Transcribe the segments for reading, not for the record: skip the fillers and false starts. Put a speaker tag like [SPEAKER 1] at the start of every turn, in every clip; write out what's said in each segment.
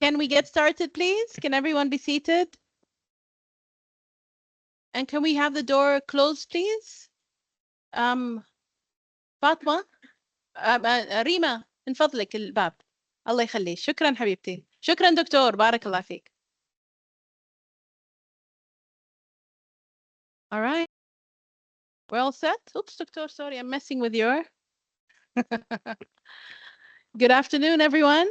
[SPEAKER 1] Can we get started, please? Can everyone be seated? And can we have the door closed, please? فاطمة ريما من فضلك الباب. الله يخليك. شكرا حبيبتي. شكرا دكتور. بارك الله فيك. All right. We're all set? Oops, doctor, sorry, I'm messing with your... Good afternoon, everyone.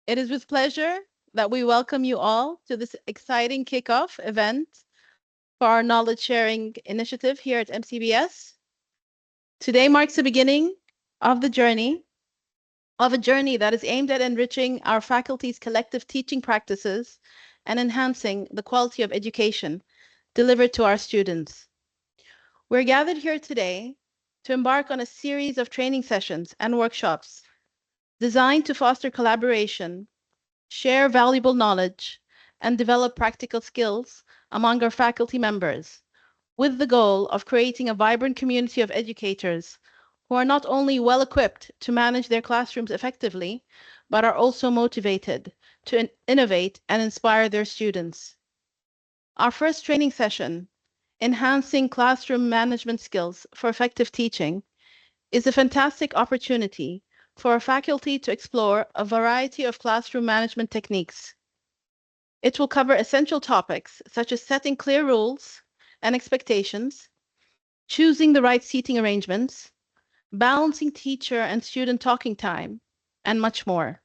[SPEAKER 1] It is with pleasure that we welcome you all to this exciting kickoff event for our knowledge sharing initiative here at MCBS. Today marks the beginning of a journey that is aimed at enriching our faculty's collective teaching practices and enhancing the quality of education delivered to our students. We're gathered here today to embark on a series of training sessions and workshops designed to foster collaboration, share valuable knowledge, and develop practical skills among our faculty members, with the goal of creating a vibrant community of educators who are not only well-equipped to manage their classrooms effectively, but are also motivated to innovate and inspire their students. Our first training session enhancing classroom management skills for effective teaching, is a fantastic opportunity for a faculty to explore a variety of classroom management techniques. It will cover essential topics such as setting clear rules and expectations, choosing the right seating arrangements, balancing teacher and student talking time, and much more.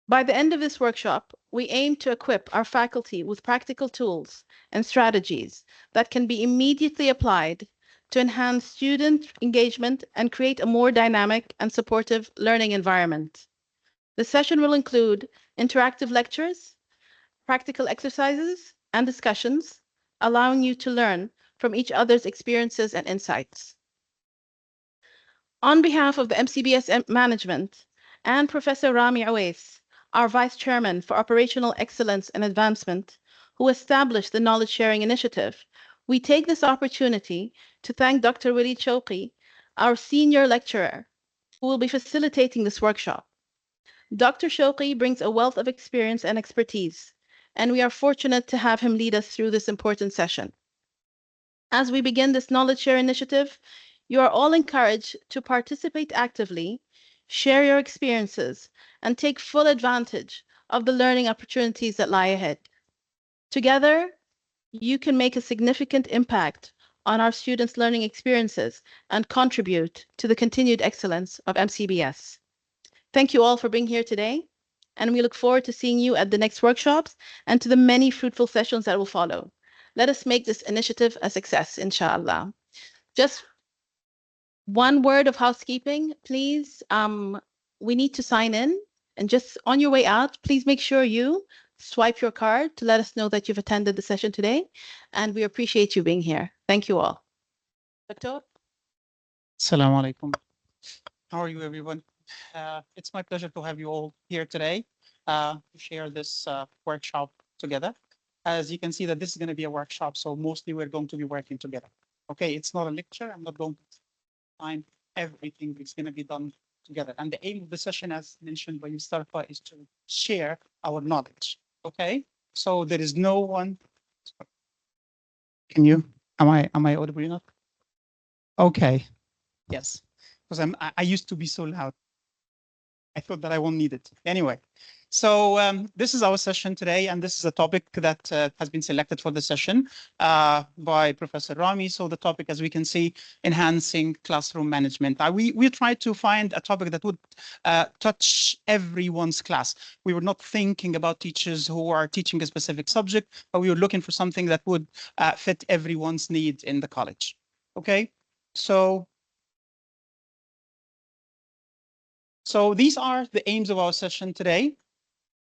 [SPEAKER 1] By the end of this workshop, we aim to equip our faculty with practical tools and strategies that can be immediately applied to enhance student engagement and create a more dynamic and supportive learning environment. The session will include interactive lectures, practical exercises, and discussions, allowing you to learn from each other's experiences and insights. On behalf of the MCBS management and Professor Rami Awais, our Vice Chairman for Operational Excellence and Advancement, who established the Knowledge Sharing Initiative, we take this opportunity to thank Dr. Walid Shawky, our Senior Lecturer, who will be facilitating this workshop. Dr. Shawky brings a wealth of experience and expertise, and we are fortunate to have him lead us through this important session. As we begin this Knowledge Share initiative, you are all encouraged to participate actively, share your experiences, and take full advantage of the learning opportunities that lie ahead. Together, you can make a significant impact on our students' learning experiences and contribute to the continued excellence of MCBS. Thank you all for being here today, and we look forward to seeing you at the next workshops and to the many fruitful sessions that will follow. Let us make this initiative a success, inshallah. Just one word of housekeeping, please. We need to sign in, and just on your way out, please make sure you swipe your card to let us know that you've attended the session today, and we appreciate you being here. Thank you all. Doctor?
[SPEAKER 2] Assalamu alaikum. How are you, everyone? It's my pleasure to have you all here today to share this workshop together. As you can see that this is going to be a workshop, so mostly we're going to be working together. Okay, it's not a lecture. I'm not going to time everything. It's going to be done together. And the aim of the session, as mentioned by Mustafa, is to share our knowledge. Okay, so there is no one. Can you? Am I audible enough? Okay. Yes, because I used to be so loud. I thought that I won't need it. Anyway, so this is our session today, and this is a topic that has been selected for the session by Professor Rami. So the topic, as we can see, enhancing classroom management. We tried to find a topic that would touch everyone's class. We were not thinking about teachers who are teaching a specific subject, but we were looking for something that would fit everyone's need in the college. Okay, so these are the aims of our session today.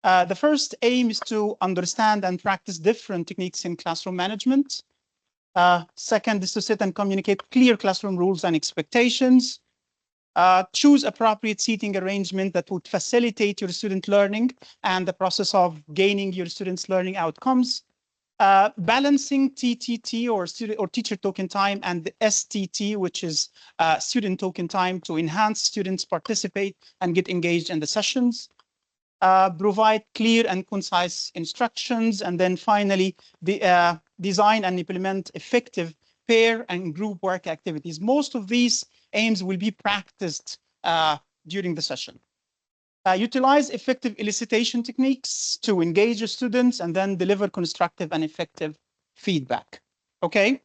[SPEAKER 2] The first aim is to understand and practice different techniques in classroom management. Second is to set and communicate clear classroom rules and expectations. Choose appropriate seating arrangement that would facilitate your student learning and the process of gaining your students' learning outcomes. Balancing TTT or teacher token time and the STT, which is student token time, to enhance students participate and get engaged in the sessions. Provide clear and concise instructions, and then finally design and implement effective pair and group work activities. Most of these aims will be practiced during the session. Utilize effective elicitation techniques to engage your students and then deliver constructive and effective feedback. Okay,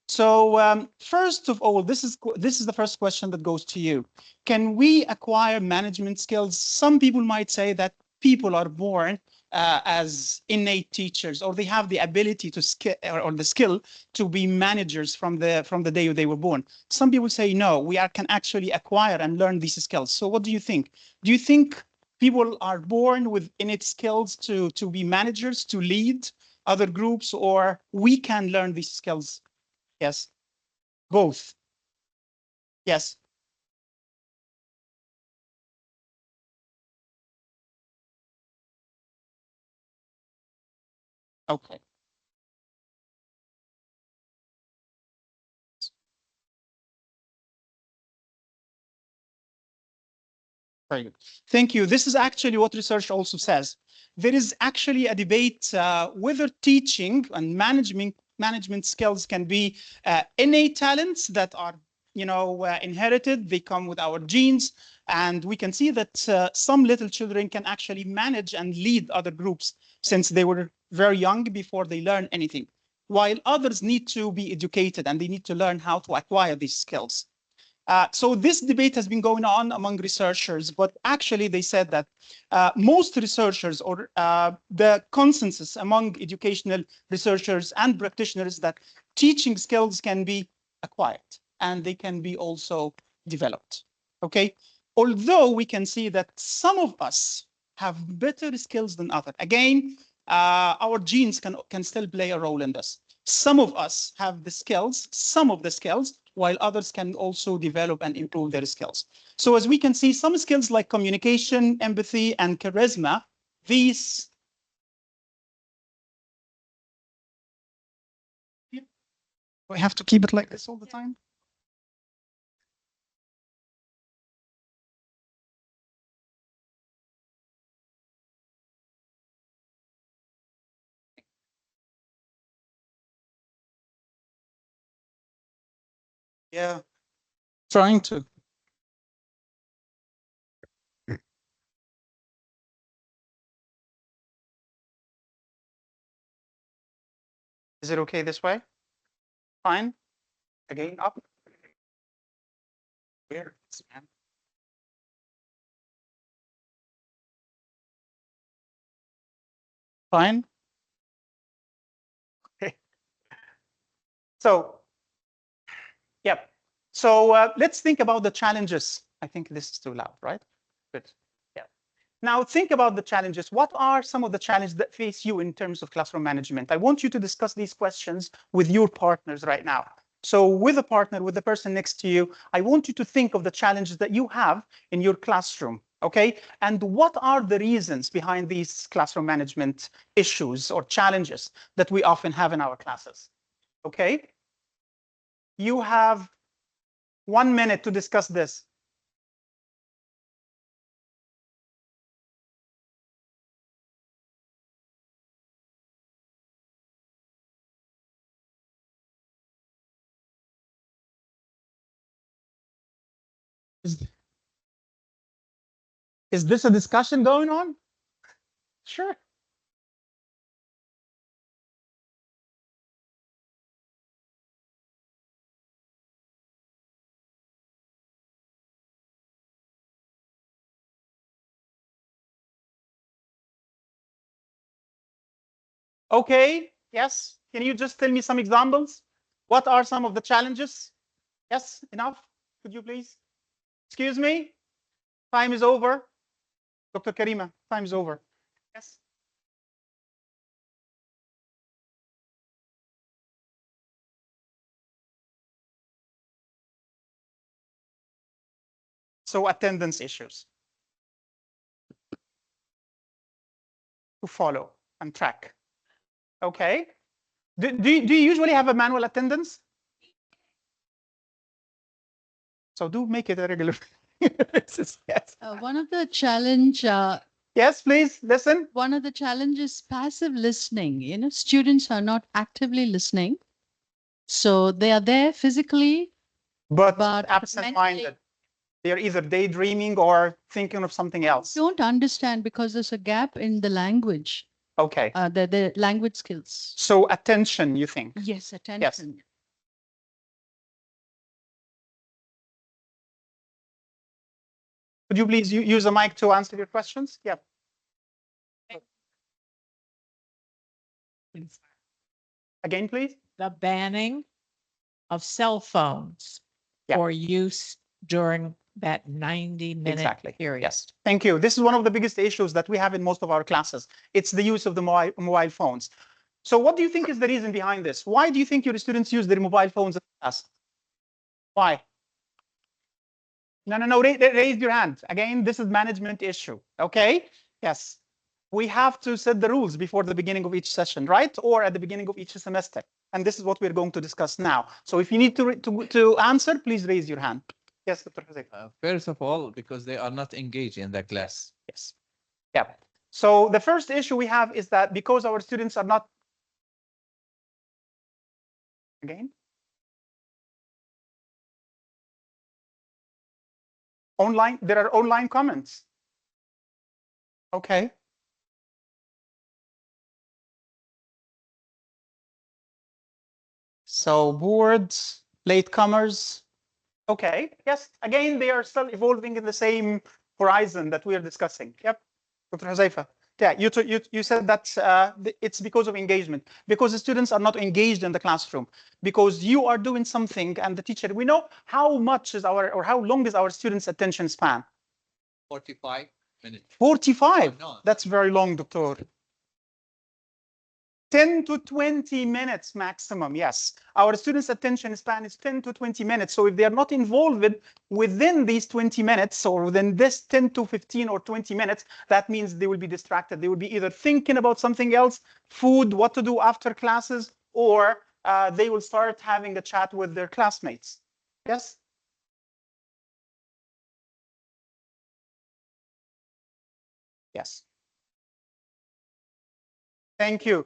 [SPEAKER 2] so first of all, this is the first question that goes to you. Can we acquire management skills? Some people might say that people are born as innate teachers, or they have the ability to or the skill to be managers from the day they were born. Some people say no, we can actually acquire and learn these skills. So what do you think? Do you think people are born with innate skills to be managers, to lead other groups, or we can learn these skills? Yes, both. Yes. Okay. Very good. Thank you. This is actually what research also says. There is actually a debate whether teaching and management skills can be innate talents that are, inherited. They come with our genes. And we can see that some little children can actually manage and lead other groups since they were very young before they learn anything, while others need to be educated and they need to learn how to acquire these skills. So this debate has been going on among researchers, but actually they said that most researchers or the consensus among educational researchers and practitioners that teaching skills can be acquired and they can be also developed, okay? Although we can see that some of us have better skills than others. Again, our genes can still play a role in this. Some of us have the skills, some of the skills, while others can also develop and improve their skills. So as we can see, some skills like communication, empathy, and charisma, these... We have to keep it like this all the time? Yeah, trying to. Is it okay this way? Fine. Again, up. Weird, man. Fine. Okay. So, yep. So let's think about the challenges. I think this is too loud, right? Good. Yeah. Now think about the challenges. What are some of the challenges that face you in terms of classroom management? I want you to discuss these questions with your partners right now. So with a partner, with the person next to you, I want you to think of the challenges that you have in your classroom, okay? And what are the reasons behind these classroom management issues or challenges that we often have in our classes, okay? You have 1 minute to discuss this. Is this a discussion going on? Sure. Okay, yes. Can you just tell me some examples? What are some of the challenges? Yes, enough. Could you please? Excuse me? Time is over. Dr. Karima, time is over. Yes. So attendance issues to follow and track. Okay. Do you usually have a manual attendance? So do make it a regular. Yes.
[SPEAKER 3] One of the challenge,
[SPEAKER 2] Yes, please listen.
[SPEAKER 3] one of the challenges is passive listening. You know, students are not actively listening, so they are there physically,
[SPEAKER 2] But
[SPEAKER 3] but
[SPEAKER 2] absent-minded. They are either daydreaming or thinking of something else.
[SPEAKER 3] don't understand because there's a gap in the language,
[SPEAKER 2] Okay.
[SPEAKER 3] the language skills.
[SPEAKER 2] So attention, you think?
[SPEAKER 3] Yes, attention.
[SPEAKER 2] Could you please use a mic to answer your questions? Yeah. Again, please.
[SPEAKER 4] The banning of cell phones for use during that 90-minute period.
[SPEAKER 2] Yes. Thank you. This is one of the biggest issues that we have in most of our classes. It's the use of the mobile phones. So what do you think is the reason behind this? Why do you think your students use their mobile phones in class? Why? No. Raise your hand. Again, this is management issue. Okay? Yes. We have to set the rules before the beginning of each session, right? Or at the beginning of each semester. And this is what we're going to discuss now. So if you need to answer, please raise your hand. Yes, Dr. Jose.
[SPEAKER 5] First of all, because they are not engaged in the class.
[SPEAKER 2] Yes. Yeah. So the first issue we have is that because our students are not Again? Online, there are online comments. Okay. So boards, latecomers. Okay, yes, again, they are still evolving in the same horizon that we are discussing. Yep, Dr. Huzaifa. Yeah, you said that it's because of engagement, because the students are not engaged in the classroom, because you are doing something and the teacher, we know how much is our, or how long is our students' attention span?
[SPEAKER 5] 45 minutes.
[SPEAKER 2] 45?
[SPEAKER 5] Oh, no.
[SPEAKER 2] That's very long, Doctor. 10 to 20 minutes maximum, yes. Our students' attention span is 10 to 20 minutes. So if they are not involved within these 20 minutes or within this 10 to 15 or 20 minutes, that means they will be distracted. They will be either thinking about something else, food, what to do after classes, or they will start having a chat with their classmates. Yes? Yes. Thank you.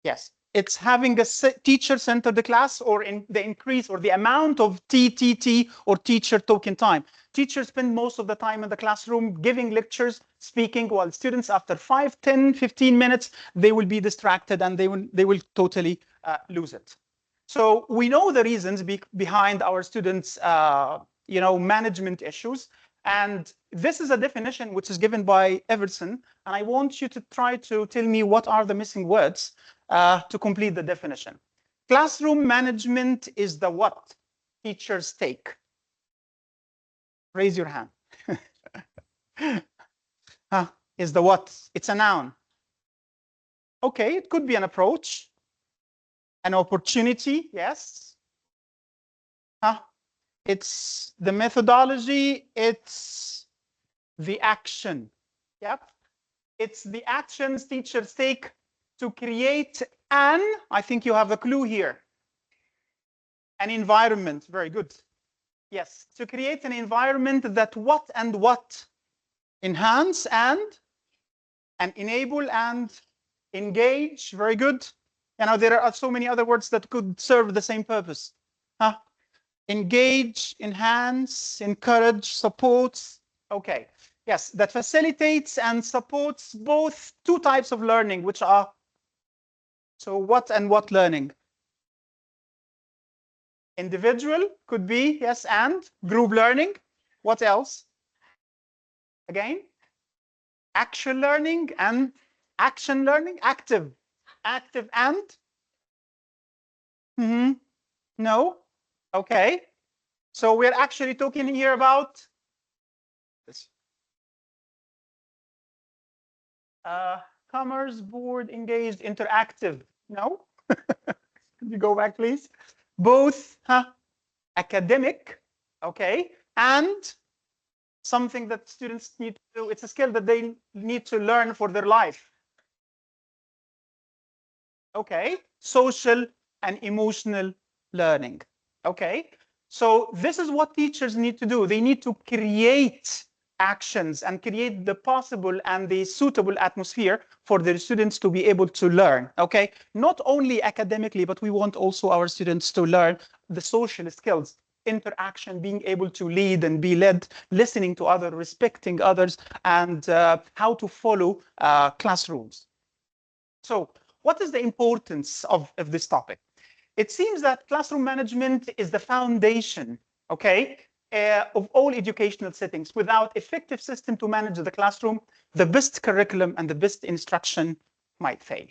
[SPEAKER 2] Yes, it's having a teacher-centered class, or in the increase or the amount of TTT or teacher token time. Teachers spend most of the time in the classroom giving lectures, speaking, while students after 5, 10, 15 minutes, they will be distracted and they will totally lose it. So we know the reasons behind our students' management issues. And this is a definition which is given by Everson. And I want you to try to tell me what are the missing words to complete the definition. Classroom management is the what teachers take. Raise your hand. Is the what? It's a noun. Okay, it could be an approach, an opportunity, yes. It's the methodology, it's the action. Yep. It's the actions teachers take to create I think you have a clue here, an environment. Very good. Yes, to create an environment that what enhance and enable and engage. Very good. There are so many other words that could serve the same purpose. Engage, enhance, encourage, supports. Okay. Yes, that facilitates and supports both two types of learning, which are, so what and what learning? Individual could be, yes, and group learning. What else? Again, action learning and action learning, active and? No. Okay. So we're actually talking here about this. Commerce board engaged interactive. No. Could you go back, please? Both academic, okay, and something that students need to do. It's a skill that they need to learn for their life. Okay, social and emotional learning. Okay, so this is what teachers need to do. They need to create actions and create the possible and the suitable atmosphere for their students to be able to learn. Okay, not only academically, but we want also our students to learn the social skills, interaction, being able to lead and be led, listening to others, respecting others, and how to follow classrooms. So what is the importance of this topic? It seems that classroom management is the foundation, okay, of all educational settings. Without effective system to manage the classroom, the best curriculum and the best instruction might fail.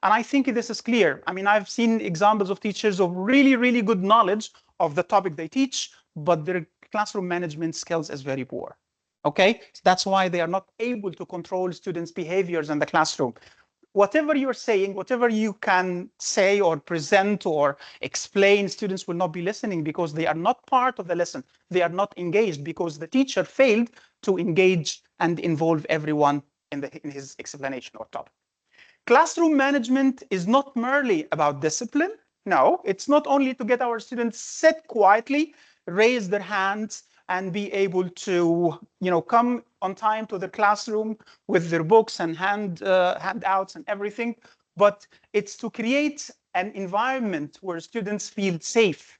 [SPEAKER 2] And I think this is clear. I mean, I've seen examples of teachers of really, really good knowledge of the topic they teach, but their classroom management skills is very poor. Okay, so that's why they are not able to control students' behaviors in the classroom. Whatever you're saying, whatever you can say or present or explain, students will not be listening because they are not part of the lesson. They are not engaged because the teacher failed to engage and involve everyone in his explanation or topic. Classroom management is not merely about discipline. No, it's not only to get our students sit quietly, raise their hands, and be able to, come on time to the classroom with their books and handouts and everything. But it's to create an environment where students feel safe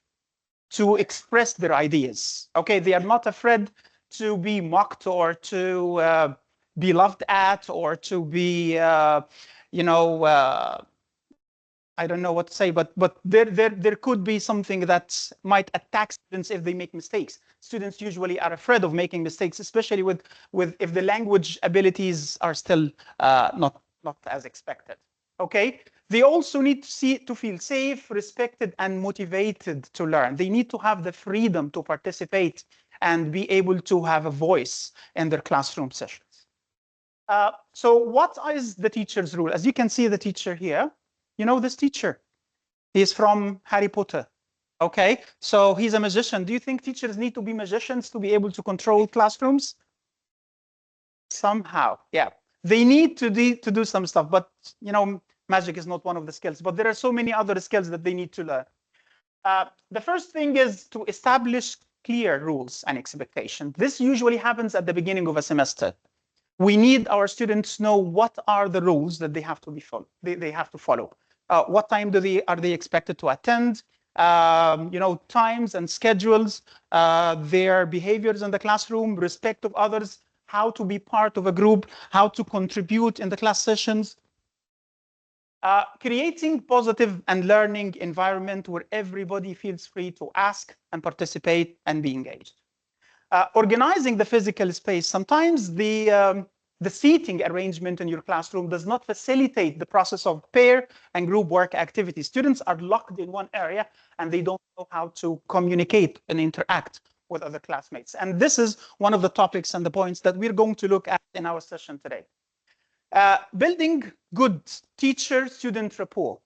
[SPEAKER 2] to express their ideas. Okay, they are not afraid to be mocked or to be laughed at or to be, you know, I don't know what to say, but there could be something that might attack students if they make mistakes. Students usually are afraid of making mistakes, especially with if the language abilities are still not as expected. Okay, they also need to feel safe, respected, and motivated to learn. They need to have the freedom to participate and be able to have a voice in their classroom sessions. So what is the teacher's role? As you can see the teacher here, you know this teacher. He's from Harry Potter. Okay, so he's a magician. Do you think teachers need to be magicians to be able to control classrooms? Somehow, yeah. They need to do some stuff, but you know, magic is not one of the skills. But there are so many other skills that they need to learn. The first thing is to establish clear rules and expectations. This usually happens at the beginning of a semester. We need our students to know what are the rules that they have to they have to follow. What time are they expected to attend? You know, times and schedules, their behaviors in the classroom, respect of others, how to be part of a group, how to contribute in the class sessions. Creating positive and learning environment where everybody feels free to ask and participate and be engaged. Organizing the physical space. Sometimes the seating arrangement in your classroom does not facilitate the process of pair and group work activities. Students are locked in one area and they don't know how to communicate and interact with other classmates. And this is one of the topics and the points that we're going to look at in our session today. Building good teacher-student rapport.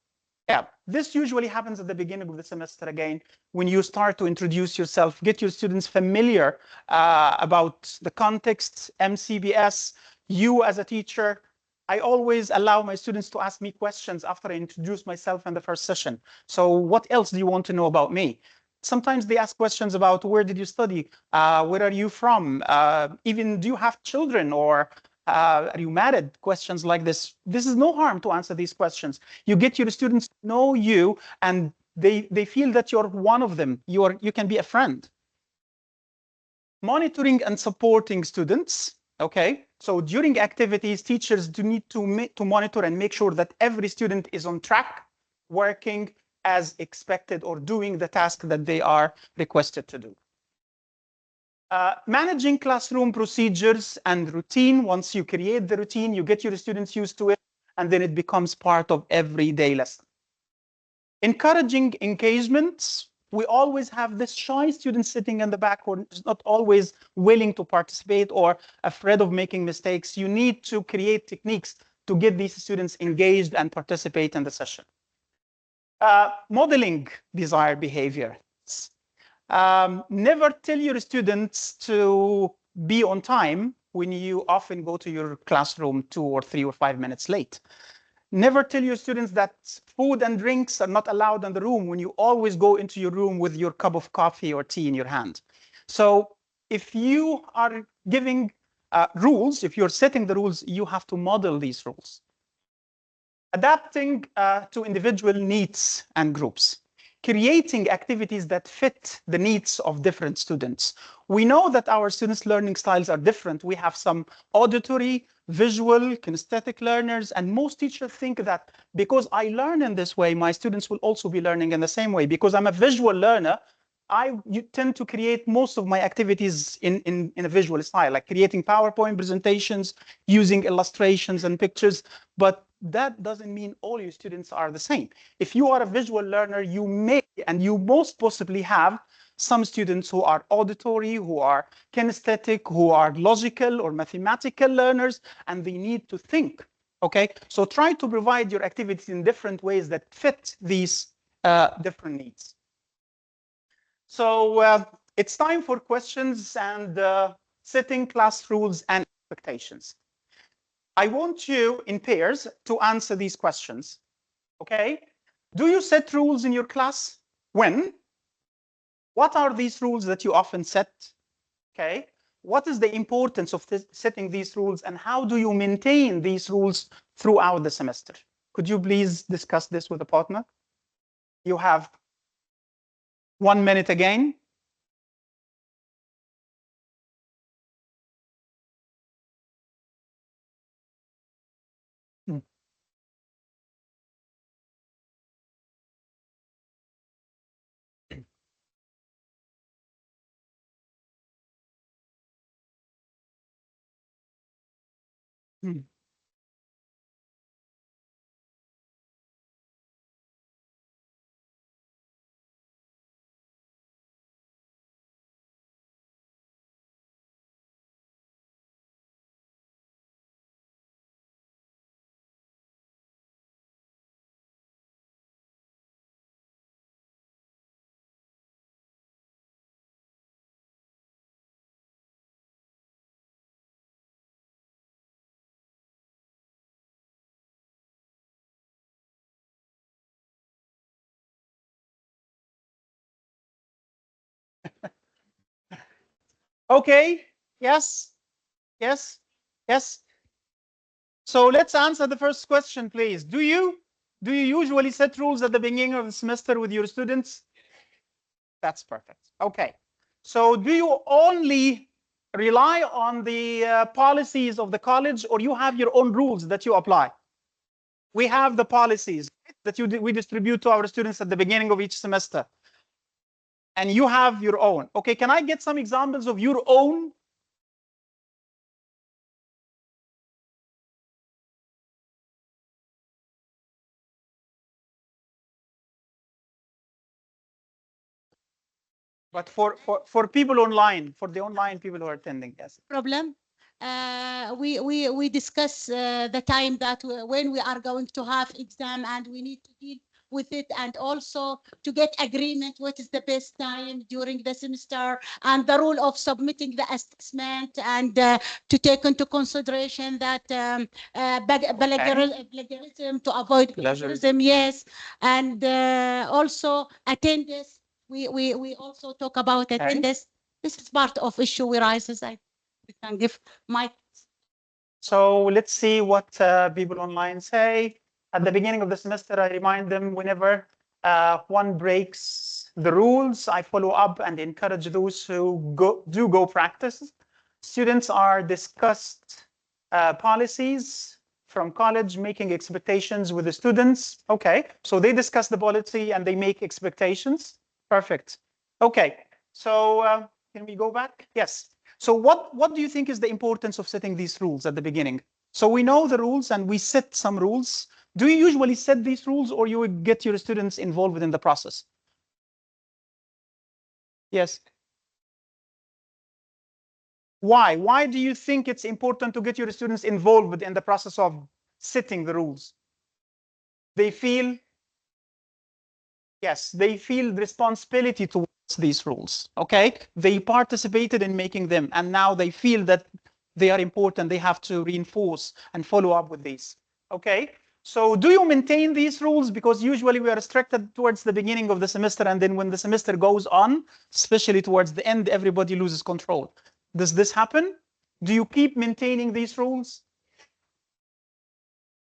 [SPEAKER 2] Yeah, this usually happens at the beginning of the semester again, when you start to introduce yourself, get your students familiar about the context, MCBS, you as a teacher. I always allow my students to ask me questions after I introduce myself in the first session. So what else do you want to know about me? Sometimes they ask questions about where did you study? Where are you from? Even do you have children or are you married? Questions like this. This is no harm to answer these questions. You get your students to know you and they feel that you're one of them. You can be a friend. Monitoring and supporting students. Okay, so during activities, teachers do need to monitor and make sure that every student is on track, working as expected or doing the task that they are requested to do. Managing classroom procedures and routine. Once you create the routine, you get your students used to it, and then it becomes part of everyday lesson. Encouraging engagements. We always have this shy student sitting in the back who is not always willing to participate or afraid of making mistakes. You need to create techniques to get these students engaged and participate in the session. Modeling desired behavior. Never tell your students to be on time when you often go to your classroom 2 or 3 or 5 minutes late. Never tell your students that food and drinks are not allowed in the room when you always go into your room with your cup of coffee or tea in your hand. So if you are giving rules, if you're setting the rules, you have to model these rules. Adapting to individual needs and groups. Creating activities that fit the needs of different students. We know that our students' learning styles are different. We have some auditory, visual, kinesthetic learners, and most teachers think that because I learn in this way, my students will also be learning in the same way. Because I'm a visual learner, you tend to create most of my activities in a visual style, like creating PowerPoint presentations, using illustrations and pictures, but that doesn't mean all your students are the same. If you are a visual learner, you may, and you most possibly have some students who are auditory, who are kinesthetic, who are logical or mathematical learners, and they need to think, okay? So try to provide your activities in different ways that fit these different needs. So it's time for questions and setting class rules and expectations. I want you in pairs to answer these questions, okay? Do you set rules in your class? When? What are these rules that you often set, okay? What is the importance of setting these rules and how do you maintain these rules throughout the semester? Could you please discuss this with a partner? You have 1 minute again. Hmm. Hmm. Okay. Yes. Yes. Yes. So let's answer the first question, please. Do you usually set rules at the beginning of the semester with your students? That's perfect. Okay. So do you only rely on the policies of the college, or you have your own rules that you apply? We have the policies that we distribute to our students at the beginning of each semester. And you have your own. Okay, can I get some examples of your own? But for people online, for the online people who are attending, yes.
[SPEAKER 6] Problem. We discuss the time that when we are going to have exam and we need to deal with it, and also to get agreement what is the best time during the semester, and the rule of submitting the assessment, and to take into consideration that plagiarism, to avoid plagiarism, yes, and also attendance. We also talk about attendance. This is part of issue we rise. We can give my.
[SPEAKER 2] So let's see what people online say. At the beginning of the semester, I remind them whenever one breaks the rules, I follow up and encourage those who go practice. Students are discussed policies from college, making expectations with the students. Okay, so they discuss the policy and they make expectations. Perfect. Okay, so can we go back? Yes. So what do you think is the importance of setting these rules at the beginning? So we know the rules and we set some rules. Do you usually set these rules, or you would get your students involved within the process? Yes. Why? Why do you think it's important to get your students involved in the process of setting the rules? They feel, yes, they feel responsibility towards these rules. Okay, they participated in making them, and now they feel that they are important. They have to reinforce and follow up with these. Okay, so do you maintain these rules? Because usually we are restricted towards the beginning of the semester, and then when the semester goes on, especially towards the end, everybody loses control. Does this happen? Do you keep maintaining these rules?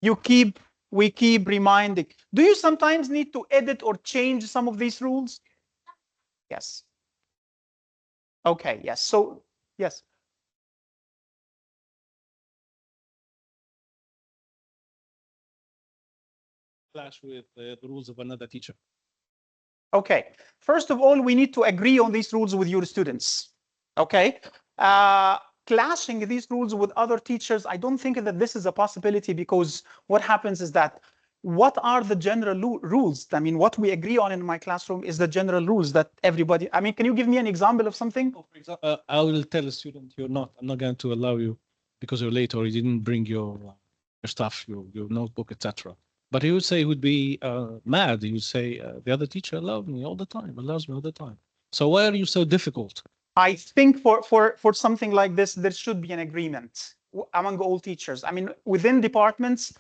[SPEAKER 2] We keep reminding. Do you sometimes need to edit or change some of these rules? Yes. Okay, yes. So, yes.
[SPEAKER 7] Clash with the rules of another teacher.
[SPEAKER 2] Okay. First of all, we need to agree on these rules with your students. Okay. Clashing these rules with other teachers, I don't think that this is a possibility, because what happens is that what are the general rules? I mean, what we agree on in my classroom is the general rules that everybody, I mean, can you give me an example of something?
[SPEAKER 7] For example, I will tell a student, I'm not going to allow you because you're late or you didn't bring your stuff, your notebook, etc. But he would say, he would be mad. He would say, the other teacher allows me all the time. So why are you so difficult?
[SPEAKER 2] I think for something like this, there should be an agreement among all teachers. I mean, within departments.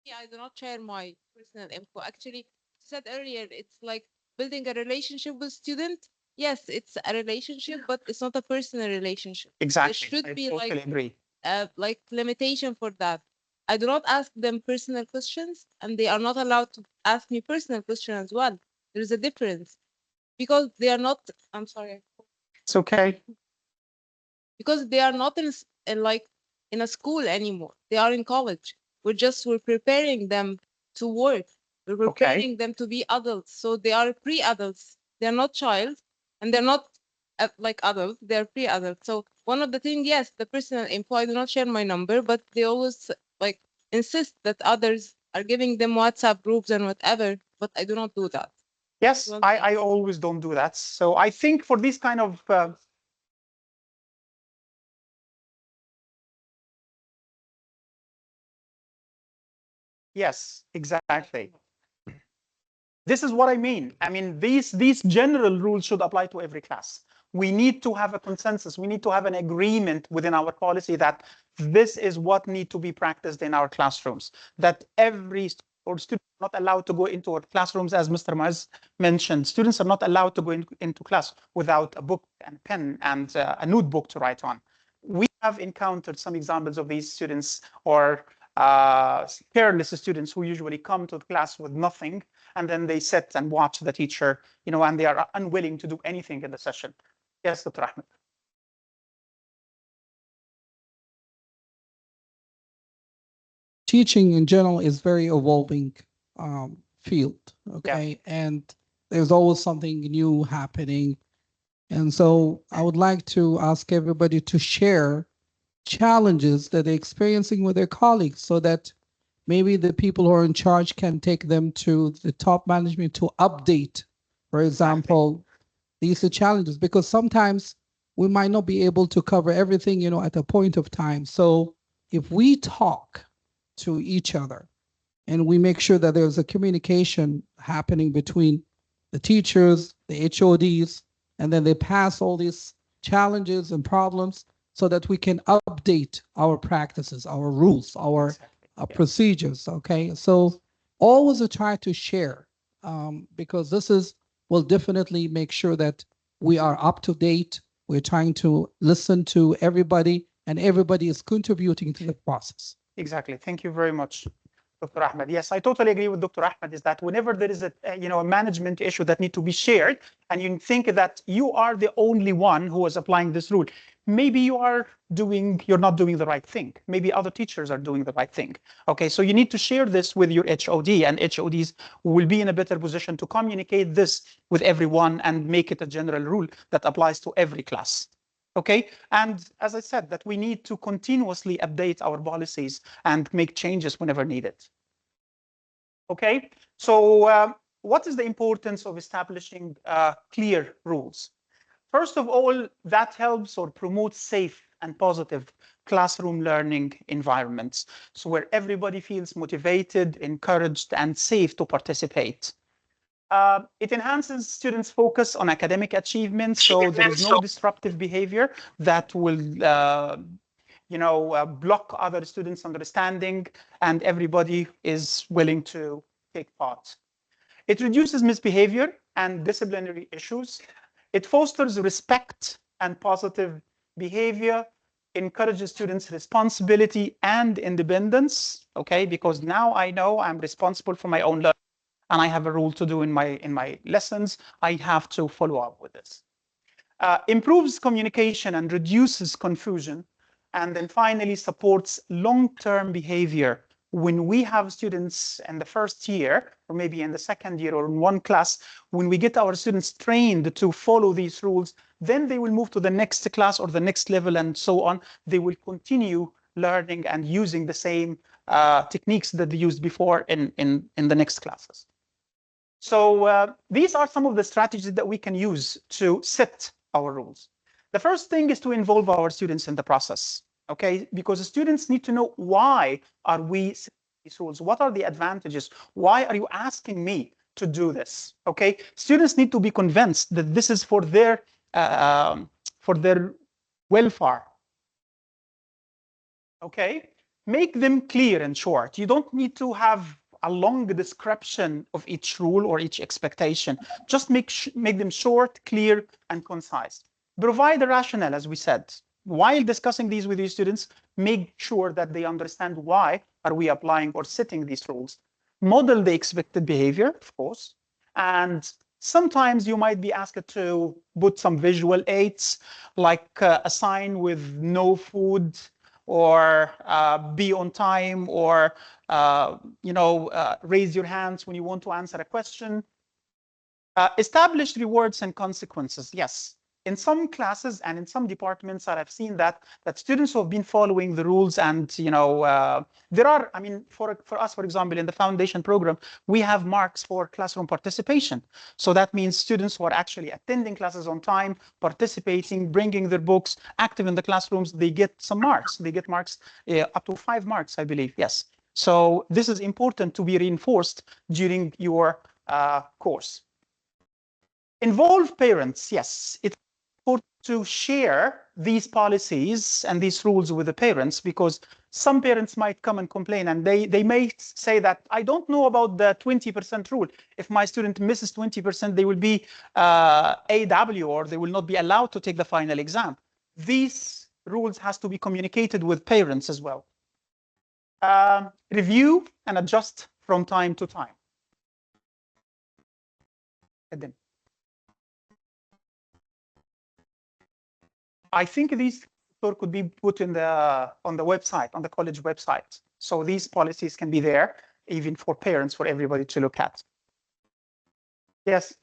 [SPEAKER 8] Yeah, I do not share my personal info. Actually, said earlier, it's like building a relationship with student. Yes, it's a relationship, but it's not a personal relationship.
[SPEAKER 2] Exactly.
[SPEAKER 8] It should
[SPEAKER 2] I
[SPEAKER 8] be
[SPEAKER 2] totally
[SPEAKER 8] like
[SPEAKER 2] agree.
[SPEAKER 8] like limitation for that. I do not ask them personal questions, and they are not allowed to ask me personal questions as well. There is a difference because they are not. I'm sorry.
[SPEAKER 2] It's okay.
[SPEAKER 8] Because they are not in like in a school anymore. They are in college. We're preparing them to work. We're preparing them to be adults. So they are pre-adults. They're not child, and they're not like adults. They're pre-adults. So one of the things, yes, the personal info. I do not share my number, but they always like insist that others are giving them WhatsApp groups and whatever. But I do not do that.
[SPEAKER 2] Yes, I always don't do that. So I think for these kind of yes, exactly. This is what I mean. I mean, these general rules should apply to every class. We need to have a consensus. We need to have an agreement within our policy that this is what need to be practiced in our classrooms. That every student is not allowed to go into our classrooms, as Mr. Maz mentioned. Students are not allowed to go into class without a book and pen and a notebook to write on. We have encountered some examples of these students or careless students who usually come to the class with nothing, and then they sit and watch the teacher, and they are unwilling to do anything in the session. Yes, Dr. Ahmed.
[SPEAKER 9] Teaching in general is very evolving field, okay? Yeah. And there's always something new happening. And so I would like to ask everybody to share challenges that they're experiencing with their colleagues so that maybe the people who are in charge can take them to the top management to update, for example, these are challenges, because sometimes we might not be able to cover everything, at a point of time. So if we talk to each other and we make sure that there's a communication happening between the teachers, the HODs, and then they pass all these challenges and problems so that we can update our practices, our rules, our procedures, okay? So always try to share because this will definitely make sure that we are up to date. We're trying to listen to everybody and everybody is contributing to the process.
[SPEAKER 2] Exactly. Thank you very much, Dr. Ahmed. Yes, I totally agree with Dr. Ahmed, is that whenever there is a management issue that need to be shared and you think that you are the only one who is applying this rule, maybe you're not doing the right thing. Maybe other teachers are doing the right thing. Okay, so you need to share this with your HOD, and HODs will be in a better position to communicate this with everyone and make it a general rule that applies to every class. Okay, and as I said, that we need to continuously update our policies and make changes whenever needed. Okay, so what is the importance of establishing clear rules? First of all, that helps or promotes safe and positive classroom learning environments, so where everybody feels motivated, encouraged, and safe to participate. It enhances students' focus on academic achievements, so there is no disruptive behavior that will block other students' understanding, and everybody is willing to take part. It reduces misbehavior and disciplinary issues. It fosters respect and positive behavior, encourages students' responsibility and independence, okay? Because now I know I'm responsible for my own learning and I have a role to do in my lessons. I have to follow up with this. Improves communication and reduces confusion. And then finally supports long-term behavior. When we have students in the first year, or maybe in the second year or in one class, when we get our students trained to follow these rules, then they will move to the next class or the next level and so on. They will continue learning and using the same techniques that they used before in the next classes. So these are some of the strategies that we can use to set our rules. The first thing is to involve our students in the process, okay? Because the students need to know, why are we setting these rules? What are the advantages? Why are you asking me to do this, okay? Students need to be convinced that this is for their welfare, okay? Make them clear and short. You don't need to have a long description of each rule or each expectation. Just make them short, clear, and concise. Provide a rationale, as we said. while discussing these with your students, make sure that they understand why are we applying or setting these rules. Model the expected behavior, of course, and sometimes you might be asked to put some visual aids, like a sign with no food, or be on time, or raise your hands when you want to answer a question. Establish rewards and consequences. Yes, in some classes and in some departments, I've seen that students who have been following the rules, and there are, I mean, for us, for example, in the foundation program, we have marks for classroom participation. So that means students who are actually attending classes on time, participating, bringing their books, active in the classrooms, they get some marks. They get marks up to 5 marks, I believe. Yes. So this is important to be reinforced during your course. Involve parents. Yes, it's important to share these policies and these rules with the parents, because some parents might come and complain, and they may say that I don't know about the 20% rule. If my student misses 20%, they will be AW, or they will not be allowed to take the final exam. These rules has to be communicated with parents as well. Review and adjust from time to time. I think these could be put in on the website, on the college website. So these policies can be there, even for parents, for everybody to look at. Yes.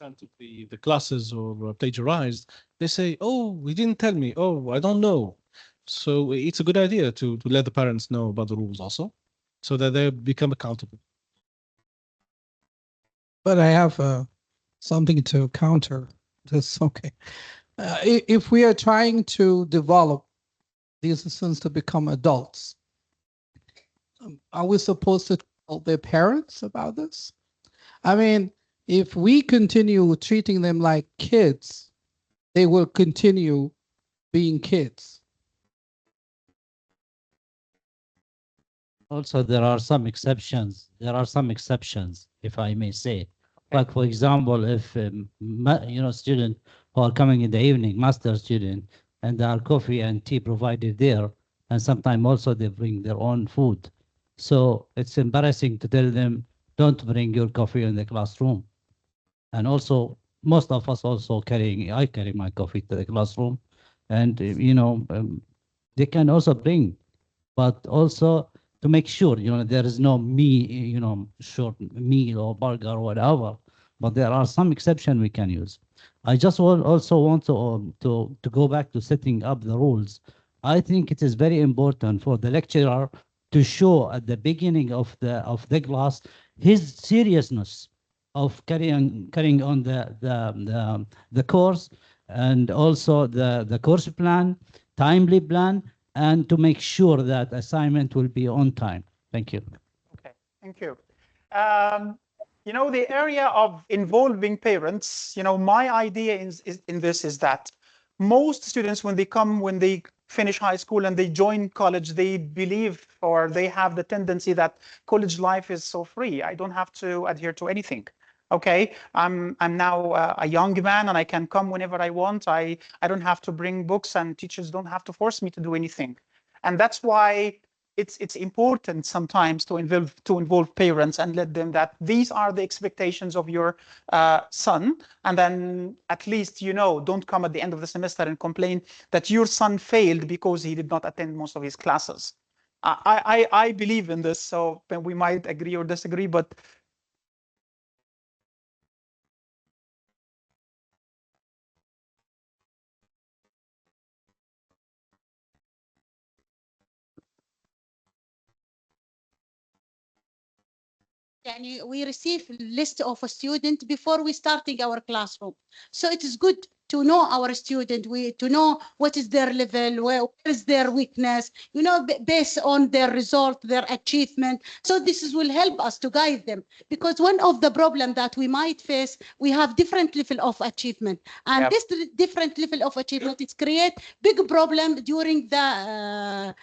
[SPEAKER 7] Of the classes or plagiarized, they say, oh, we didn't tell me. Oh, I don't know. So it's a good idea to let the parents know about the rules also, so that they become accountable.
[SPEAKER 9] But I have something to counter this. Okay. If we are trying to develop these students to become adults, are we supposed to tell their parents about this? I mean, if we continue treating them like kids, they will continue being kids.
[SPEAKER 10] Also, there are some exceptions. There are some exceptions, if I may say. Like, for example, if students who are coming in the evening, master student, and there are coffee and tea provided there, and sometimes also they bring their own food. So it's embarrassing to tell them, don't bring your coffee in the classroom. And also, most of us also I carry my coffee to the classroom, and they can also bring, but also to make sure, there is no short meal or burger or whatever, but there are some exceptions we can use. I just also want to go back to setting up the rules. I think it is very important for the lecturer to show at the beginning of the class his seriousness of carrying on the course, and also the course plan, timely plan, and to make sure that assignment will be on time. Thank you.
[SPEAKER 2] Okay, thank you. The area of involving parents, my idea in this is that most students, when they finish high school and they join college, they believe, or they have the tendency that college life is so free. I don't have to adhere to anything. Okay, I'm now a young man, and I can come whenever I want. I don't have to bring books, and teachers don't have to force me to do anything. And that's why it's important sometimes to involve parents and let them that these are the expectations of your son, and then at least don't come at the end of the semester and complain that your son failed because he did not attend most of his classes. I believe in this, so we might agree or disagree, but
[SPEAKER 6] we receive a list of a student before we starting our classroom. So it is good to know our student, to know what is their level, where is their weakness, you know, based on their result, their achievement. So will help us to guide them, because one of the problem that we might face, we have different level of achievement, and this different level of achievement, it create big problem during the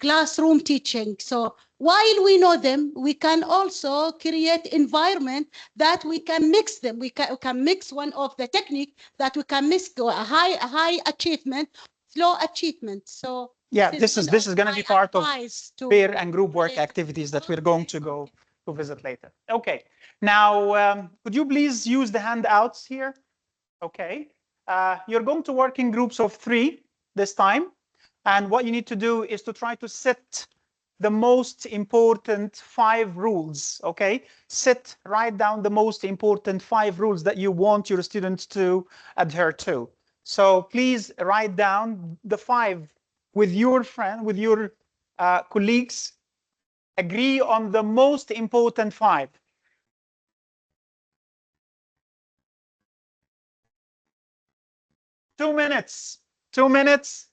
[SPEAKER 6] classroom teaching. So while we know them, we can also create environment that we can mix them. We can mix one of the technique that we can mix a high achievement, low achievement. So
[SPEAKER 2] yeah, this is going to be part of peer and group work activities that we're going to go to visit later. Okay, now could you please use the handouts here? Okay, you're going to work in groups of 3 this time, and what you need to do is to try to set the most important 5 rules. Okay, write down the most important 5 rules that you want your students to adhere to. So please write down the 5 with your friend, with your colleagues. Agree on the most important 5. Two minutes. 2 minutes.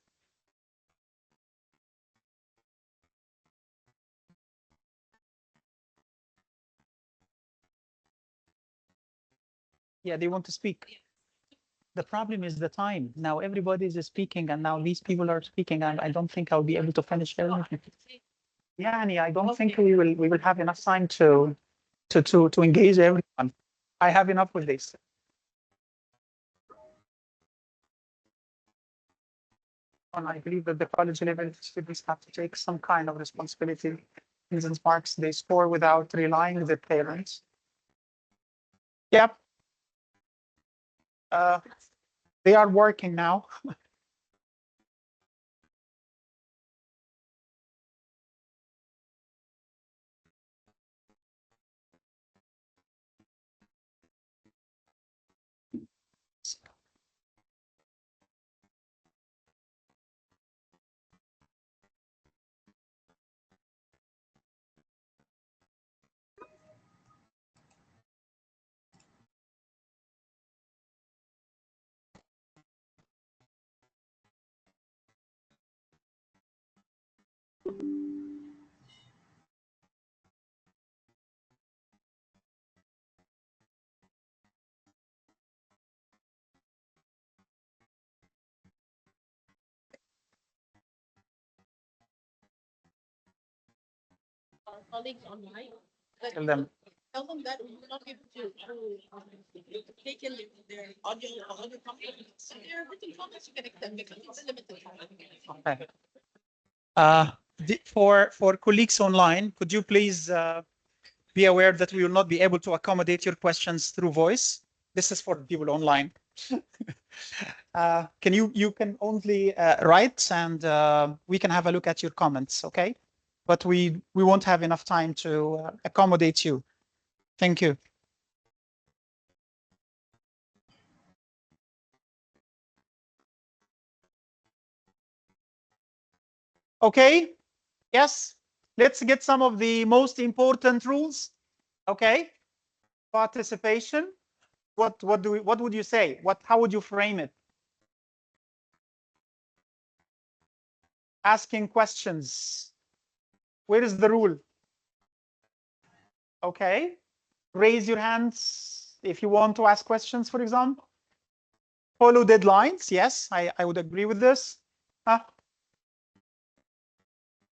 [SPEAKER 2] Yeah, they want to speak. The problem is the time. Now everybody is speaking, and now these people are speaking, and I don't think I'll be able to finish everything. Yeah, I don't think we will have enough time to engage everyone. I have enough with this. And I believe that the college level students have to take some kind of responsibility in the marks they score without relying on their parents. Yep. They are working now.
[SPEAKER 1] Our colleagues online,
[SPEAKER 2] Tell them
[SPEAKER 1] that we will not be able to take in their audio comments. So their written comments, you can accept because it's limited.
[SPEAKER 2] Okay. For colleagues online, could you please be aware that we will not be able to accommodate your questions through voice? This is for people online. You can only write, and we can have a look at your comments, okay? But we won't have enough time to accommodate you. Thank you. Okay, yes, let's get some of the most important rules. Okay, participation. What would you say? How would you frame it? Asking questions. Where is the rule? Okay, raise your hands if you want to ask questions, for example. Follow deadlines. Yes, I would agree with this. Huh?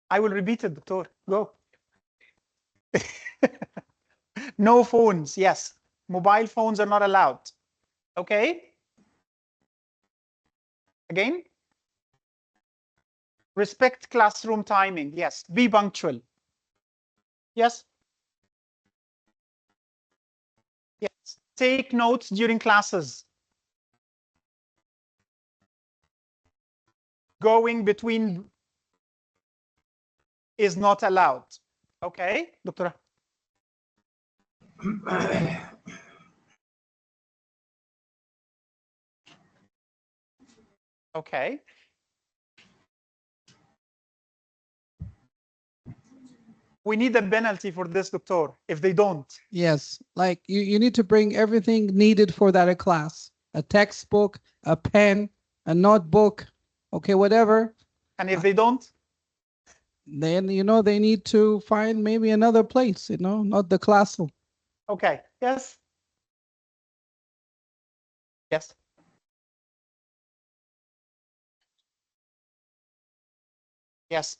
[SPEAKER 2] I will repeat it, Doctor. Go. No phones. Yes, mobile phones are not allowed. Okay. Again. Respect classroom timing. Yes. Be punctual. Yes. Yes. Take notes during classes. Going between is not allowed. Okay, Doctor. Okay. We need a penalty for this, Doctor, if they don't.
[SPEAKER 9] Yes, like you need to bring everything needed for that class. a textbook, a pen, a notebook, okay, whatever.
[SPEAKER 2] And if they don't?
[SPEAKER 9] Then, they need to find maybe another place, not the classroom.
[SPEAKER 2] Okay, yes? Yes? Yes.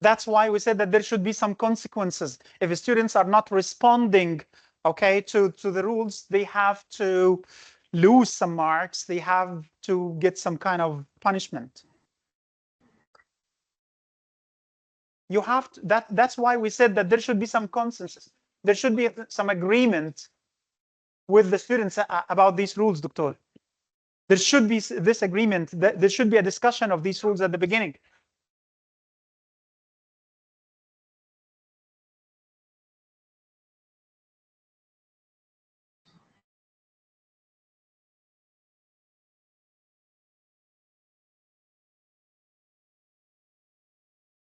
[SPEAKER 2] That's why we said that there should be some consequences. If the students are not responding, okay, to the rules, they have to lose some marks. They have to get some kind of punishment. You have to, that's why we said that there should be some consensus. There should be some agreement with the students about these rules, Doctor. There should be this agreement. There should be a discussion of these rules at the beginning.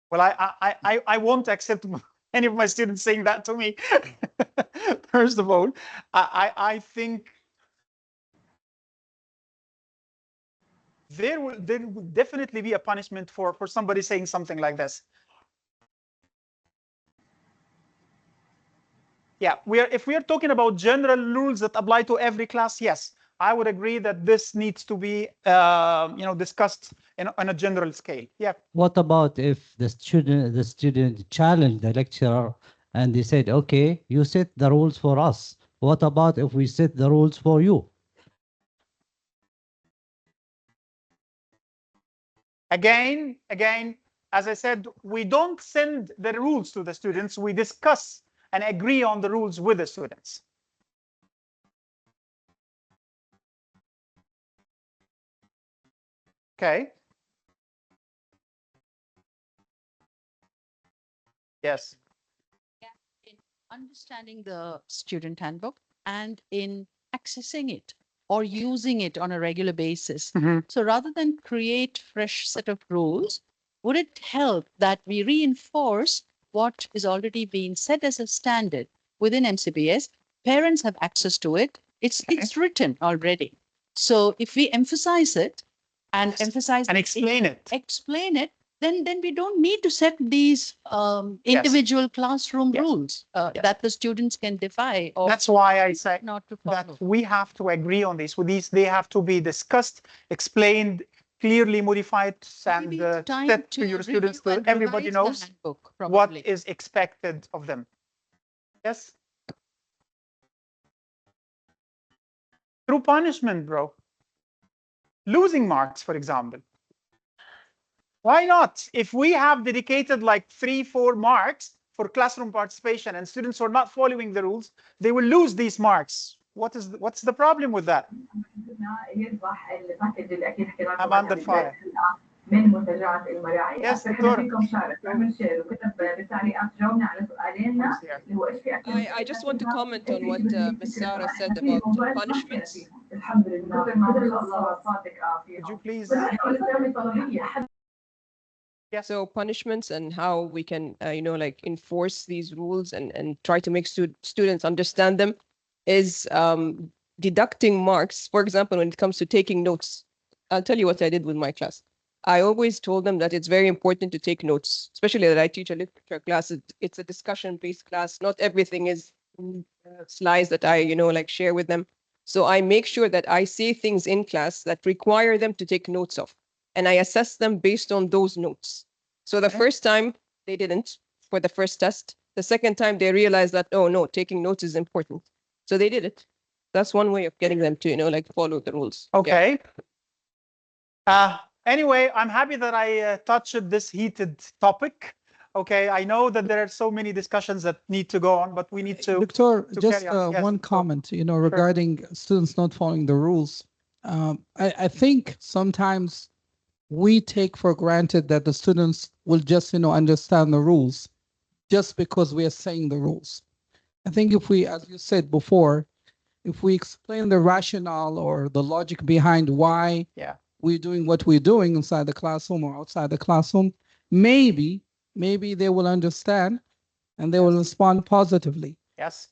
[SPEAKER 2] Well, I won't accept any of my students saying that to me. First of all, I think there will definitely be a punishment for somebody saying something like this. Yeah, if we are talking about general rules that apply to every class, yes, I would agree that this needs to be discussed on a general scale. Yeah.
[SPEAKER 10] What about if the student challenged the lecturer and they said, okay, you set the rules for us. What about if we set the rules for you?
[SPEAKER 2] Again, as I said, we don't send the rules to the students. We discuss and agree on the rules with the students. Okay. Yes.
[SPEAKER 3] In understanding the student handbook and in accessing it or using it on a regular basis. So rather than create fresh set of rules, would it help that we reinforce what is already being set as a standard within MCBS? Parents have access to it. It's written already. So if we emphasize it and emphasize
[SPEAKER 2] and explain it,
[SPEAKER 3] then we don't need to set these individual classroom rules that the students can defy. Or
[SPEAKER 2] that's why I say
[SPEAKER 3] not to follow.
[SPEAKER 2] that we have to agree on this. With these, they have to be discussed, explained, clearly modified, and set to your students so everybody knows what is expected of them. Yes? Through punishment, bro. Losing marks, for example. Why not? If we have dedicated like 3-4 marks for classroom participation and students are not following the rules, they will lose these marks. What's the problem with that? I'm under fire.
[SPEAKER 11] من منتجعات المراعي.
[SPEAKER 2] Yes,
[SPEAKER 11] فيكم شارك عمل شير وكتب بالتعليقات جاوبنا على سؤالنا اللي هو ايش في
[SPEAKER 8] I just want to comment on what Ms. Sarah said about punishments.
[SPEAKER 11] الحمد لله ما شاء الله صادق
[SPEAKER 2] Could you please?
[SPEAKER 8] Yeah, so punishments and how we can, enforce these rules and try to make students understand them is deducting marks. For example, when it comes to taking notes, I'll tell you what I did with my class. I always told them that it's very important to take notes, especially that I teach a literature class. It's a discussion-based class. Not everything is slides that I, share with them. So I make sure that I say things in class that require them to take notes of. And I assess them based on those notes. So the first time they didn't for the first test. The second time they realized that, oh no, taking notes is important. So they did it. That's one way of getting them to, follow the rules.
[SPEAKER 2] Okay. Yeah. Anyway, I'm happy that I touched this heated topic. Okay, I know that there are so many discussions that need to go on, but we need to.
[SPEAKER 9] Doctor, just
[SPEAKER 2] yes,
[SPEAKER 9] one comment, regarding students not following the rules. I think sometimes we take for granted that the students will just, understand the rules just because we are saying the rules. I think if we, as you said before, if we explain the rationale or the logic behind why we're doing what we're doing inside the classroom or outside the classroom, maybe they will understand and they will respond positively.
[SPEAKER 2] Yes.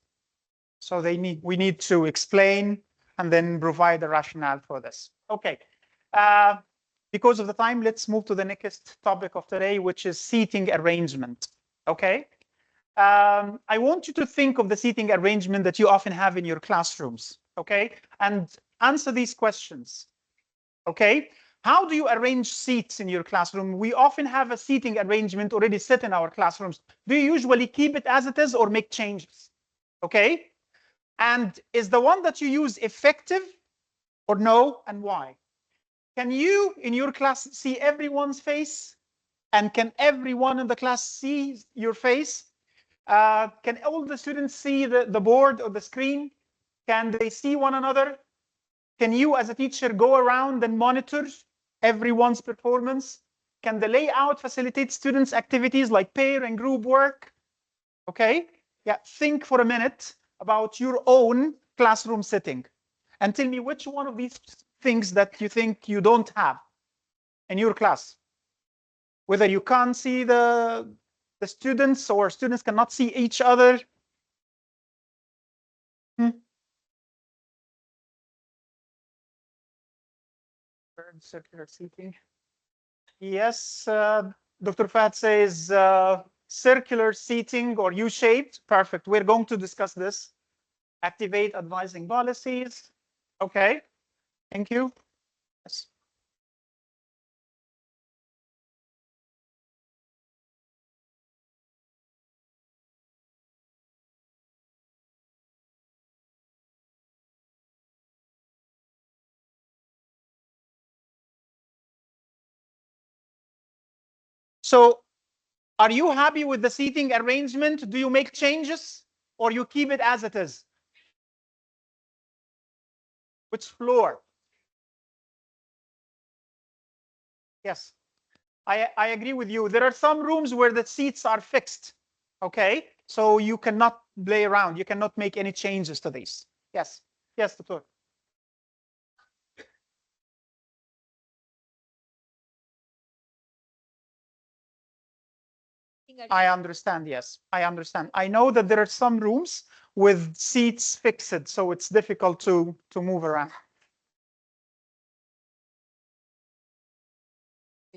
[SPEAKER 2] So we need to explain and then provide a rationale for this. Okay. Because of the time, let's move to the next topic of today, which is seating arrangement. Okay. I want you to think of the seating arrangement that you often have in your classrooms. Okay. And answer these questions. Okay. How do you arrange seats in your classroom? We often have a seating arrangement already set in our classrooms. Do you usually keep it as it is or make changes? Okay. And is the one that you use effective or no, and why? Can you in your class see everyone's face? And can everyone in the class see your face? Can all the students see the board or the screen? Can they see one another? Can you as a teacher go around and monitor everyone's performance? Can the layout facilitate students' activities like pair and group work? Okay, yeah, think for a minute about your own classroom setting and tell me which one of these things that you think you don't have in your class. Whether you can't see the students or students cannot see each other. Circular seating. Yes, Dr. Fat says circular seating or U-shaped. Perfect. We're going to discuss this. Activate advising policies. Okay. Thank you. Yes. So are you happy with the seating arrangement? Do you make changes or you keep it as it is? Which floor? Yes, I agree with you. There are some rooms where the seats are fixed. Okay, so you cannot play around. You cannot make any changes to these. Yes, yes, Doctor. I understand. Yes, I understand. I know that there are some rooms with seats fixed, so it's difficult to move around.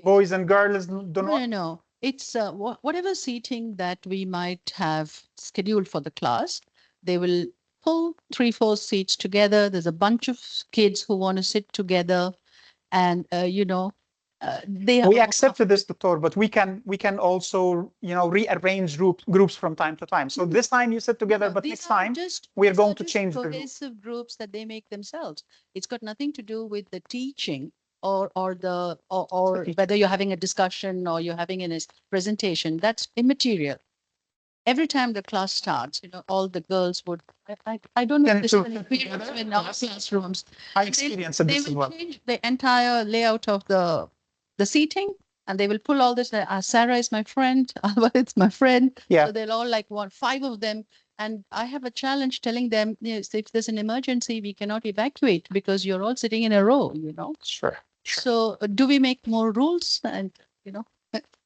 [SPEAKER 2] Boys and girls do not.
[SPEAKER 3] No. It's whatever seating that we might have scheduled for the class, they will pull 3-4 seats together. There's a bunch of kids who want to sit together, and
[SPEAKER 2] we accepted this, Doctor, but we can also rearrange groups from time to time. So this time you sit together, but next time we are going to change the
[SPEAKER 3] cohesive groups that they make themselves. It's got nothing to do with the teaching or whether you're having a discussion or you're having a presentation. That's immaterial. Every time the class starts, all the girls would, I don't know if this is an experience in our classrooms.
[SPEAKER 2] I experienced this as well.
[SPEAKER 3] They will change the entire layout of the seating, and they will pull all this. Sarah is my friend, Alva is my friend.
[SPEAKER 2] Yeah.
[SPEAKER 3] So they'll all want 5 of them. And I have a challenge telling them, yes, if there's an emergency, we cannot evacuate because you're all sitting in a row,
[SPEAKER 2] Sure.
[SPEAKER 3] So do we make more rules? And,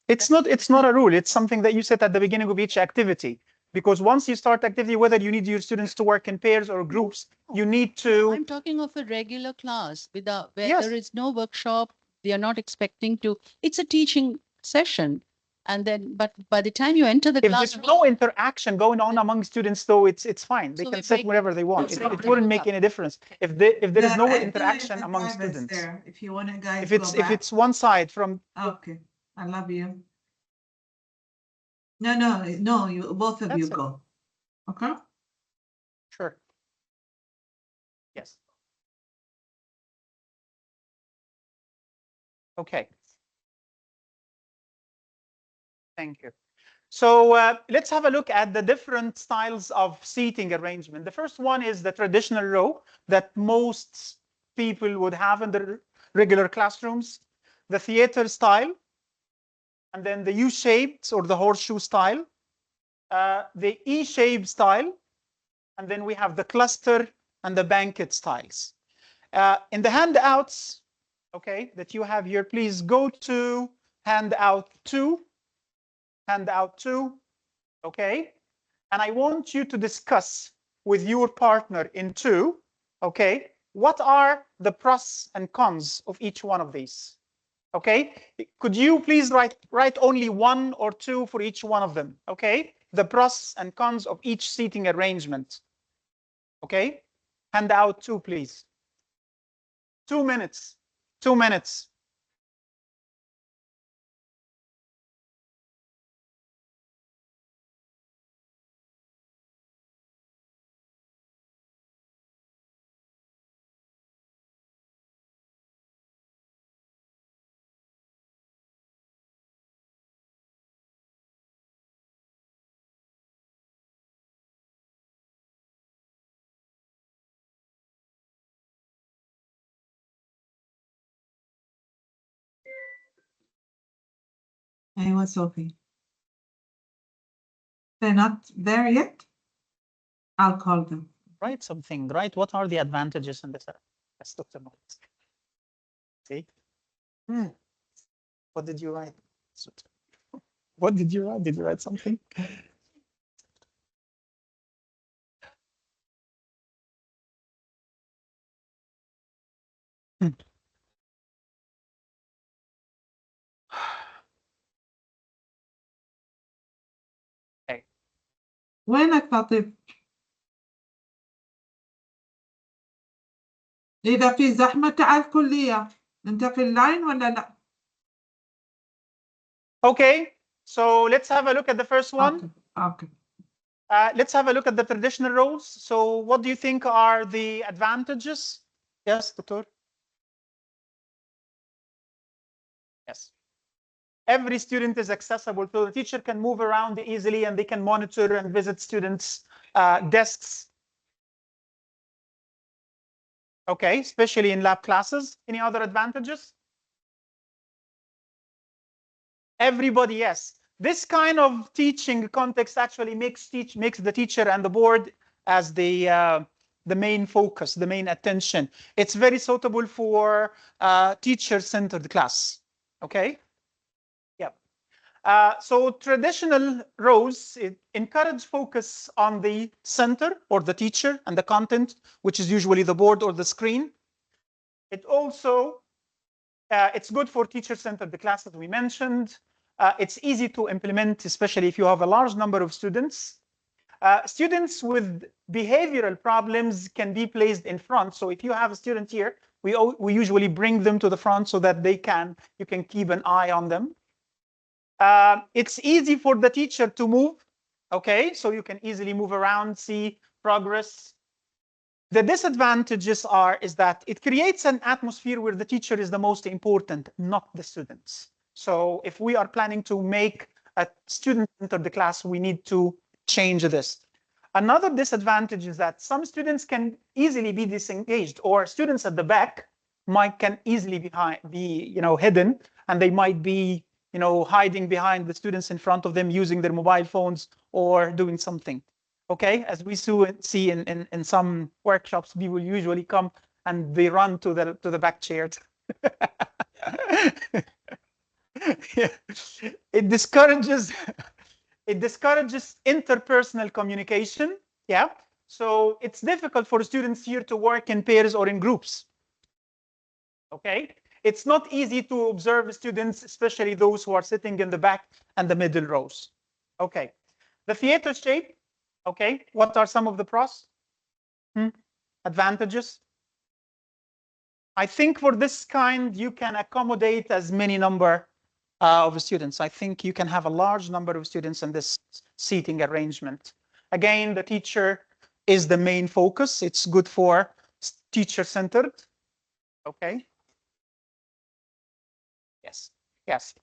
[SPEAKER 2] It's not a rule. It's something that you set at the beginning of each activity. Because once you start activity, whether you need your students to work in pairs or groups, you need to.
[SPEAKER 3] I'm talking of a regular class where
[SPEAKER 2] Yes.
[SPEAKER 3] there is no workshop. They are not expecting to. It's a teaching session. And then, but by the time you enter the class,
[SPEAKER 2] if there's no interaction going on among students, though, it's fine. They can sit wherever they want. It wouldn't make any difference if there is no interaction among students.
[SPEAKER 12] There. If you want to, guys,
[SPEAKER 2] if it's one side from.
[SPEAKER 12] Okay, I love you. No, you both of you go. Okay.
[SPEAKER 2] Sure. Yes. Okay. Thank you. So let's have a look at the different styles of seating arrangement. The first one is the traditional row that most people would have in their regular classrooms, the theater style, and then the U-shaped or the horseshoe style, the E-shaped style, and then we have the cluster and the banquet styles. In the handouts, okay, that you have here, please go to handout 2. Handout 2, okay? And I want you to discuss with your partner in two, okay, what are the pros and cons of each one of these? Okay, could you please write only one or two for each one of them? Okay, the pros and cons of each seating arrangement. Okay, hand out two, please. 2 minutes. 2 minutes.
[SPEAKER 12] Anyone, Sophie? They're not there yet? I'll call them.
[SPEAKER 2] Write something, right? What are the advantages in this? Let's look them up. See? What did you write? What did you write? Did you write something? Okay.
[SPEAKER 12] وينك لطيف؟ إذا في زحمة تعال كلية. أنت في اللاين ولا لا؟
[SPEAKER 2] Okay, so let's have a look at the first one.
[SPEAKER 12] Okay.
[SPEAKER 2] Let's have a look at the traditional roles. So what do you think are the advantages? Yes, Doctor? Yes. Every student is accessible, so the teacher can move around easily and they can monitor and visit students' desks. Okay, especially in lab classes. Any other advantages? Everybody, yes. This kind of teaching context actually makes the teacher and the board as the main focus, the main attention. It's very suitable for teacher-centered class. Okay. Yeah. So traditional roles encourage focus on the center or the teacher and the content, which is usually the board or the screen. It also it's good for teacher-centered classes we mentioned. It's easy to implement, especially if you have a large number of students. Students with behavioral problems can be placed in front. So if you have a student here, we usually bring them to the front so that you can keep an eye on them. It's easy for the teacher to move. Okay, so you can easily move around, see progress. The disadvantages is that it creates an atmosphere where the teacher is the most important, not the students. So if we are planning to make a student enter the class, we need to change this. Another disadvantage is that some students can easily be disengaged, or students at the back can easily be hidden, and they might be hiding behind the students in front of them, using their mobile phones or doing something. Okay, as we see in some workshops, people usually come and they run to the back chairs. Yeah. It discourages interpersonal communication. Yeah, so it's difficult for students here to work in pairs or in groups. Okay, it's not easy to observe students, especially those who are sitting in the back and the middle rows. Okay, the theater shape. Okay, what are some of the pros? Advantages? I think for this kind, you can accommodate as many number of students. I think you can have a large number of students in this seating arrangement. Again, the teacher is the main focus. It's good for teacher-centered. Okay. Yes, yes.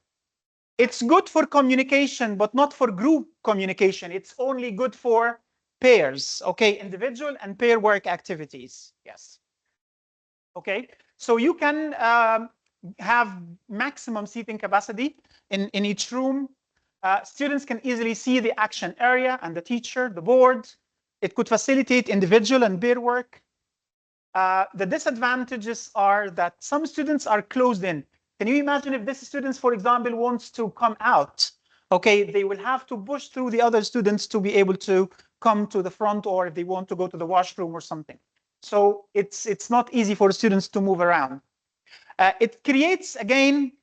[SPEAKER 2] It's good for communication, but not for group communication. It's only good for pairs, okay? Individual and pair work activities, yes. Okay, so you can have maximum seating capacity in each room. Students can easily see the action area and the teacher, the board. It could facilitate individual and pair work. The disadvantages are that some students are closed in. Can you imagine if this students, for example, wants to come out? Okay, they will have to push through the other students to be able to come to the front or if they want to go to the washroom or something. So it's not easy for students to move around. It creates, again,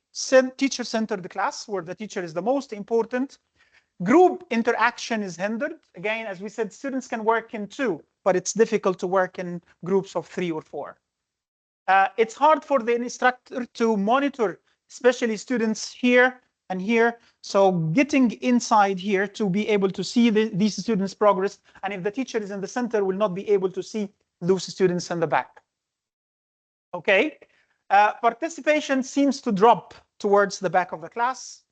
[SPEAKER 2] teacher-centered class where the teacher is the most important. Group interaction is hindered. Again, as we said, students can work in 2, but it's difficult to work in groups of 3 or 4. It's hard for the instructor to monitor, especially students here and here. So getting inside here to be able to see these students' progress, and if the teacher is in the center, will not be able to see those students in the back. Okay, participation seems to drop towards the back of the class.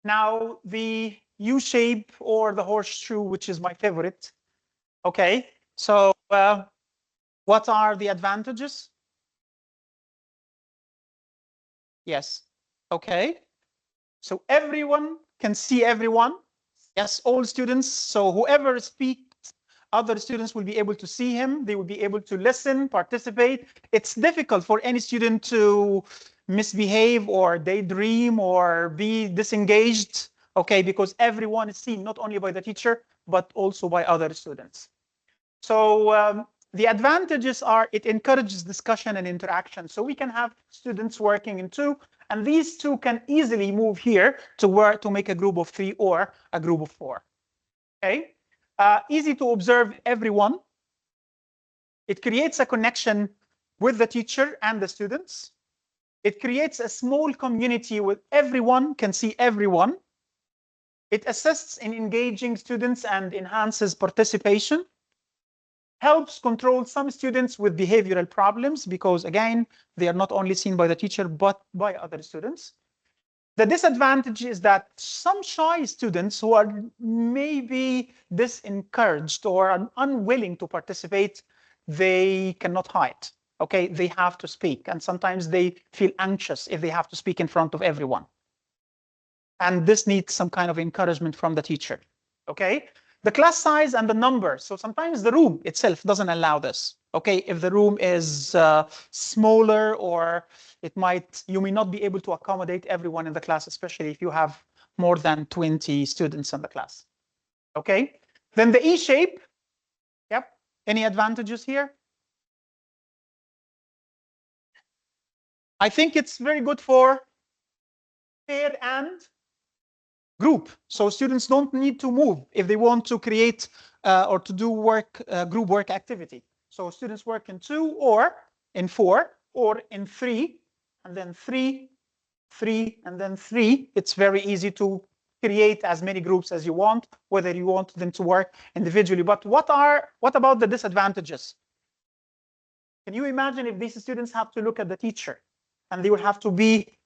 [SPEAKER 2] Now the U-shape or the horseshoe, which is my favorite. Okay, so what are the advantages? Yes. Okay. So everyone can see everyone. Yes, all students. So whoever speaks, other students will be able to see him. They will be able to listen, participate. It's difficult for any student to misbehave or daydream or be disengaged. Okay, because everyone is seen not only by the teacher, but also by other students. So the advantages are it encourages discussion and interaction. So we can have students working in 2, and these 2 can easily move here to work to make a group of 3 or a group of 4. Okay, easy to observe everyone. It creates a connection with the teacher and the students. It creates a small community where everyone can see everyone. It assists in engaging students and enhances participation. Helps control some students with behavioral problems because, again, they are not only seen by the teacher, but by other students. The disadvantage is that some shy students who are maybe disencouraged or unwilling to participate, they cannot hide. Okay, they have to speak, and sometimes they feel anxious if they have to speak in front of everyone. And this needs some kind of encouragement from the teacher. Okay, the class size and the number. So sometimes the room itself doesn't allow this. Okay, if the room is smaller, or you may not be able to accommodate everyone in the class, especially if you have more than 20 students in the class. Okay, then the E shape. Yep. Any advantages here? I think it's very good for pair and group. So students don't need to move if they want to create or to do work, group work activity. So students work in 2 or in 4 or in 3, and then 3, 3, and then 3. It's very easy to create as many groups as you want, whether you want them to work individually. But what about the disadvantages? Can you imagine if these students have to look at the teacher and they will have to be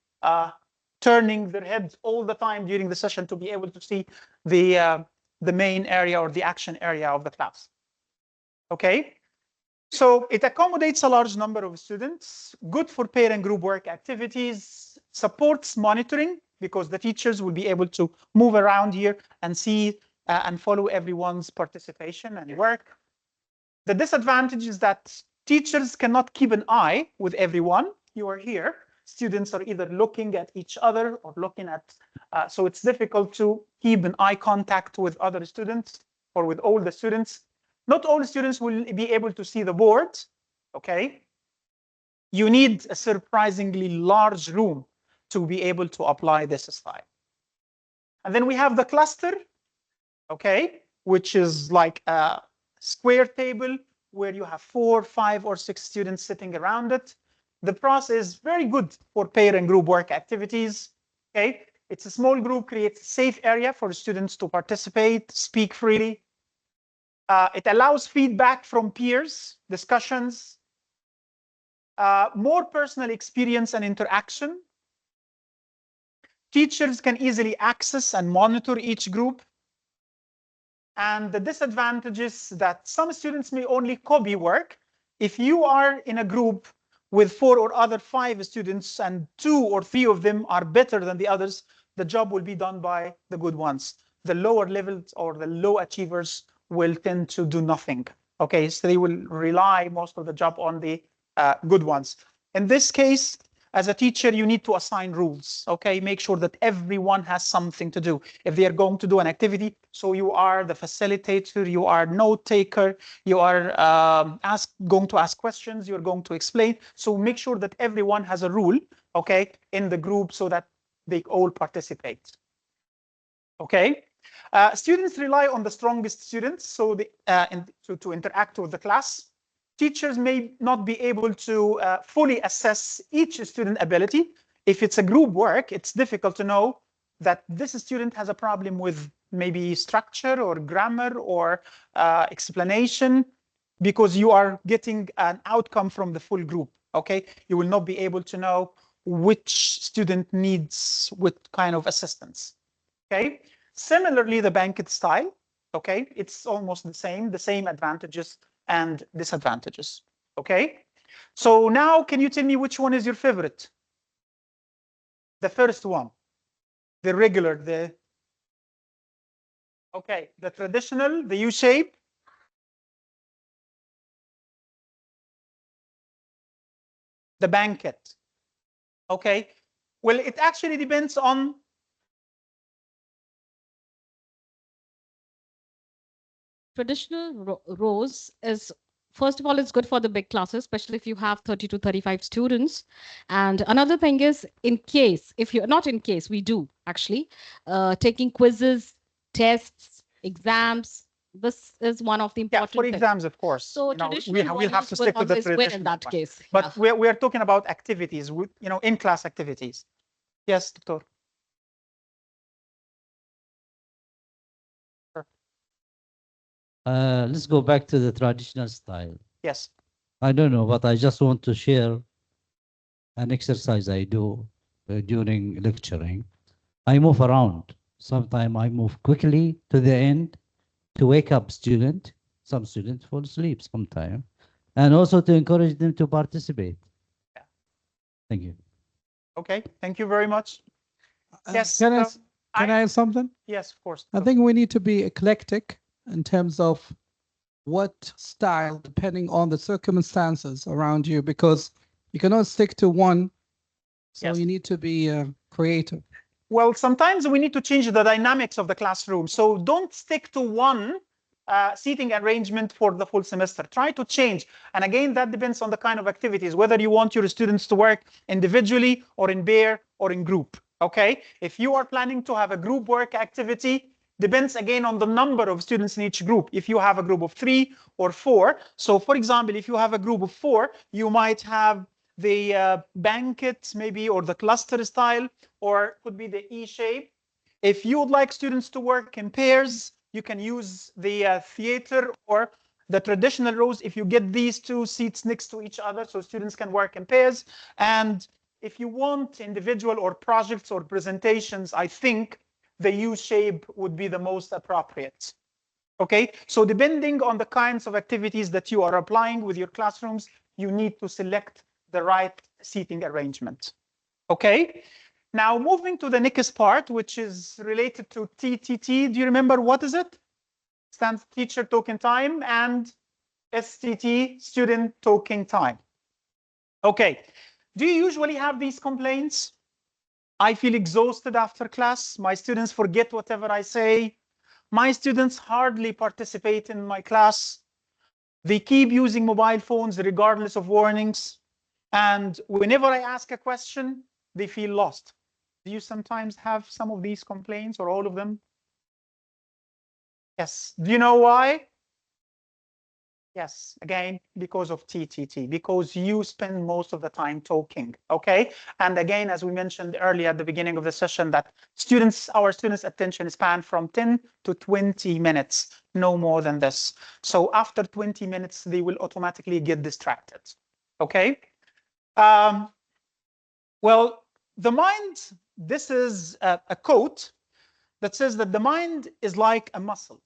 [SPEAKER 2] turning their heads all the time during the session to be able to see the main area or the action area of the class? Okay, so it accommodates a large number of students, good for pair and group work activities, supports monitoring because the teachers will be able to move around here and see and follow everyone's participation and work. The disadvantage is that teachers cannot keep an eye with everyone. You are here. Students are either looking at each other or looking at, so it's difficult to keep an eye contact with other students or with all the students. Not all students will be able to see the board, okay? You need a surprisingly large room to be able to apply this style. And then we have the cluster, okay, which is like a square table where you have 4, 5, or 6 students sitting around it. The process is very good for pair and group work activities. Okay, it's a small group, creates a safe area for students to participate, speak freely. It allows feedback from peers, discussions, more personal experience and interaction. Teachers can easily access and monitor each group. And the disadvantage is that some students may only copy work. If you are in a group with 4 or other 5 students and 2 or 3 of them are better than the others, the job will be done by the good ones. The lower levels or the low achievers will tend to do nothing. Okay, so they will rely most of the job on the good ones. In this case, as a teacher, you need to assign rules, okay? Make sure that everyone has something to do. If they are going to do an activity, so you are the facilitator, you are note taker, you are going to ask questions, you're going to explain. So make sure that everyone has a rule, okay, in the group so that they all participate. Okay? Students rely on the strongest students so to interact with the class. Teachers may not be able to fully assess each student ability. If it's a group work, it's difficult to know that this student has a problem with maybe structure or grammar or explanation, because you are getting an outcome from the full group, okay? You will not be able to know which student needs what kind of assistance, okay? Similarly, the banquet style, okay? It's almost the same advantages and disadvantages, okay? So now, can you tell me which one is your favorite? The first one, the regular, okay, the traditional, the U shape. The banquet, okay? Well, it actually depends on
[SPEAKER 13] traditional rows is, first of all, it's good for the big classes, especially if you have 30 to 35 students. And another thing is, in case, if you're not in case, we do actually, taking quizzes, tests, exams. This is one of the important
[SPEAKER 2] for exams, of course.
[SPEAKER 13] So
[SPEAKER 2] we'll have to stick with the traditional
[SPEAKER 13] in that case.
[SPEAKER 2] But we are talking about activities, in-class activities. Yes, Doctor.
[SPEAKER 10] Let's go back to the traditional style.
[SPEAKER 2] Yes.
[SPEAKER 10] I don't know, but I just want to share an exercise I do during lecturing. I move around. Sometimes I move quickly to the end to wake up student. Some students fall asleep sometimes. And also to encourage them to participate.
[SPEAKER 2] Yeah.
[SPEAKER 10] Thank you.
[SPEAKER 2] Okay, thank you very much. Yes.
[SPEAKER 9] Can I add something?
[SPEAKER 2] Yes, of course.
[SPEAKER 9] I think we need to be eclectic in terms of what style, depending on the circumstances around you, because you cannot stick to one. So you need to be creative.
[SPEAKER 2] Well, sometimes we need to change the dynamics of the classroom. So don't stick to one seating arrangement for the full semester. Try to change. And again, that depends on the kind of activities, whether you want your students to work individually or in pair or in group. Okay? If you are planning to have a group work activity, depends again on the number of students in each group. If you have a group of 3 or 4, so for example, if you have a group of 4, you might have the banquet maybe, or the cluster style, or could be the E shape. If you would like students to work in pairs, you can use the theater or the traditional rows if you get these two seats next to each other so students can work in pairs. And if you want individual or projects or presentations, I think the U shape would be the most appropriate. Okay, so depending on the kinds of activities that you are applying with your classrooms, you need to select the right seating arrangement. Okay, now moving to the next part, which is related to TTT. Do you remember what is it? Stands teacher talking time, and STT, student talking time. Okay, do you usually have these complaints? I feel exhausted after class. My students forget whatever I say. My students hardly participate in my class. They keep using mobile phones regardless of warnings. And whenever I ask a question, they feel lost. Do you sometimes have some of these complaints or all of them? Yes. Do you know why? Yes, again, because of TTT, because you spend most of the time talking, okay? And again, as we mentioned earlier at the beginning of the session, that our students' attention span from 10 to 20 minutes, no more than this. So after 20 minutes, they will automatically get distracted, okay? Well, the mind, this is a quote that says that the mind is like a muscle.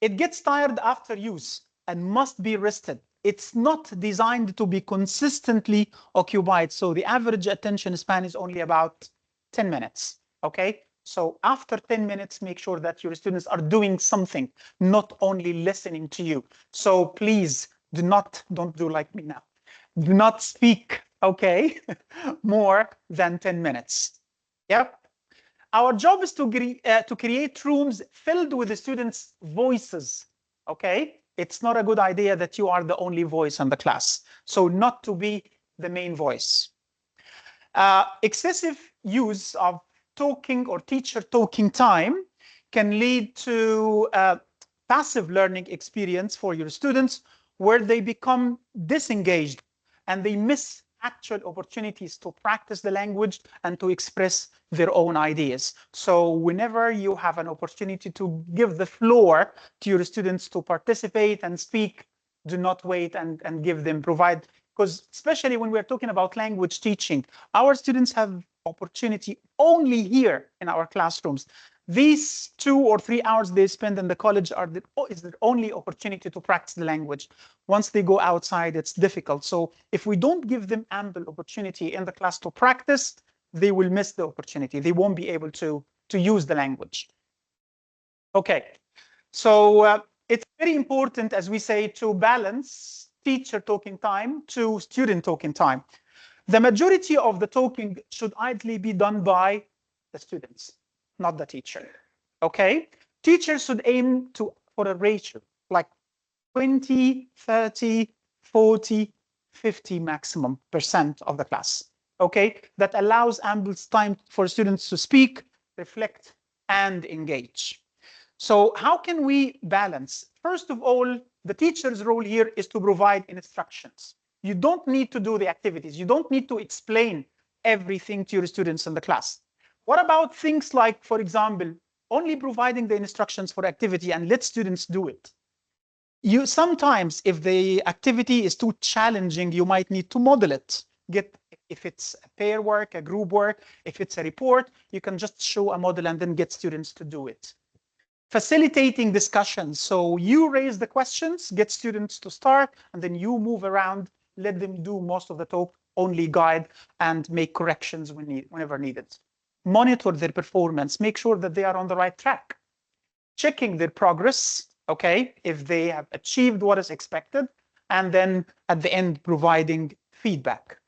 [SPEAKER 2] It gets tired after use and must be rested. It's not designed to be consistently occupied. So the average attention span is only about 10 minutes, okay? So after 10 minutes, make sure that your students are doing something, not only listening to you. So please don't do like me now. Do not speak okay, more than 10 minutes. Yep. Our job is to create rooms filled with the students' voices, okay? It's not a good idea that you are the only voice in the class. So not to be the main voice. Excessive use of talking or teacher talking time can lead to a passive learning experience for your students where they become disengaged and they miss actual opportunities to practice the language and to express their own ideas. So whenever you have an opportunity to give the floor to your students to participate and speak, do not wait and give them, provide, because especially when we're talking about language teaching, our students have opportunity only here in our classrooms. These 2 or 3 hours they spend in the college is the only opportunity to practice the language. Once they go outside, it's difficult. So if we don't give them ample opportunity in the class to practice, they will miss the opportunity. They won't be able to use the language. Okay, so it's very important, as we say, to balance teacher talking time to student talking time. The majority of the talking should ideally be done by the students, not the teacher. Okay? Teachers should aim for a ratio, like 20, 30, 40, 50 maximum % of the class. Okay? That allows ample time for students to speak, reflect, and engage. So how can we balance? First of all, the teacher's role here is to provide instructions. You don't need to do the activities. You don't need to explain everything to your students in the class. What about things like, for example, only providing the instructions for activity and let students do it? You sometimes, if the activity is too challenging, you might need to model it. If it's a pair work, a group work, if it's a report, you can just show a model and then get students to do it. Facilitating discussions. So you raise the questions, get students to start, and then you move around, let them do most of the talk, only guide and make corrections whenever needed. Monitor their performance, make sure that they are on the right track. Checking their progress, okay, if they have achieved what is expected, and then at the end, providing feedback.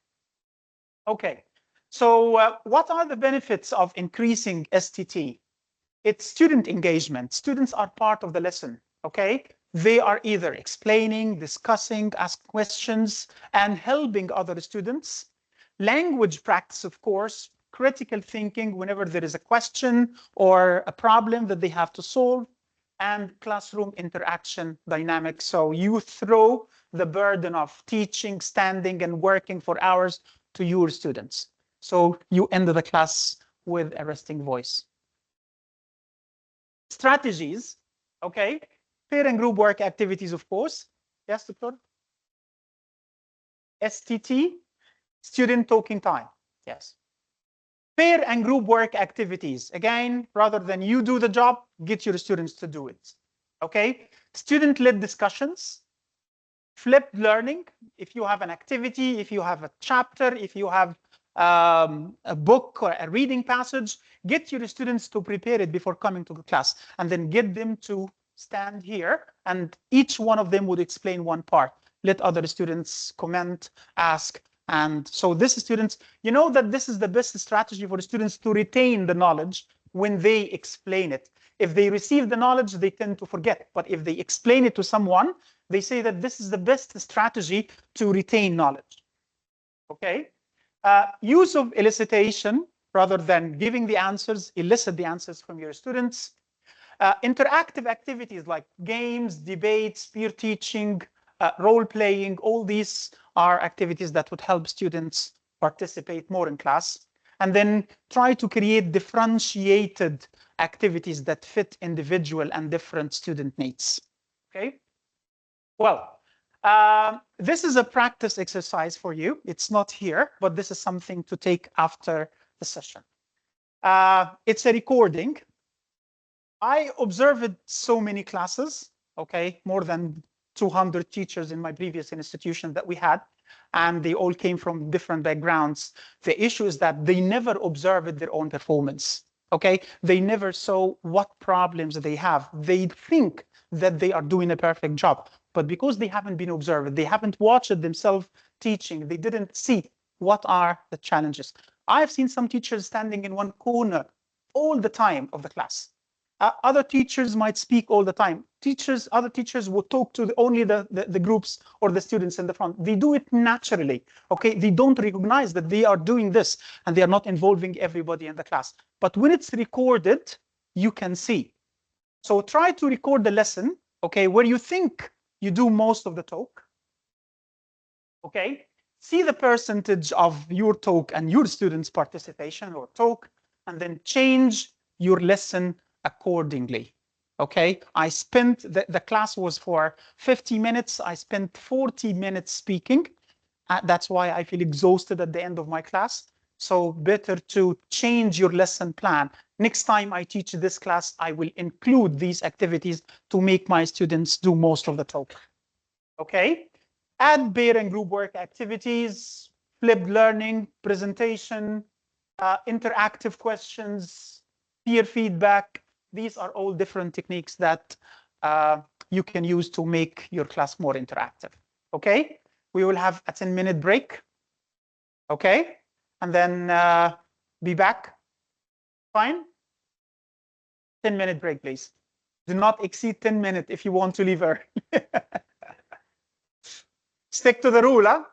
[SPEAKER 2] Okay, so what are the benefits of increasing STT? It's student engagement. Students are part of the lesson, okay? They are either explaining, discussing, asking questions, and helping other students. Language practice, of course, critical thinking whenever there is a question or a problem that they have to solve, and classroom interaction dynamics. So you throw the burden of teaching, standing, and working for hours to your students. So you end the class with a resting voice. Strategies, okay? Pair and group work activities, of course. Yes, Doctor? STT, student talking time. Yes. Pair and group work activities. Again, rather than you do the job, get your students to do it. Okay? Student-led discussions. Flipped learning. If you have an activity, if you have a chapter, if you have a book or a reading passage, get your students to prepare it before coming to the class, and then get them to stand here, and each one of them would explain one part. Let other students comment, ask, and so this students, you know that this is the best strategy for the students to retain the knowledge when they explain it. If they receive the knowledge, they tend to forget, but if they explain it to someone, they say that this is the best strategy to retain knowledge. Okay? Use of elicitation, rather than giving the answers, elicit the answers from your students. Interactive activities like games, debates, peer teaching, role-playing, all these are activities that would help students participate more in class. And then try to create differentiated activities that fit individual and different student needs. Okay? Well, this is a practice exercise for you. It's not here, but this is something to take after the session. It's a recording. I observed so many classes, okay, more than 200 teachers in my previous institution that we had, and they all came from different backgrounds. The issue is that they never observed their own performance, okay? They never saw what problems they have. They think that they are doing a perfect job, but because they haven't been observed, they haven't watched themselves teaching, they didn't see what are the challenges. I've seen some teachers standing in one corner all the time of the class. Other teachers might speak all the time. Other teachers will talk to only the groups or the students in the front. They do it naturally, okay? They don't recognize that they are doing this and they are not involving everybody in the class. But when it's recorded, you can see. So try to record the lesson, okay, where you think you do most of the talk, okay? See the percentage of your talk and your students' participation or talk, and then change your lesson accordingly, okay? I spent, the class was for 50 minutes. I spent 40 minutes speaking. That's why I feel exhausted at the end of my class. So better to change your lesson plan. Next time I teach this class, I will include these activities to make my students do most of the talk, okay? Add pair and group work activities, flipped learning, presentation, interactive questions, peer feedback. These are all different techniques that you can use to make your class more interactive. Okay, we will have a 10-minute break. Okay, and then be back. Fine. 10-minute break, please. Do not exceed 10 minutes if you want to leave early. Stick to the rule, huh?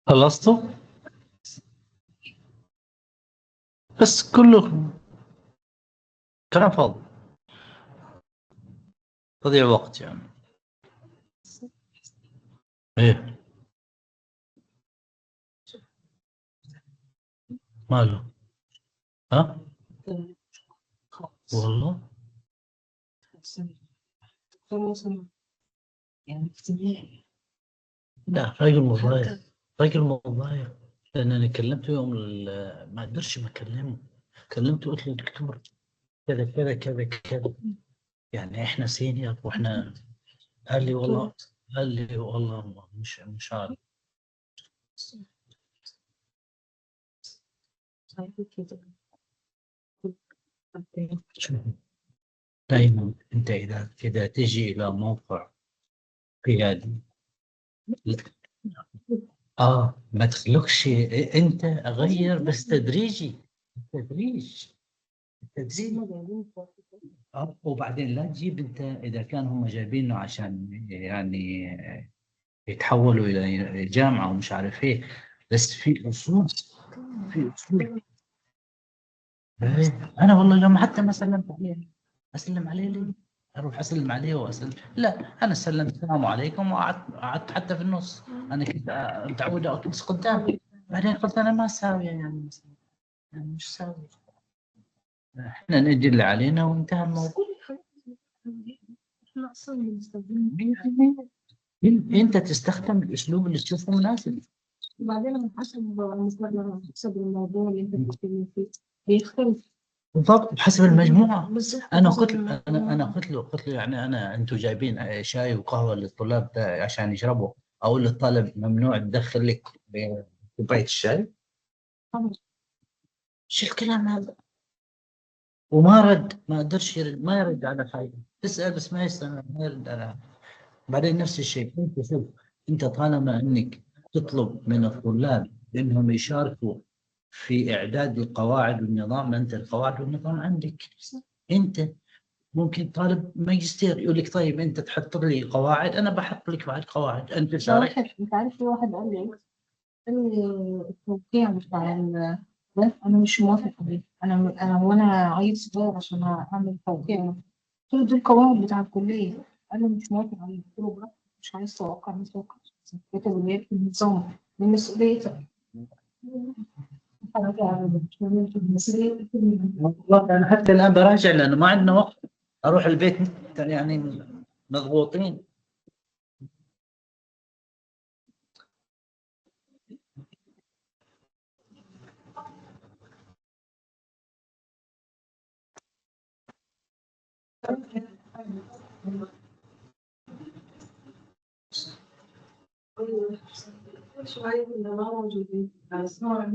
[SPEAKER 10] خلصتوا؟ بس كله كلام فاضي، تضيع وقت يعني. ايه ماله؟ ها؟ والله لا، راجل مضايق، راجل مضايق، لان انا كلمته يوم ما قدرش ما اكلمه. كلمته قلت له دكتور كذا كذا كذا كذا، يعني احنا سينيور واحنا. قال لي والله، قال لي والله مش عارف. شوف، دايما انت اذا تجي الى موقع قيادي، ما تخلقش انت، غير بس تدريجي، تدريج تدريج. وبعدين لا تجيب انت اذا كان هم جايبينه عشان يعني يتحولوا الى جامعه ومش عارف ايه، بس في اصول، في اصول. إيه، انا والله لما حتى ما سلمت عليه، اسلم عليه ليه؟ اروح اسلم عليه واسلم؟ لا، انا سلمت السلام عليكم وقعدت حتى في النص. انا كنت متعود اجلس قدام، بعدين قلت انا ما ساوي يعني مش ساوي، احنا ندي اللي علينا وانتهى الموضوع. انت تستخدم الاسلوب اللي تشوفه مناسب.
[SPEAKER 11] وبعدين على حسب الموضوع اللي انت بتتكلم فيه بيختلف.
[SPEAKER 10] بالضبط، بحسب المجموعه. انا قلت انا قلت له يعني انتم جايبين شاي وقهوه للطلاب ده عشان يشربوا، اقول للطالب ممنوع تدخل لك كوبايه الشاي؟ شو الكلام هذا؟ وما رد، ما قدرش يرد، ما يرد على حاجه، تسال بس ما يسال، ما يرد على. بعدين نفس الشيء، انت شوف، انت طالما انك تطلب من الطلاب انهم يشاركوا في اعداد القواعد والنظام، انت القواعد والنظام عندك. انت ممكن طالب ماجستير يقول لك طيب انت تحط لي قواعد، انا بحط لك بعد قواعد، انت شارك.
[SPEAKER 11] انت عارف في واحد قال لي ايه؟ قال لي التوقيع بتاع ده انا مش موافق عليه. انا وانا عيل صغير عشان اعمل توقيع. قلت له دي القواعد بتاع الكليه. قال لي مش موافق عليه. قلت له براحتك، مش عايز توقع ما توقعش، كتب اللي هي في النظام دي مسؤوليتك.
[SPEAKER 10] والله انا حتى الان براجع لانه ما عندنا وقت، اروح البيت يعني مضغوطين.
[SPEAKER 11] شوية من اللي ما موجودين اسمع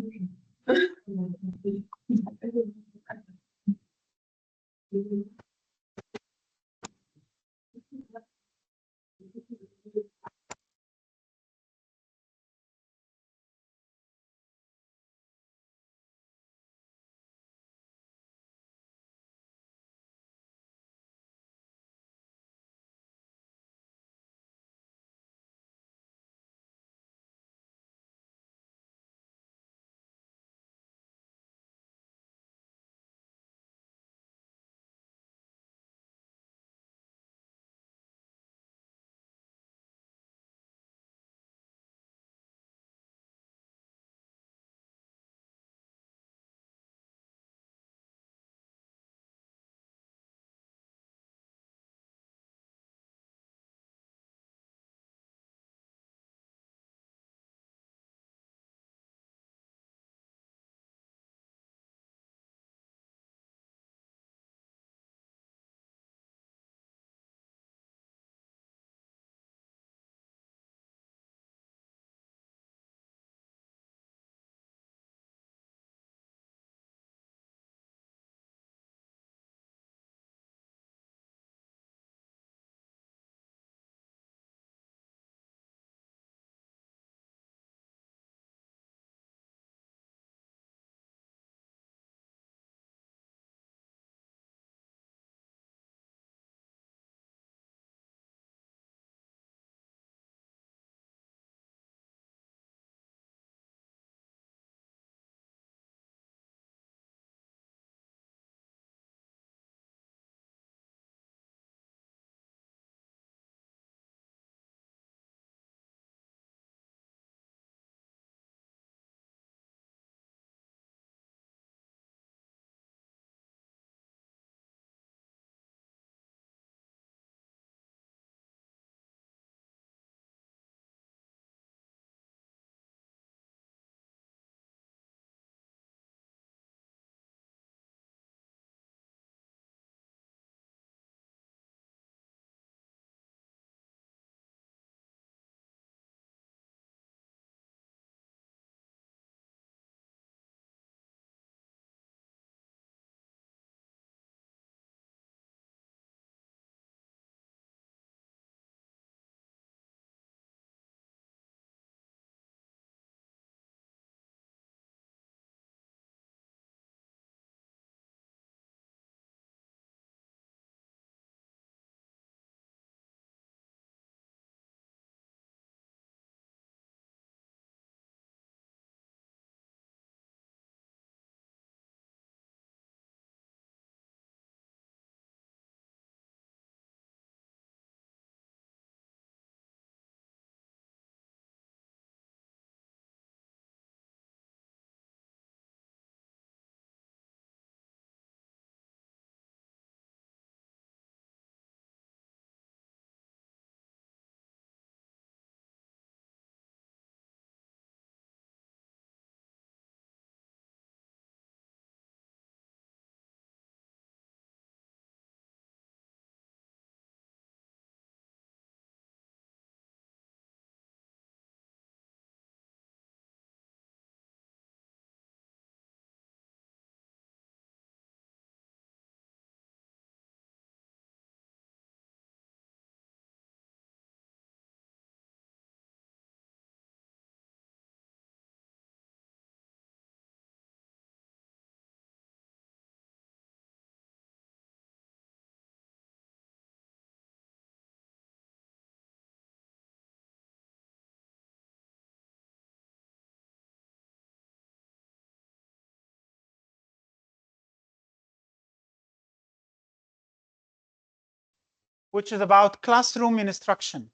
[SPEAKER 2] which is about classroom instruction.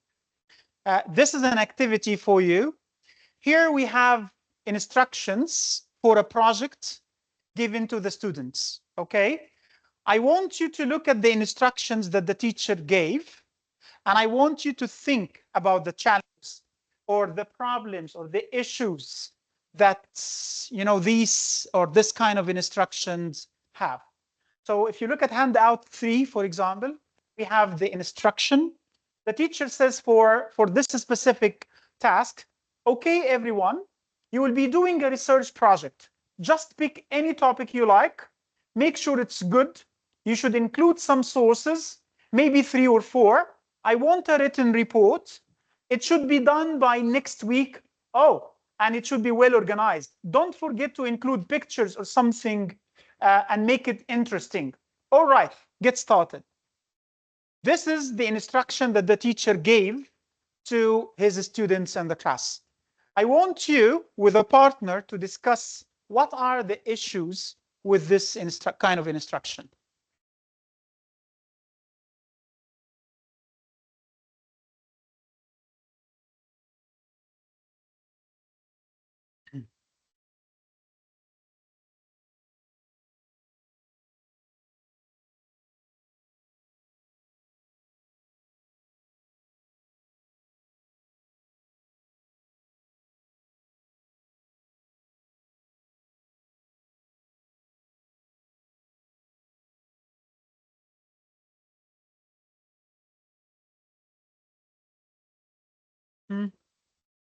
[SPEAKER 2] This is an activity for you. Here we have instructions for a project given to the students, okay? I want you to look at the instructions that the teacher gave, and I want you to think about the challenges or the problems or the issues that, you know, these or this kind of instructions have. So if you look at handout 3, for example, we have the instruction. The teacher says for this specific task, okay, everyone, you will be doing a research project. Just pick any topic you like. Make sure it's good. You should include some sources, maybe 3 or 4. I want a written report. It should be done by next week. Oh, and it should be well organized. Don't forget to include pictures or something and make it interesting. All right, get started. This is the instruction that the teacher gave to his students and the class. I want you, with a partner, to discuss what are the issues with this kind of instruction.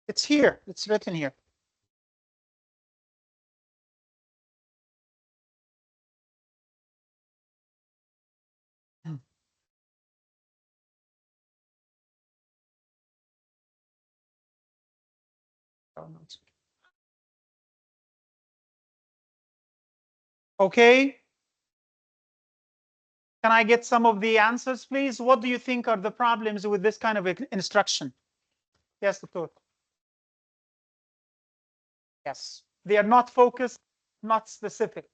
[SPEAKER 2] It's here. It's written here. Okay. Can I get some of the answers, please? What do you think are the problems with this kind of instruction? Yes, Doctor. Yes. They are not focused, not specific.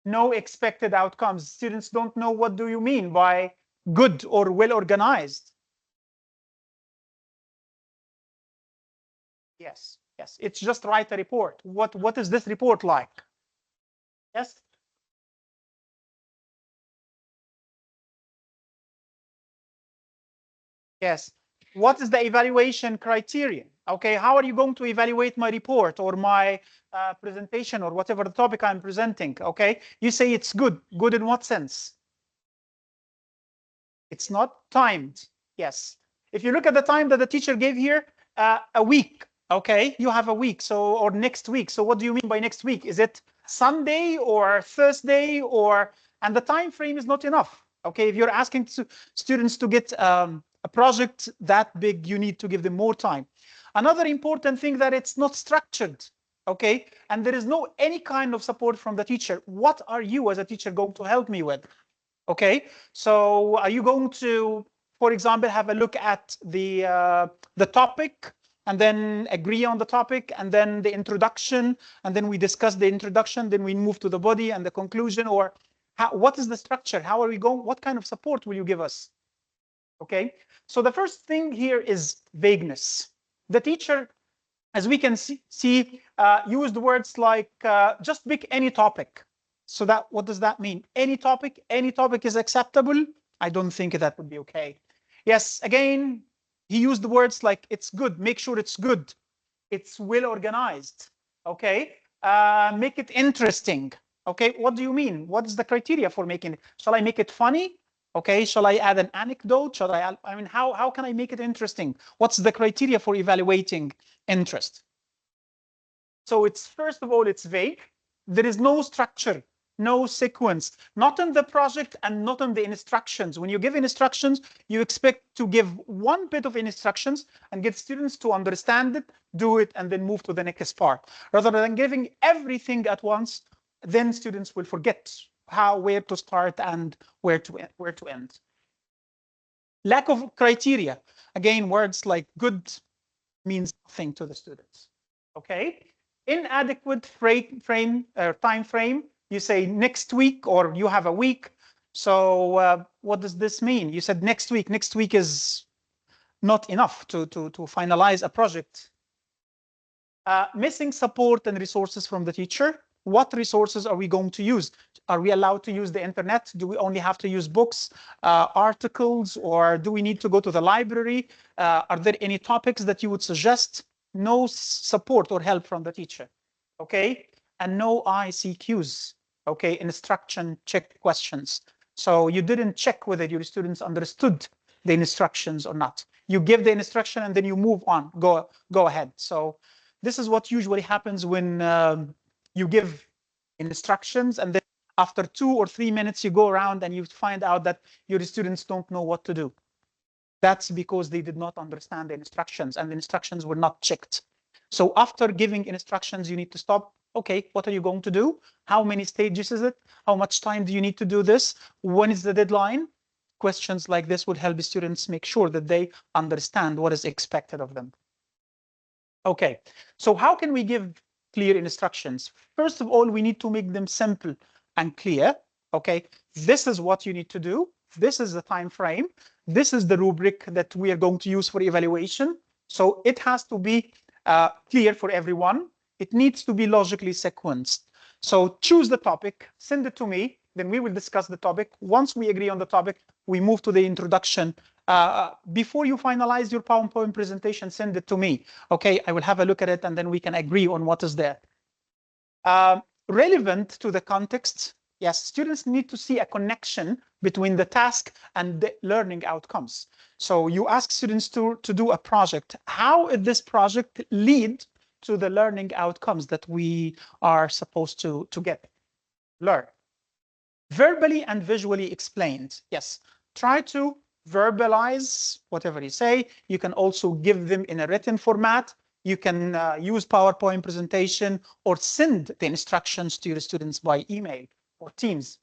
[SPEAKER 2] No expected outcomes. Students don't know what do you mean by good or well organized. Yes, yes. It's just write a report. What is this report like? Yes. Yes. What is the evaluation criterion? Okay, how are you going to evaluate my report or my presentation or whatever the topic I'm presenting? Okay, you say it's good. Good in what sense? It's not timed. Yes. If you look at the time that the teacher gave here, a week. Okay, you have a week. So, or next week. So what do you mean by next week? Is it Sunday or Thursday or, and the time frame is not enough. Okay, if you're asking students to get a project that big, you need to give them more time. Another important thing that it's not structured. Okay, and there is no any kind of support from the teacher. What are you as a teacher going to help me with? Okay, so are you going to, for example, have a look at the topic and then agree on the topic and then the introduction and then we discuss the introduction, then we move to the body and the conclusion, or what is the structure? How are we going? What kind of support will you give us? Okay, so the first thing here is vagueness. The teacher, as we can see used words like just pick any topic. So that, what does that mean? Any topic is acceptable? I don't think that would be okay. Yes, again, he used the words like it's good, make sure it's good. It's well organized, okay? Make it interesting, okay? What do you mean? What is the criteria for making it? Shall I make it funny? Okay, shall I add an anecdote? Shall I mean, how can I make it interesting? What's the criteria for evaluating interest? So it's, first of all, it's vague. There is no structure, no sequence, not in the project and not in the instructions. When you give instructions, you expect to give one bit of instructions and get students to understand it, do it, and then move to the next part. Rather than giving everything at once, then students will forget where to start and where to end. Lack of criteria. Again, words like good means nothing to the students. Okay. Inadequate time frame. You say next week or you have a week. So what does this mean? You said next week. Next week is not enough to finalize a project. Missing support and resources from the teacher. What resources are we going to use? Are we allowed to use the internet? Do we only have to use books, articles, or do we need to go to the library? Are there any topics that you would suggest? No support or help from the teacher, okay? And no ICQs, okay? Instruction check questions. So you didn't check whether your students understood the instructions or not. You give the instruction and then you move on, go ahead. So this is what usually happens when you give instructions and then after 2 or 3 minutes you go around and you find out that your students don't know what to do. That's because they did not understand the instructions and the instructions were not checked. So after giving instructions, you need to stop. Okay, what are you going to do? How many stages is it? How much time do you need to do this? When is the deadline? Questions like this would help the students make sure that they understand what is expected of them. Okay, so how can we give clear instructions? First of all, we need to make them simple and clear. Okay, this is what you need to do. This is the time frame. This is the rubric that we are going to use for evaluation. So it has to be clear for everyone. It needs to be logically sequenced. So choose the topic, send it to me, then we will discuss the topic. Once we agree on the topic, we move to the introduction. Before you finalize your PowerPoint presentation, send it to me. Okay, I will have a look at it and then we can agree on what is there. Relevant to the context, yes, students need to see a connection between the task and the learning outcomes. So you ask students to do a project. How is this project lead to the learning outcomes that we are supposed to learn? Verbally and visually explained. Yes, try to verbalize whatever you say. You can also give them in a written format. You can use PowerPoint presentation or send the instructions to your students by email or Teams.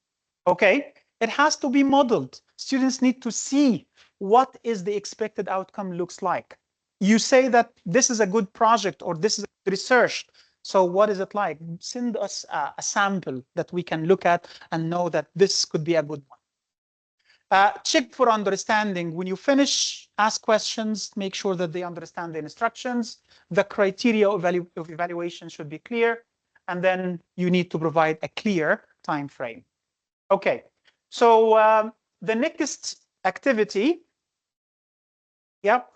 [SPEAKER 2] Okay, it has to be modeled. Students need to see what is the expected outcome looks like. You say that this is a good project or this is research. So what is it like? Send us a sample that we can look at and know that this could be a good one. Check for understanding. When you finish, ask questions, make sure that they understand the instructions. The criteria of evaluation should be clear. And then you need to provide a clear time frame. Okay, so the next activity. Yep.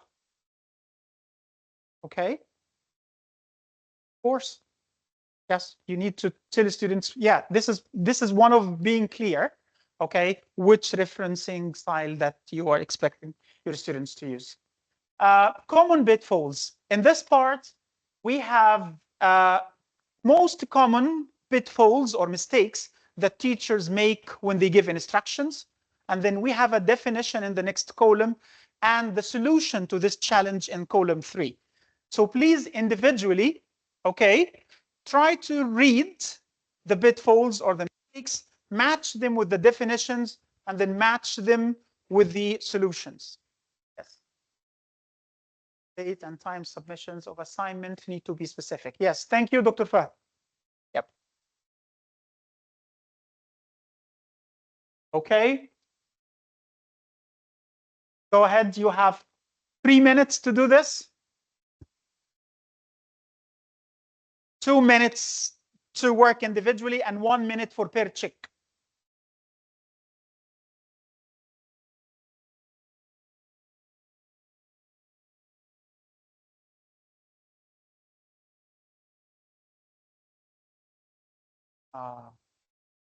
[SPEAKER 2] Okay. Of course. Yes, you need to tell students, yeah, this is one of being clear, okay, which referencing style that you are expecting your students to use. Common pitfalls. In this part, we have most common pitfalls or mistakes that teachers make when they give instructions. And then we have a definition in the next column and the solution to this challenge in column 3. So please individually, okay, try to read the pitfalls or the mistakes, match them with the definitions, and then match them with the solutions. Yes. Date and time submissions of assignment need to be specific. Yes, thank you, Dr. Fahd. Yep. Okay. Go ahead, you have 3 minutes to do this. 2 minutes to work individually and 1 minute for per check.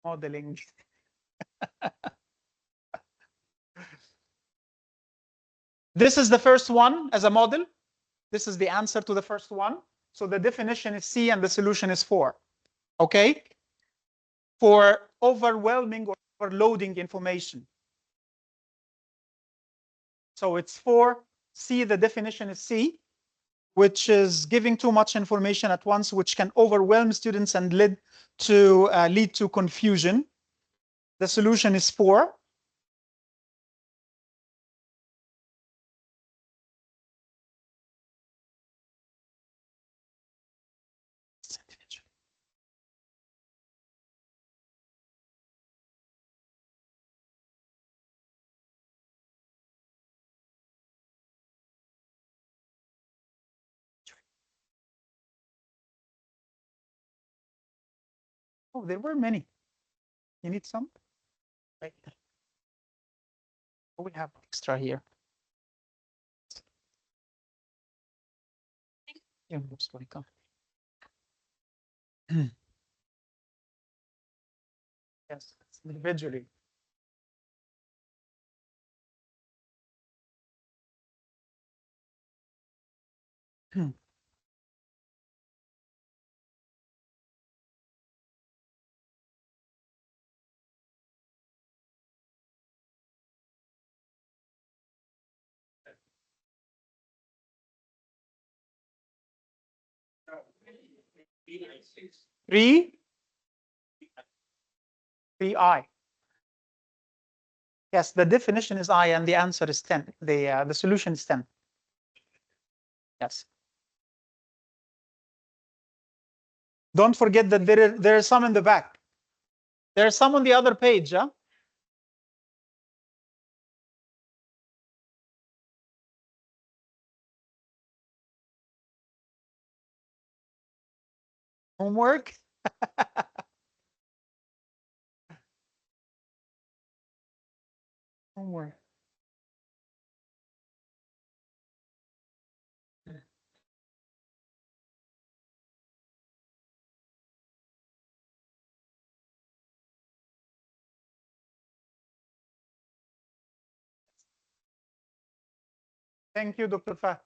[SPEAKER 2] Modeling. This is the first one as a model. This is the answer to the first one. So the definition is C and the solution is 4. Okay? For overwhelming or overloading information. So it's 4. C, the definition is C, which is giving too much information at once, which can overwhelm students and lead to confusion. The solution is 4. Oh, there were many. You need some? Right. We have extra here. You're most welcome. Yes, individually. Three I. Yes, the definition is I, and the answer is 10. The solution is 10. Yes. Don't forget that there are some in the back. There are some on the other page, huh? Homework. Homework. Thank you, Dr. Fa.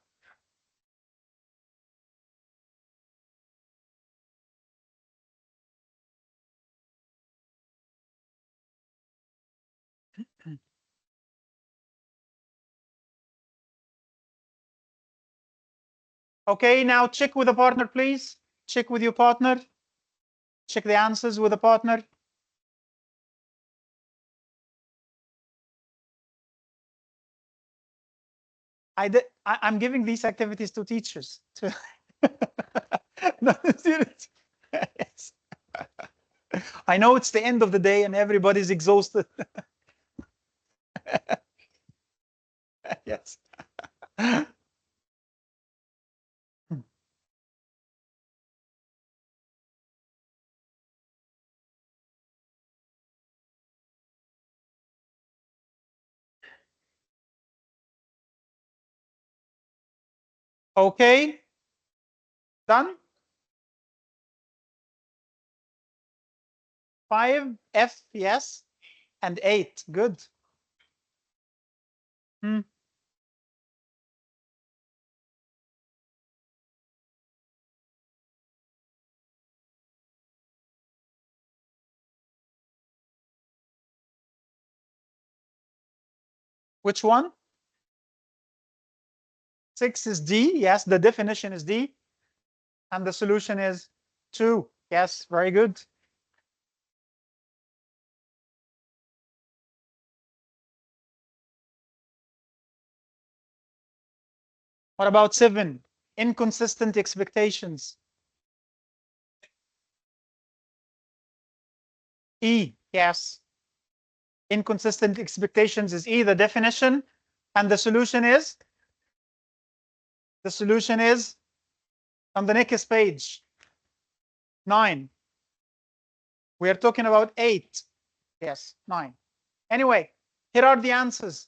[SPEAKER 2] Okay, now check with a partner, please. Check with your partner. Check the answers with a partner. I'm giving these activities to teachers, not the students. Yes. I know it's the end of the day and everybody's exhausted. Yes. Okay. Done. 5 F, yes, and 8. Good. Which one? 6 is D. Yes, the definition is D. And the solution is 2. Yes, very good. What about 7? Inconsistent expectations. E, yes. Inconsistent expectations is E, the definition. And the solution is? The solution is on the next page. 9. We are talking about 8. Yes, 9. Anyway, here are the answers.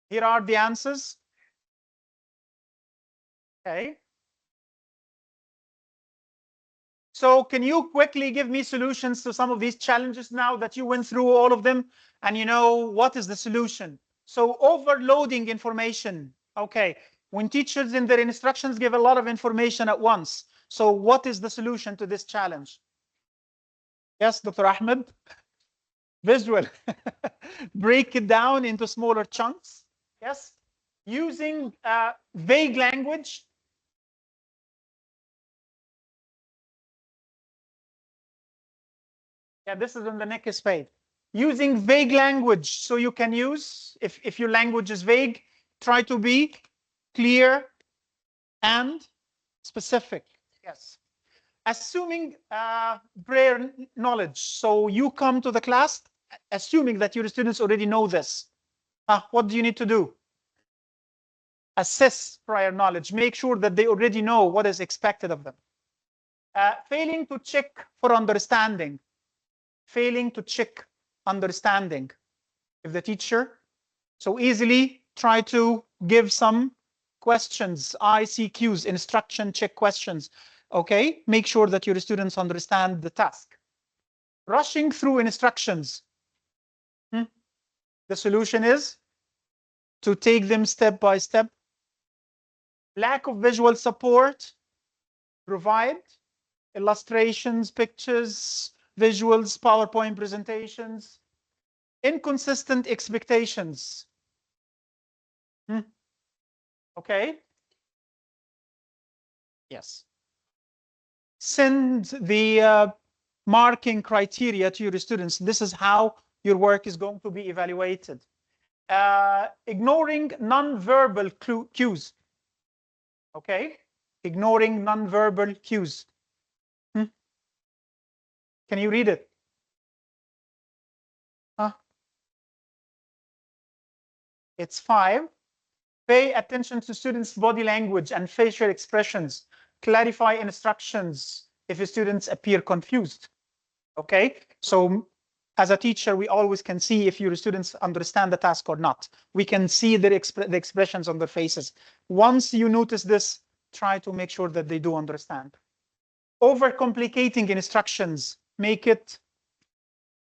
[SPEAKER 2] Here are the answers. Okay. So can you quickly give me solutions to some of these challenges now that you went through all of them and you know what is the solution? So overloading information. Okay. When teachers in their instructions give a lot of information at once. So what is the solution to this challenge? Yes, Dr. Ahmed? Visual. Break it down into smaller chunks. Yes. Using vague language. Yeah, this is on the next page. Using vague language. So you can use, if your language is vague, try to be clear and specific. Yes. Assuming prior knowledge. So you come to the class assuming that your students already know this. What do you need to do? Assess prior knowledge. Make sure that they already know what is expected of them. Failing to check for understanding. Failing to check understanding. If the teacher so easily try to give some questions, ICQs, instruction check questions, okay? Make sure that your students understand the task. Rushing through instructions. The solution is to take them step by step. Lack of visual support. Provide illustrations, pictures, visuals, PowerPoint presentations. Inconsistent expectations. Okay. Yes. Send the marking criteria to your students. This is how your work is going to be evaluated. Ignoring non-verbal cues. Okay. Ignoring non-verbal cues. Can you read it? It's 5. Pay attention to students' body language and facial expressions. Clarify instructions if students appear confused. Okay, so as a teacher, we always can see if your students understand the task or not. We can see the expressions on their faces. Once you notice this, try to make sure that they do understand. Overcomplicating instructions, make it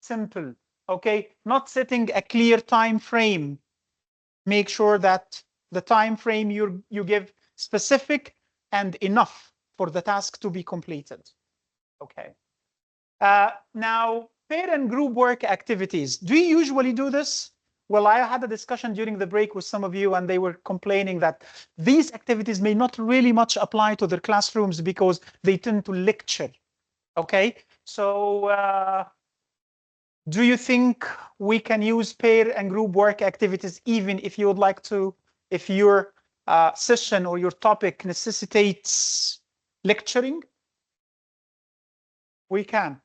[SPEAKER 2] simple. Okay, not setting a clear time frame. Make sure that the time frame you give specific and enough for the task to be completed. Okay. Now, pair and group work activities. Do you usually do this? Well, I had a discussion during the break with some of you, and they were complaining that these activities may not really much apply to their classrooms because they tend to lecture. Okay, so do you think we can use pair and group work activities even if you would like to, if your session or your topic necessitates lecturing? We can.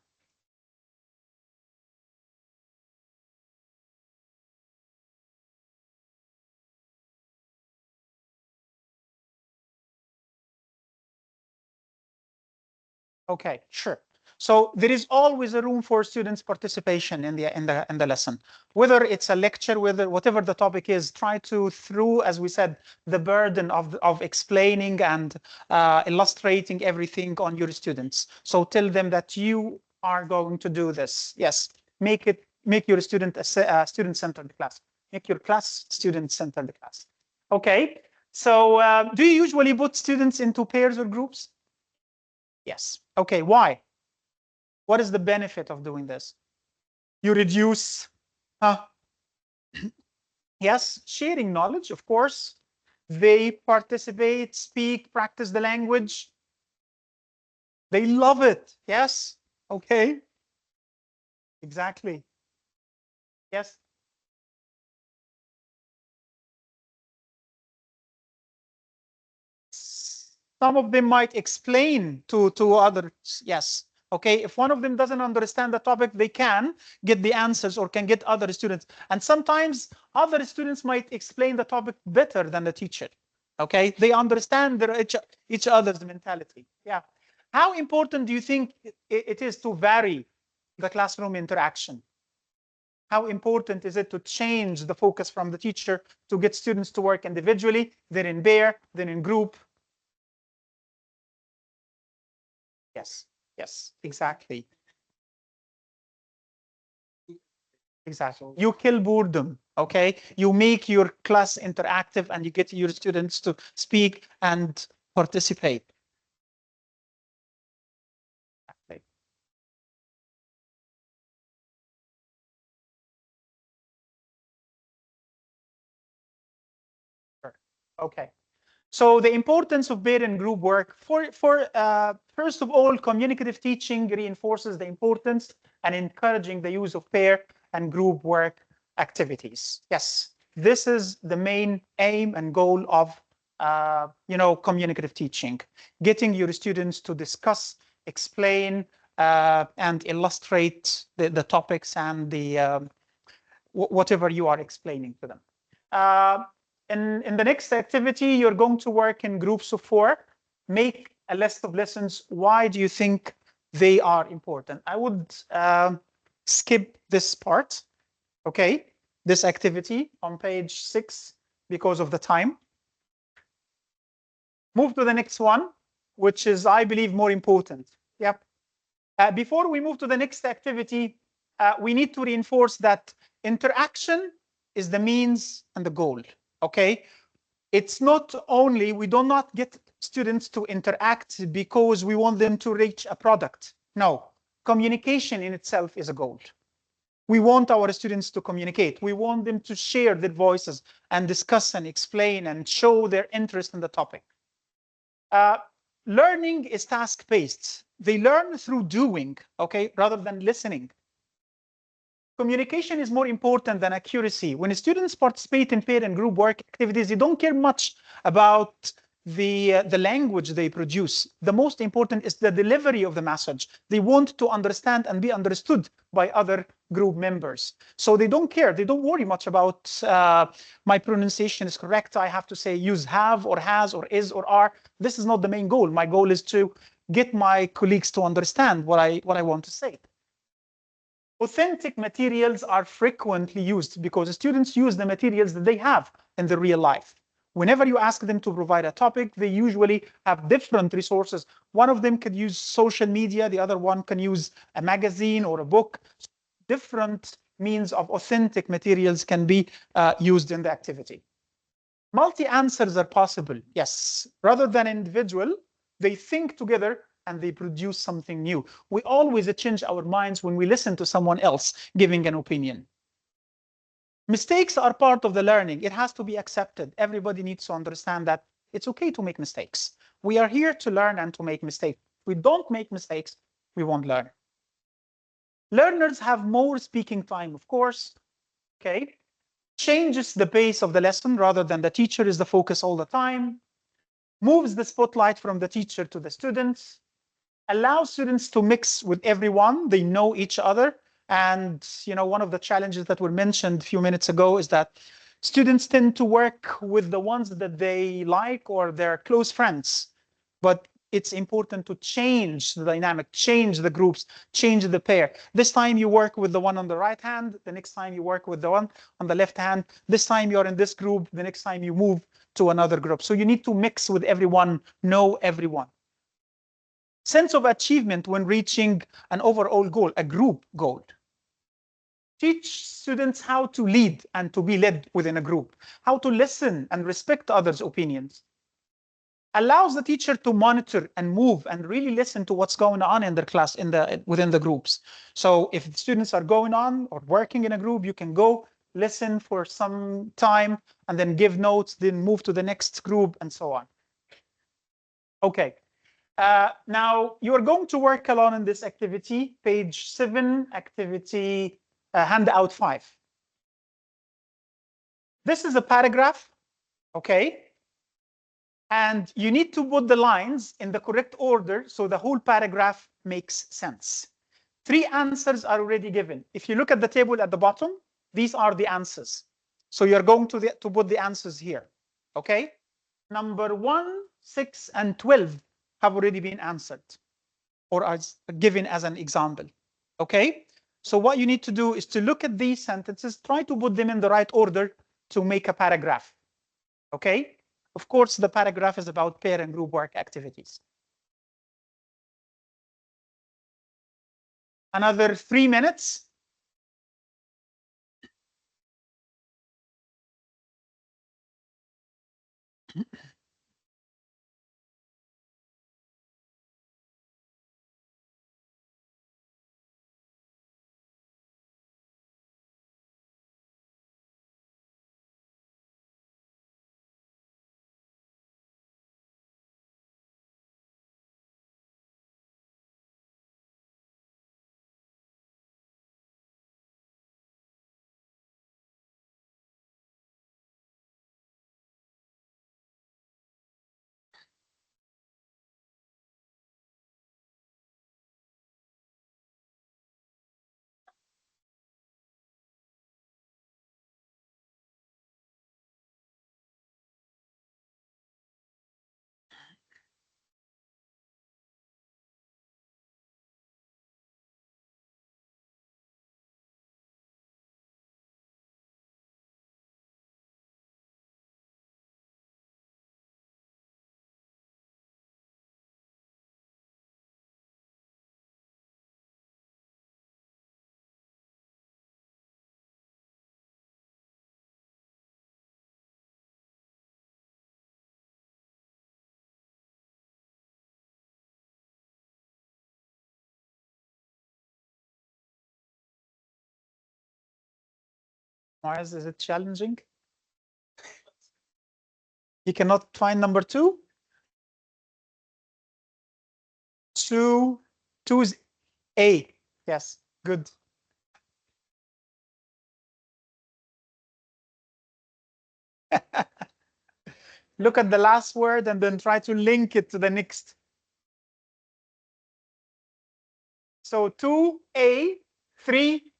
[SPEAKER 2] Okay, sure. So there is always a room for students' participation in the lesson. Whether it's a lecture, whatever the topic is, try to through, as we said, the burden of explaining and illustrating everything on your students. So tell them that you are going to do this. Yes, make your student a student-centered class. Make your class student-centered class. Okay. So do you usually put students into pairs or groups? Yes. Okay. Why? What is the benefit of doing this? You reduce, yes, sharing knowledge, of course. They participate, speak, practice the language. They love it. Yes. Okay. Exactly. Yes. Some of them might explain to others. Yes. Okay, if one of them doesn't understand the topic, they can get the answers or can get other students. And sometimes other students might explain the topic better than the teacher. Okay, they understand each other's mentality. Yeah. How important do you think it is to vary the classroom interaction? How important is it to change the focus from the teacher to get students to work individually, then in pair, then in group? Yes. Yes, exactly. Exactly. You kill boredom, okay? You make your class interactive and you get your students to speak and participate. Okay. Sure. Okay. So the importance of pair and group work first of all, communicative teaching reinforces the importance and encouraging the use of pair and group work activities. Yes, this is the main aim and goal of communicative teaching, getting your students to discuss, explain, and illustrate the topics and the whatever you are explaining to them. In the next activity, you're going to work in groups of 4. Make a list of lessons. Why do you think they are important? I would skip this part, okay? This activity on page 6 because of the time. Move to the next one, which is, I believe, more important. Yep. Before we move to the next activity, we need to reinforce that interaction is the means and the goal, okay? It's not only, we do not get students to interact because we want them to reach a product. No, communication in itself is a goal. We want our students to communicate. We want them to share their voices and discuss and explain and show their interest in the topic. Learning is task-based. They learn through doing, okay, rather than listening. Communication is more important than accuracy. When students participate in pair and group work activities, they don't care much about the language they produce. The most important is the delivery of the message. They want to understand and be understood by other group members. So they don't care. They don't worry much about my pronunciation is correct. I have to say use have or has or is or are. This is not the main goal. My goal is to get my colleagues to understand what I want to say. Authentic materials are frequently used because students use the materials that they have in the real life. Whenever you ask them to provide a topic, they usually have different resources. One of them could use social media, the other one can use a magazine or a book. Different means of authentic materials can be used in the activity. Multi-answers are possible, yes. Rather than individual, they think together and they produce something new. We always change our minds when we listen to someone else giving an opinion. Mistakes are part of the learning. It has to be accepted. Everybody needs to understand that it's okay to make mistakes. We are here to learn and to make mistakes. If we don't make mistakes, we won't learn. Learners have more speaking time, of course, okay? Changes the pace of the lesson rather than the teacher is the focus all the time. Moves the spotlight from the teacher to the students. Allows students to mix with everyone. They know each other. And one of the challenges that were mentioned a few minutes ago is that students tend to work with the ones that they like or their close friends. But it's important to change the dynamic, change the groups, change the pair. This time you work with the one on the right hand, the next time you work with the one on the left hand. This time you're in this group, the next time you move to another group. So you need to mix with everyone, know everyone. Sense of achievement when reaching an overall goal, a group goal. Teach students how to lead and to be led within a group, how to listen and respect others' opinions. Allows the teacher to monitor and move and really listen to what's going on in their class, within the groups. So if the students are going on or working in a group, you can go listen for some time and then give notes, then move to the next group and so on. Okay. Now you're going to work alone in this activity, page 7, activity handout 5. This is a paragraph, okay? And you need to put the lines in the correct order so the whole paragraph makes sense. 3 answers are already given. If you look at the table at the bottom, these are the answers. So you're going to put the answers here, okay? Number 1, 6, and 12 have already been answered or are given as an example, okay? So what you need to do is to look at these sentences, try to put them in the right order to make a paragraph, okay? Of course, the paragraph is about pair and group work activities. Another 3 minutes. Why is it challenging? You cannot find number 2? 2 is A. Yes, good. Look at the last word and then try to link it to the next. So 2A, 3.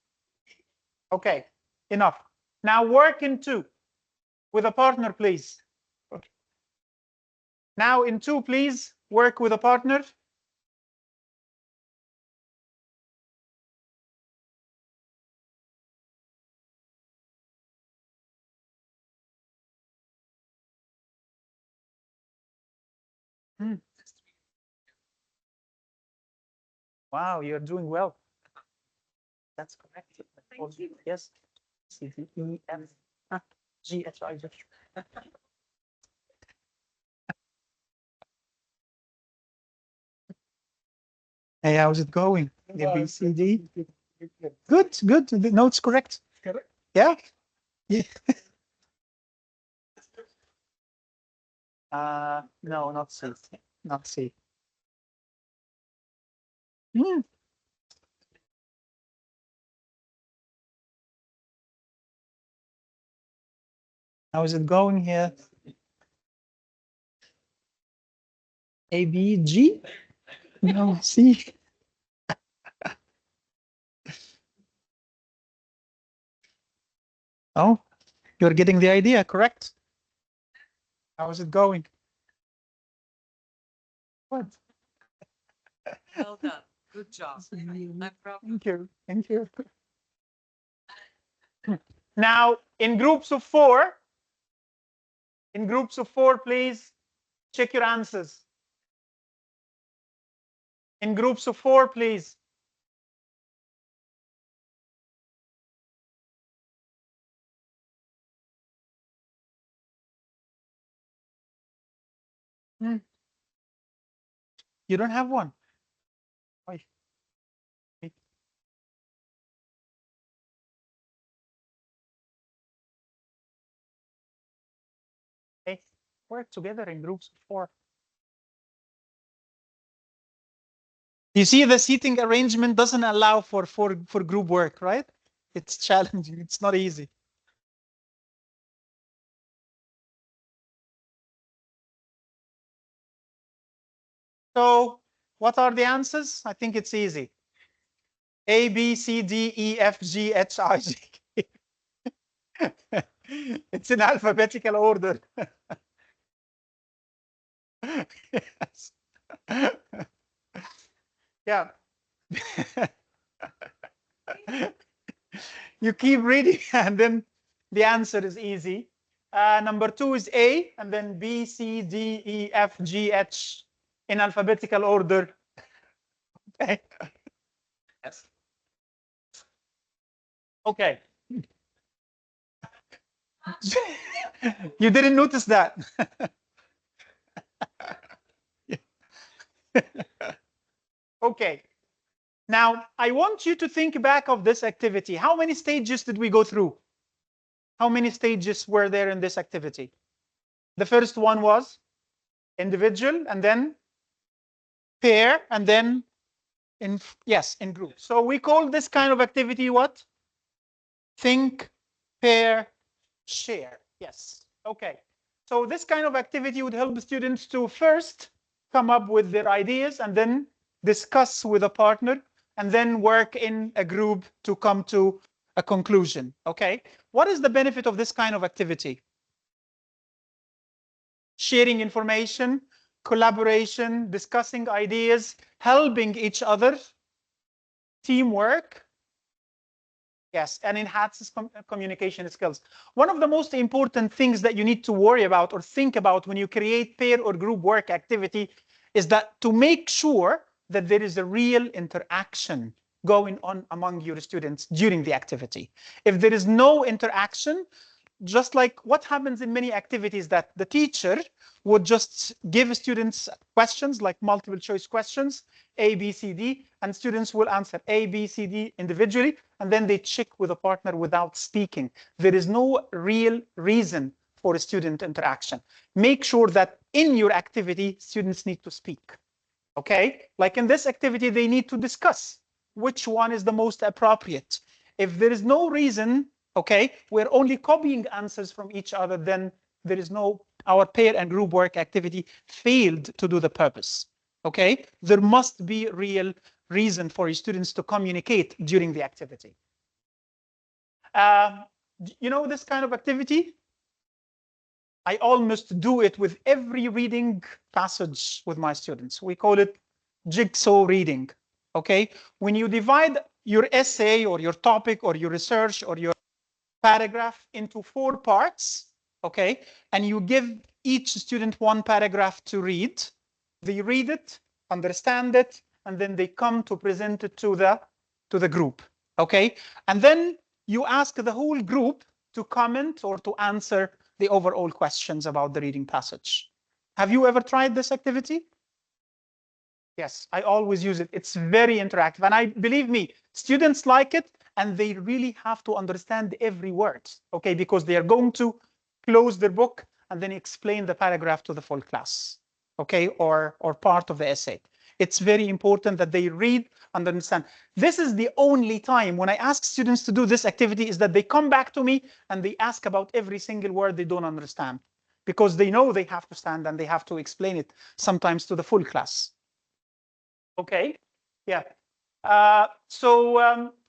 [SPEAKER 2] Okay, enough. Now work in 2 with a partner, please. Okay. Now in 2, please work with a partner. Wow, you're doing well. That's correct. Thank you. Yes. C, D, E, F, G, H, I, J. Hey, how's it going? A, B, C, D. Good, good. No, it's correct. Correct. Yeah. Yeah. No, not C. Not C. How is it going here? A, B, G? No, C. Oh, you're getting the idea, correct? How is it going? What?
[SPEAKER 3] Well done. Good job. I'm proud.
[SPEAKER 2] Thank you. Thank you. Now, in groups of 4, please check your answers. In groups of 4, please. You don't have one. Why? Hey, work together in groups of 4. You see, the seating arrangement doesn't allow for group work, right? It's challenging. It's not easy. So what are the answers? I think it's easy. A, B, C, D, E, F, G, H, I, J, K. It's in alphabetical order. Yes. Yeah. You keep reading and then the answer is easy. Number 2 is A, and then B, C, D, E, F, G, H in alphabetical order. Okay. Yes. Okay. You didn't notice that. Okay. Now, I want you to think back of this activity. How many stages did we go through? How many stages were there in this activity? The first one was individual, and then pair, and then in group. So we call this kind of activity what? Think, pair, share. Yes. Okay. So this kind of activity would help students to first come up with their ideas and then discuss with a partner and then work in a group to come to a conclusion. Okay. What is the benefit of this kind of activity? Sharing information, collaboration, discussing ideas, helping each other, teamwork. Yes, and enhances communication skills. One of the most important things that you need to worry about or think about when you create pair or group work activity is that to make sure that there is a real interaction going on among your students during the activity. If there is no interaction, just like what happens in many activities, that the teacher would just give students questions like multiple choice questions, A, B, C, D, and students will answer A, B, C, D individually, and then they check with a partner without speaking. There is no real reason for a student interaction. Make sure that in your activity, students need to speak. Okay, like in this activity, they need to discuss which one is the most appropriate. If there is no reason, okay, we're only copying answers from each other, then there is no, our pair and group work activity failed to do the purpose. Okay, there must be real reason for students to communicate during the activity. You know this kind of activity? I almost do it with every reading passage with my students. We call it jigsaw reading. Okay, when you divide your essay or your topic or your research or your paragraph into 4 parts, okay, and you give each student 1 paragraph to read, they read it, understand it, and then they come to present it to the group. Okay, and then you ask the whole group to comment or to answer the overall questions about the reading passage. Have you ever tried this activity? Yes, I always use it. It's very interactive. And I believe me, students like it, and they really have to understand every word, okay, because they are going to close their book and then explain the paragraph to the full class, okay, or part of the essay. It's very important that they read and understand. This is the only time when I ask students to do this activity is that they come back to me and they ask about every single word they don't understand, because they know they have to stand and they have to explain it sometimes to the full class. Okay, yeah.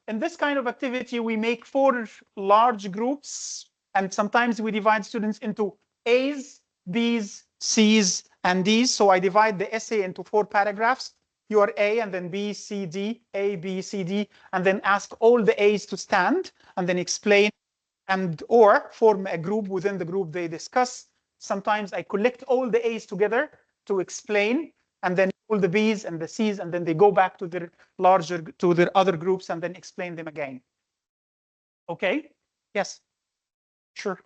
[SPEAKER 2] In this kind of activity, we make 4 large groups, and sometimes we divide students into A's, B's, C's, and D's. So I divide the essay into 4 paragraphs. You are A, and then B, C, D, A, B, C, D, and then ask all the A's to stand, and then explain, and or form a group. Within the group, they discuss. Sometimes I collect all the A's together to explain, and then all the B's and the C's, and then they go back to their other groups and then explain them again. Okay? Yes. Sure.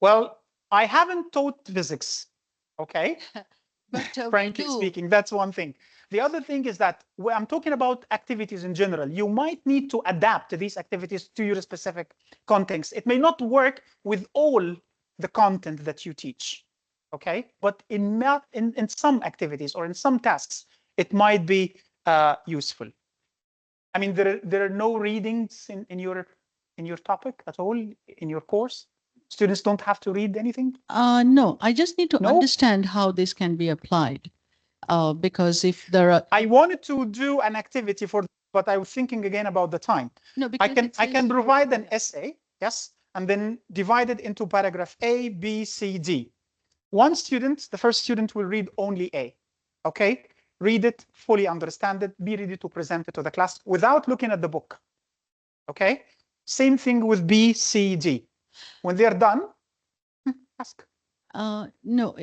[SPEAKER 2] Well, I haven't taught physics, okay?
[SPEAKER 3] But
[SPEAKER 2] frankly speaking, that's one thing. The other thing is that when I'm talking about activities in general, you might need to adapt these activities to your specific context. It may not work with all the content that you teach, okay? But in some activities or in some tasks, it might be useful. I mean, there are no readings in your topic at all, in your course? Students don't have to read anything?
[SPEAKER 3] No, I just need to understand how this can be applied. Because if there are...
[SPEAKER 2] I wanted to do an activity but I was thinking again about the time.
[SPEAKER 3] No, because
[SPEAKER 2] I can provide an essay, yes, and then divide it into paragraph A, B, C, D. One student, the first student will read only A, okay? Read it, fully understand it, be ready to present it to the class without looking at the book, okay? Same thing with B, C, D. When they're done, ask.
[SPEAKER 3] No,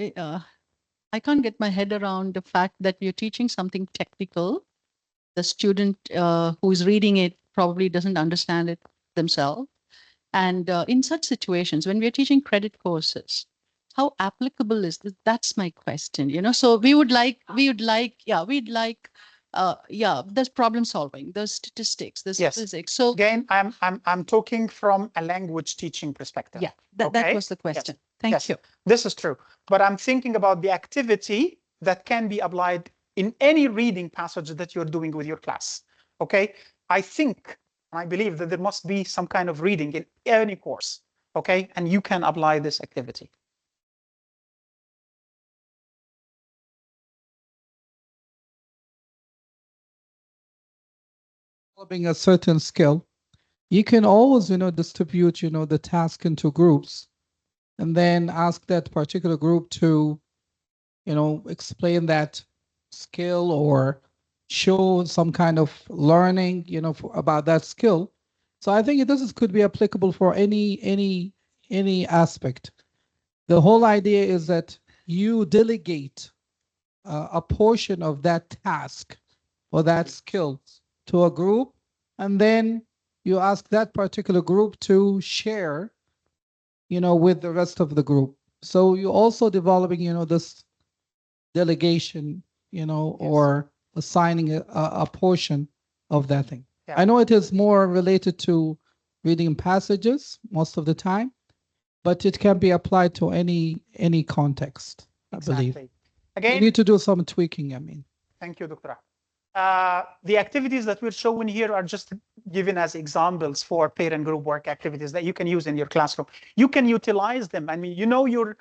[SPEAKER 3] I can't get my head around the fact that you're teaching something technical. The student who is reading it probably doesn't understand it themselves. And in such situations, when we're teaching credit courses, how applicable is this? That's my question, you know? So we'd like, there's problem solving, there's statistics, there's physics. So
[SPEAKER 2] again, I'm talking from a language teaching perspective.
[SPEAKER 3] Yeah, that was the question.
[SPEAKER 2] Yes.
[SPEAKER 3] Thank you.
[SPEAKER 2] This is true. But I'm thinking about the activity that can be applied in any reading passage that you're doing with your class. Okay? I think, I believe that there must be some kind of reading in any course. Okay? And you can apply this activity.
[SPEAKER 9] Developing a certain skill, you can always, distribute, the task into groups, and then ask that particular group to, explain that skill or show some kind of learning, about that skill. So I think this could be applicable for any any aspect. The whole idea is that you delegate a portion of that task or that skill to a group, and then you ask that particular group to share, with the rest of the group. So you're also developing, this delegation, or assigning a portion of that thing.
[SPEAKER 2] Yeah.
[SPEAKER 9] I know it is more related to reading passages most of the time, but it can be applied to any context, I believe.
[SPEAKER 2] Exactly.
[SPEAKER 9] You
[SPEAKER 2] Again,
[SPEAKER 9] need to do some tweaking, I mean.
[SPEAKER 2] thank you, Dr. The activities that we're showing here are just given as examples for pair and group work activities that you can use in your classroom. You can utilize them. I mean, you know your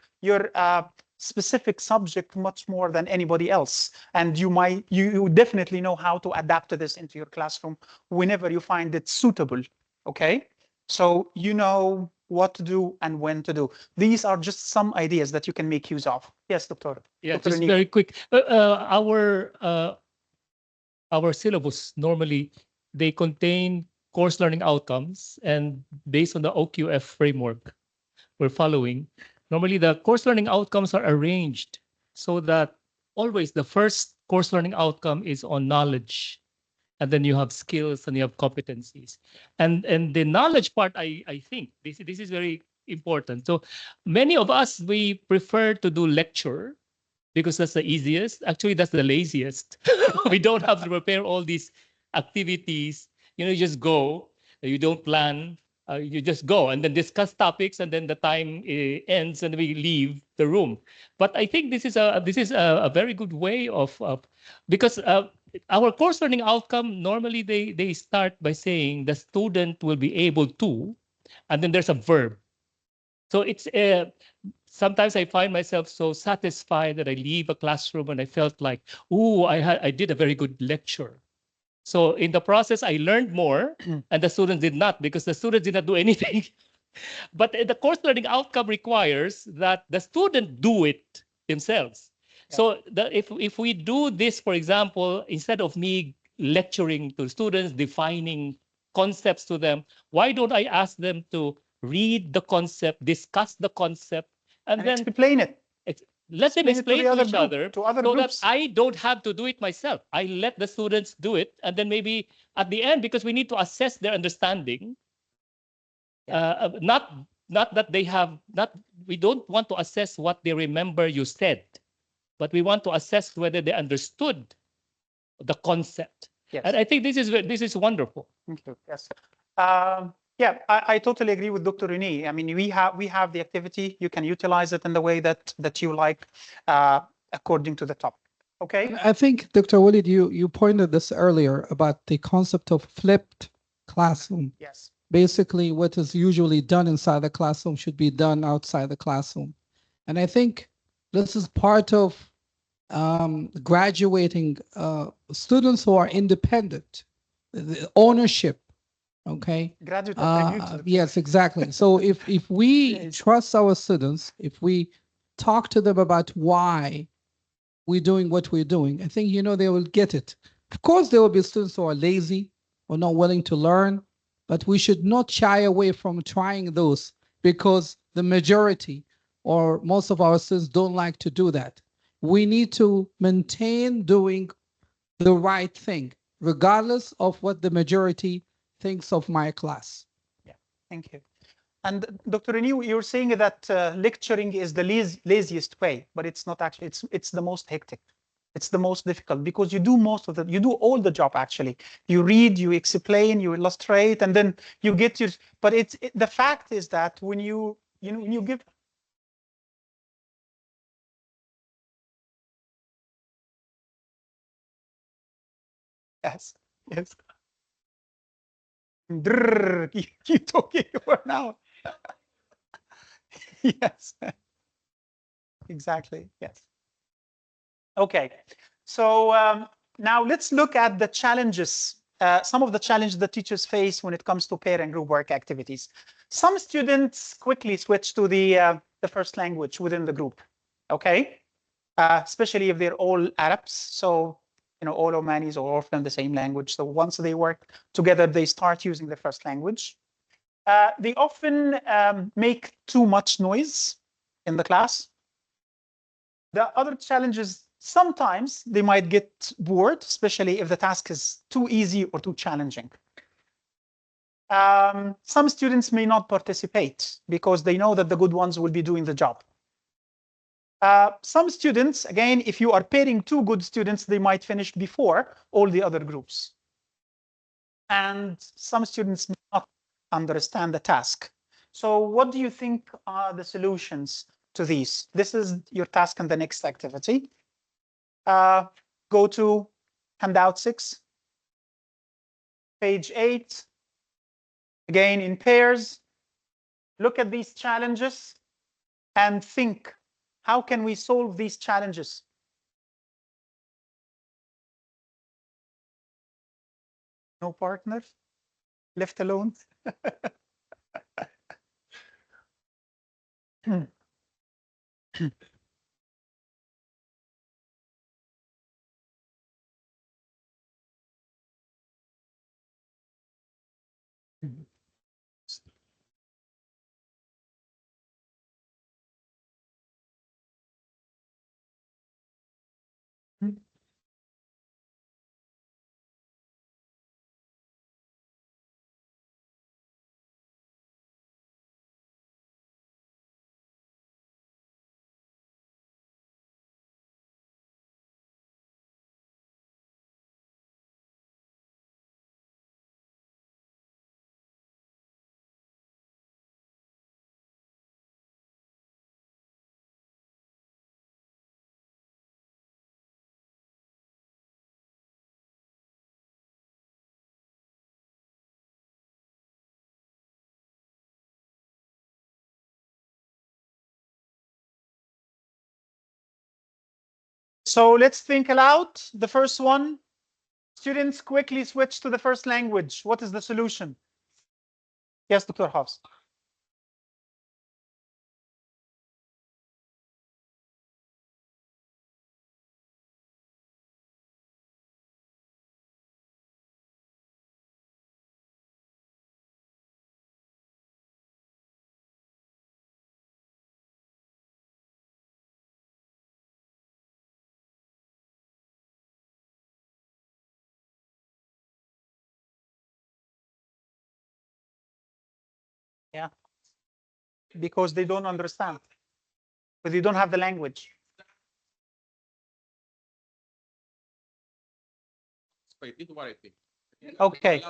[SPEAKER 2] specific subject much more than anybody else, and you definitely know how to adapt to this into your classroom whenever you find it suitable. Okay, so you know what to do and when to do. These are just some ideas that you can make use of. Yes, Doctor.
[SPEAKER 14] Yeah,
[SPEAKER 2] Dr.
[SPEAKER 14] just
[SPEAKER 2] Anik.
[SPEAKER 14] very quick. Our syllabus normally they contain course learning outcomes, and based on the OQF framework we're following, normally the course learning outcomes are arranged so that always the first course learning outcome is on knowledge, and then you have skills and you have competencies, and the knowledge part, I think this is very important. So many of us, we prefer to do lecture because that's the easiest. Actually, that's the laziest. We don't have to prepare all these activities. You just go. You don't plan. You just go and then discuss topics, and then the time ends and we leave the room. But I think this is a very good way of because our course learning outcome normally they start by saying the student will be able to, and then there's a verb. So it's sometimes I find myself so satisfied that I leave a classroom and I felt like, ooh, I did a very good lecture. So in the process, I learned more, and the students did not, because the students did not do anything. But the course learning outcome requires that the student do it themselves. Yeah. So if we do this, for example, instead of me lecturing to students, defining concepts to them, why don't I ask them to read the concept, discuss the concept, and then
[SPEAKER 2] explain it.
[SPEAKER 14] Let them explain to each other
[SPEAKER 2] to other
[SPEAKER 14] so
[SPEAKER 2] groups.
[SPEAKER 14] that I don't have to do it myself. I let the students do it, and then maybe at the end, because we need to assess their understanding, not that they have not. We don't want to assess what they remember you said, but we want to assess whether they understood the concept. Yes. And I think this is wonderful.
[SPEAKER 2] Thank you. Yes. Yeah, I totally agree with Dr. Renee. I mean, we have the activity. You can utilize it in the way that you like, according to the topic. Okay.
[SPEAKER 9] I think, Dr. Walid, you pointed this earlier about the concept of flipped classroom.
[SPEAKER 2] Yes.
[SPEAKER 9] Basically, what is usually done inside the classroom should be done outside the classroom. And I think this is part of graduating students who are independent, the ownership. Okay. Yes, exactly. So if we trust our students, if we talk to them about why we're doing what we're doing, I think they will get it. Of course, there will be students who are lazy or not willing to learn, but we should not shy away from trying those, because the majority or most of our students don't like to do that. We need to maintain doing the right thing, regardless of what the majority thinks of my class.
[SPEAKER 2] Yeah, thank you. And Dr. Renew, you're saying that lecturing is the laziest way, but it's not actually. It's the most hectic. It's the most difficult, because you do all the job actually. You read, you explain, you illustrate, and then you get your. But the fact is that when you give. Yes. Yes. You talking for now. Yes. Exactly. Yes. Okay. So now let's look at the challenges. Some of the challenges that teachers face when it comes to pair and group work activities. Some students quickly switch to the first language within the group. Okay. Especially if they're all Arabs. So all Omanis are all from the same language. So once they work together, they start using the first language. They often make too much noise in the class. The other challenge is sometimes they might get bored, especially if the task is too easy or too challenging. Some students may not participate because they know that the good ones will be doing the job. Some students, again, if you are pairing two good students, they might finish before all the other groups. And some students may not understand the task. So what do you think are the solutions to these? This is your task in the next activity. Go to handout 6, page 8. Again, in pairs, look at these challenges and think, how can we solve these challenges? No partner? Left alone? So let's think aloud. The first one, students quickly switch to the first language. What is the solution? Yes, Dr. Hafs. Yeah, because they don't understand, but they don't have the language. Okay.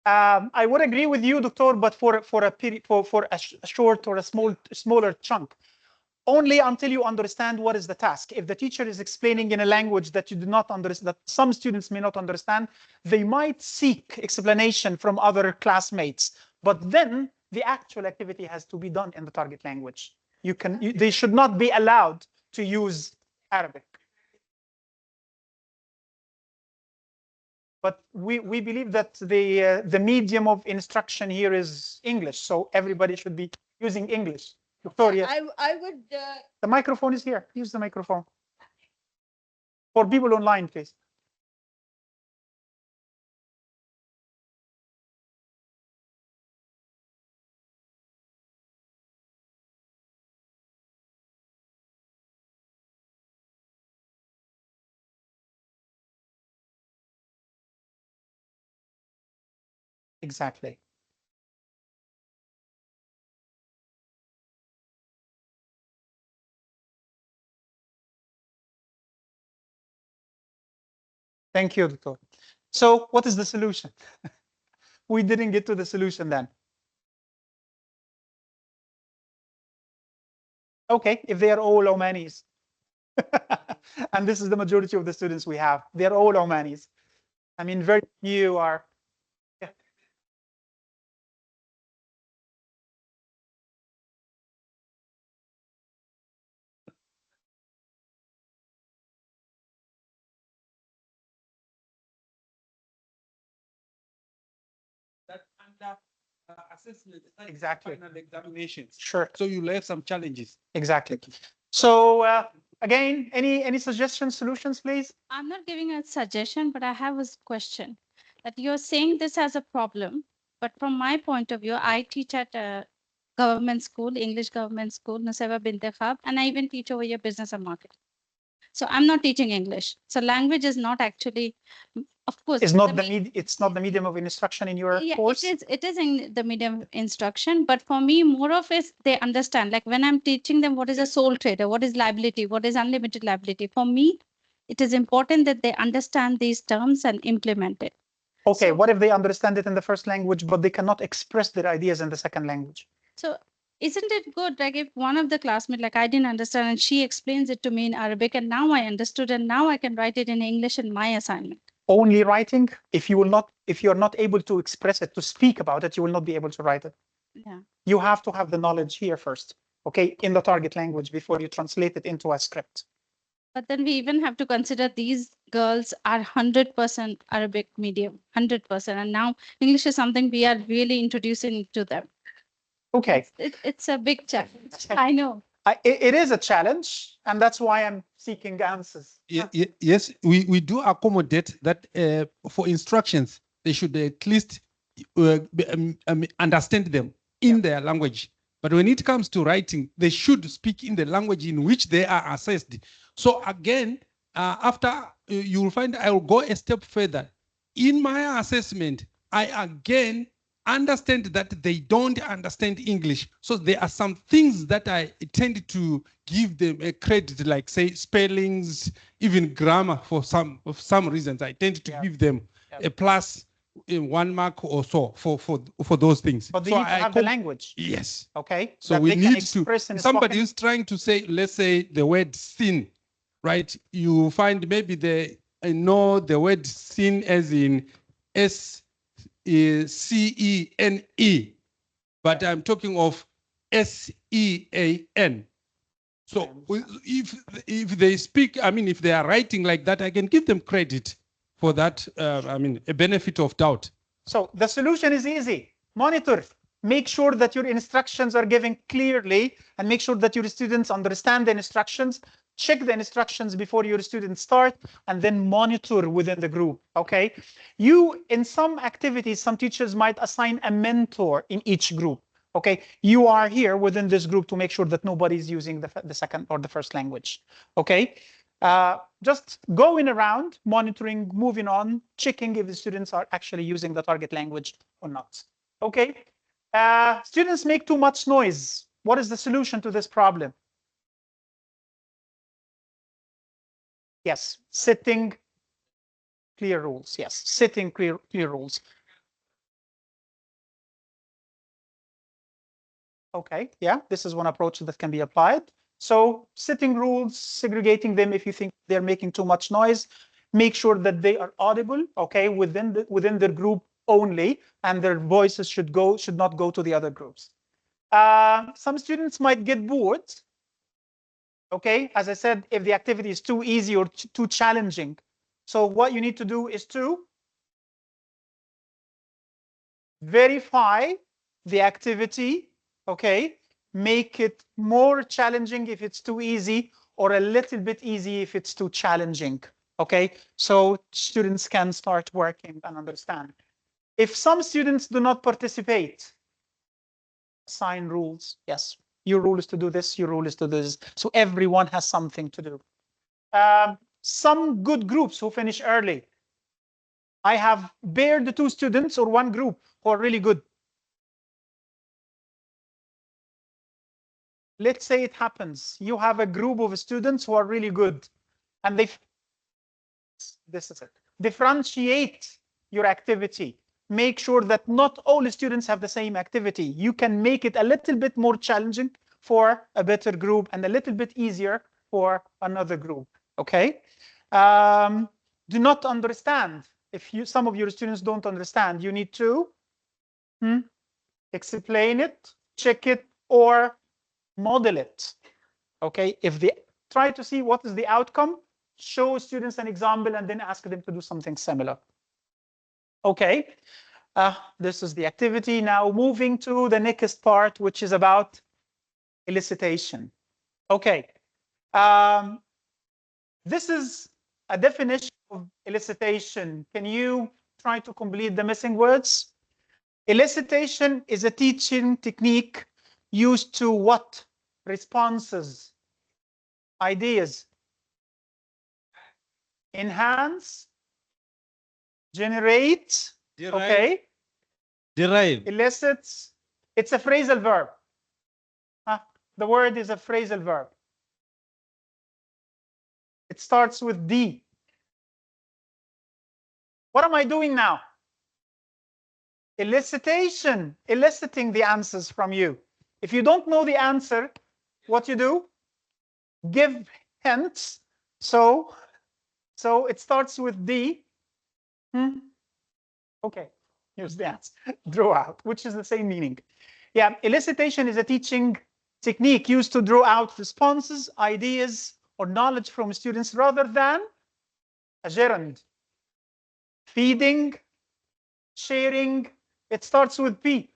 [SPEAKER 2] I would agree with you, Doctor, but for a period, for a short or a smaller chunk, only until you understand what is the task. If the teacher is explaining in a language that you do not understand, that some students may not understand, they might seek explanation from other classmates. But then the actual activity has to be done in the target language. They should not be allowed to use Arabic. But we believe that the medium of instruction here is English, so everybody should be using English. Victoria,
[SPEAKER 6] I would.
[SPEAKER 2] the microphone is here. Use the microphone. For people online, please. Exactly. Thank you, Doctor. So what is the solution? We didn't get to the solution then. Okay, if they are all Omanis, and this is the majority of the students we have, they're all Omanis. I mean, very few are. Yeah.
[SPEAKER 15] Assessment
[SPEAKER 2] Exactly.
[SPEAKER 15] final examinations.
[SPEAKER 2] Sure.
[SPEAKER 15] So you'll have some challenges.
[SPEAKER 2] Exactly. So again, any suggestions, solutions, please?
[SPEAKER 16] I'm not giving a suggestion, but I have a question that you're saying this as a problem, But from my point of view, I teach at a government school, English government school, Nusaiba Bint Khab, and I even teach over here business and marketing. So I'm not teaching English. So language is not actually, of course,
[SPEAKER 2] it's not the medium of instruction in your course.
[SPEAKER 16] It is in the medium of instruction, but for me, more of it, they understand. Like when I'm teaching them what is a sole trader, what is liability, what is unlimited liability. For me, it is important that they understand these terms and implement it.
[SPEAKER 2] Okay, so, what if they understand it in the first language, but they cannot express their ideas in the second language?
[SPEAKER 16] So isn't it good? Like if one of the classmates, like I didn't understand, and she explains it to me in Arabic, and now I understood, and now I can write it in English in my assignment.
[SPEAKER 2] Only writing? If you're not able to express it, to speak about it, you will not be able to write it.
[SPEAKER 16] Yeah.
[SPEAKER 2] You have to have the knowledge here first, okay, in the target language before you translate it into a script.
[SPEAKER 16] But then we even have to consider these girls are 100% Arabic medium, 100%. And now English is something we are really introducing to them.
[SPEAKER 2] Okay.
[SPEAKER 16] It's a big challenge. I know.
[SPEAKER 2] It is a challenge, and that's why I'm seeking answers.
[SPEAKER 15] Yes, we do accommodate that for instructions, they should at least understand them in their language. But when it comes to writing, they should speak in the language in which they are assessed. So again, after you will find I will go a step further. In my assessment, I again understand that they don't understand English. So there are some things that I tend to give them a credit, like say spellings, even grammar. For some reasons, I tend to give them a plus in 1 mark or so for those things.
[SPEAKER 2] But they need to have the language.
[SPEAKER 15] Yes.
[SPEAKER 2] Okay.
[SPEAKER 15] So we need to. Somebody who's trying to say, let's say the word sin, right? You find maybe they know the word sin as in CENE, but I'm talking of SEAN. So if they speak, I mean, if they are writing like that, I can give them credit for that. I mean, a benefit of doubt.
[SPEAKER 2] So the solution is easy. Monitor. Make sure that your instructions are given clearly, and make sure that your students understand the instructions. Check the instructions before your students start, and then monitor within the group, okay? In some activities, some teachers might assign a mentor in each group, okay? You are here within this group to make sure that nobody's using the second or the first language, okay? Just going around, monitoring, moving on, checking if the students are actually using the target language or not, okay? Students make too much noise. What is the solution to this problem? Yes, setting clear rules. Yes, setting clear rules. Okay, yeah, this is one approach that can be applied. So setting rules, segregating them if you think they're making too much noise. Make sure that they are audible, okay, within their group only, and their voices should not go to the other groups. Some students might get bored. Okay, as I said, if the activity is too easy or too challenging. So what you need to do is to verify the activity, okay? Make it more challenging if it's too easy, or a little bit easy if it's too challenging, okay? So students can start working and understand. If some students do not participate, assign rules, yes. Your rule is to do this, your rule is to do this. So everyone has something to do. Some good groups who finish early. I have paired the 2 students or 1 group who are really good. Let's say it happens. You have a group of students who are really good, and this is it. Differentiate your activity. Make sure that not all students have the same activity. You can make it a little bit more challenging for a better group and a little bit easier for another group, okay? Do not understand. If some of your students don't understand, you need to explain it, check it, or model it, okay? If they try to see what is the outcome, show students an example and then ask them to do something similar. Okay, this is the activity. Now moving to the next part, which is about elicitation. Okay, this is a definition of elicitation. Can you try to complete the missing words? Elicitation is a teaching technique used to what? Responses, ideas, enhance, generate, okay?
[SPEAKER 7] Derive.
[SPEAKER 2] Elicits. It's a phrasal verb. The word is a phrasal verb. It starts with D. What am I doing now? Elicitation, eliciting the answers from you. If you don't know the answer, what you do? Give hints. So it starts with D. Okay, here's the answer. Draw out, which is the same meaning. Yeah, elicitation is a teaching technique used to draw out responses, ideas, or knowledge from students rather than a gerund. Feeding, sharing, it starts with P.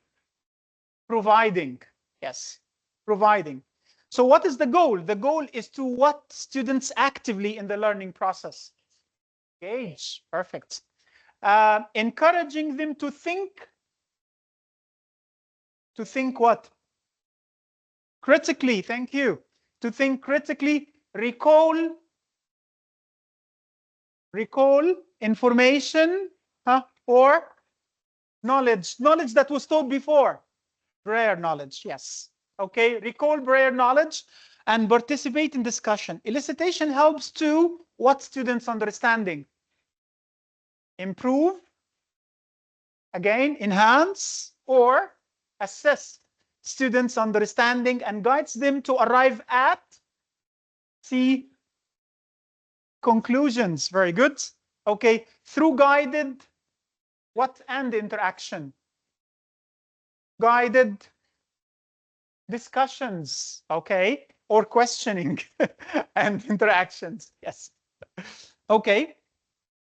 [SPEAKER 2] Providing, yes, providing. So what is the goal? The goal is to what students actively in the learning process? Engage, perfect. Encouraging them to think what? Critically, thank you. To think critically, recall information or knowledge that was taught before. Prior knowledge, yes. Okay, recall prior knowledge and participate in discussion. Elicitation helps to what students' understanding? Improve, again, enhance, or assess students' understanding and guides them to arrive at conclusions. Very good. Okay, through guided what and interaction? Guided discussions, okay, or questioning and interactions. Yes. Okay.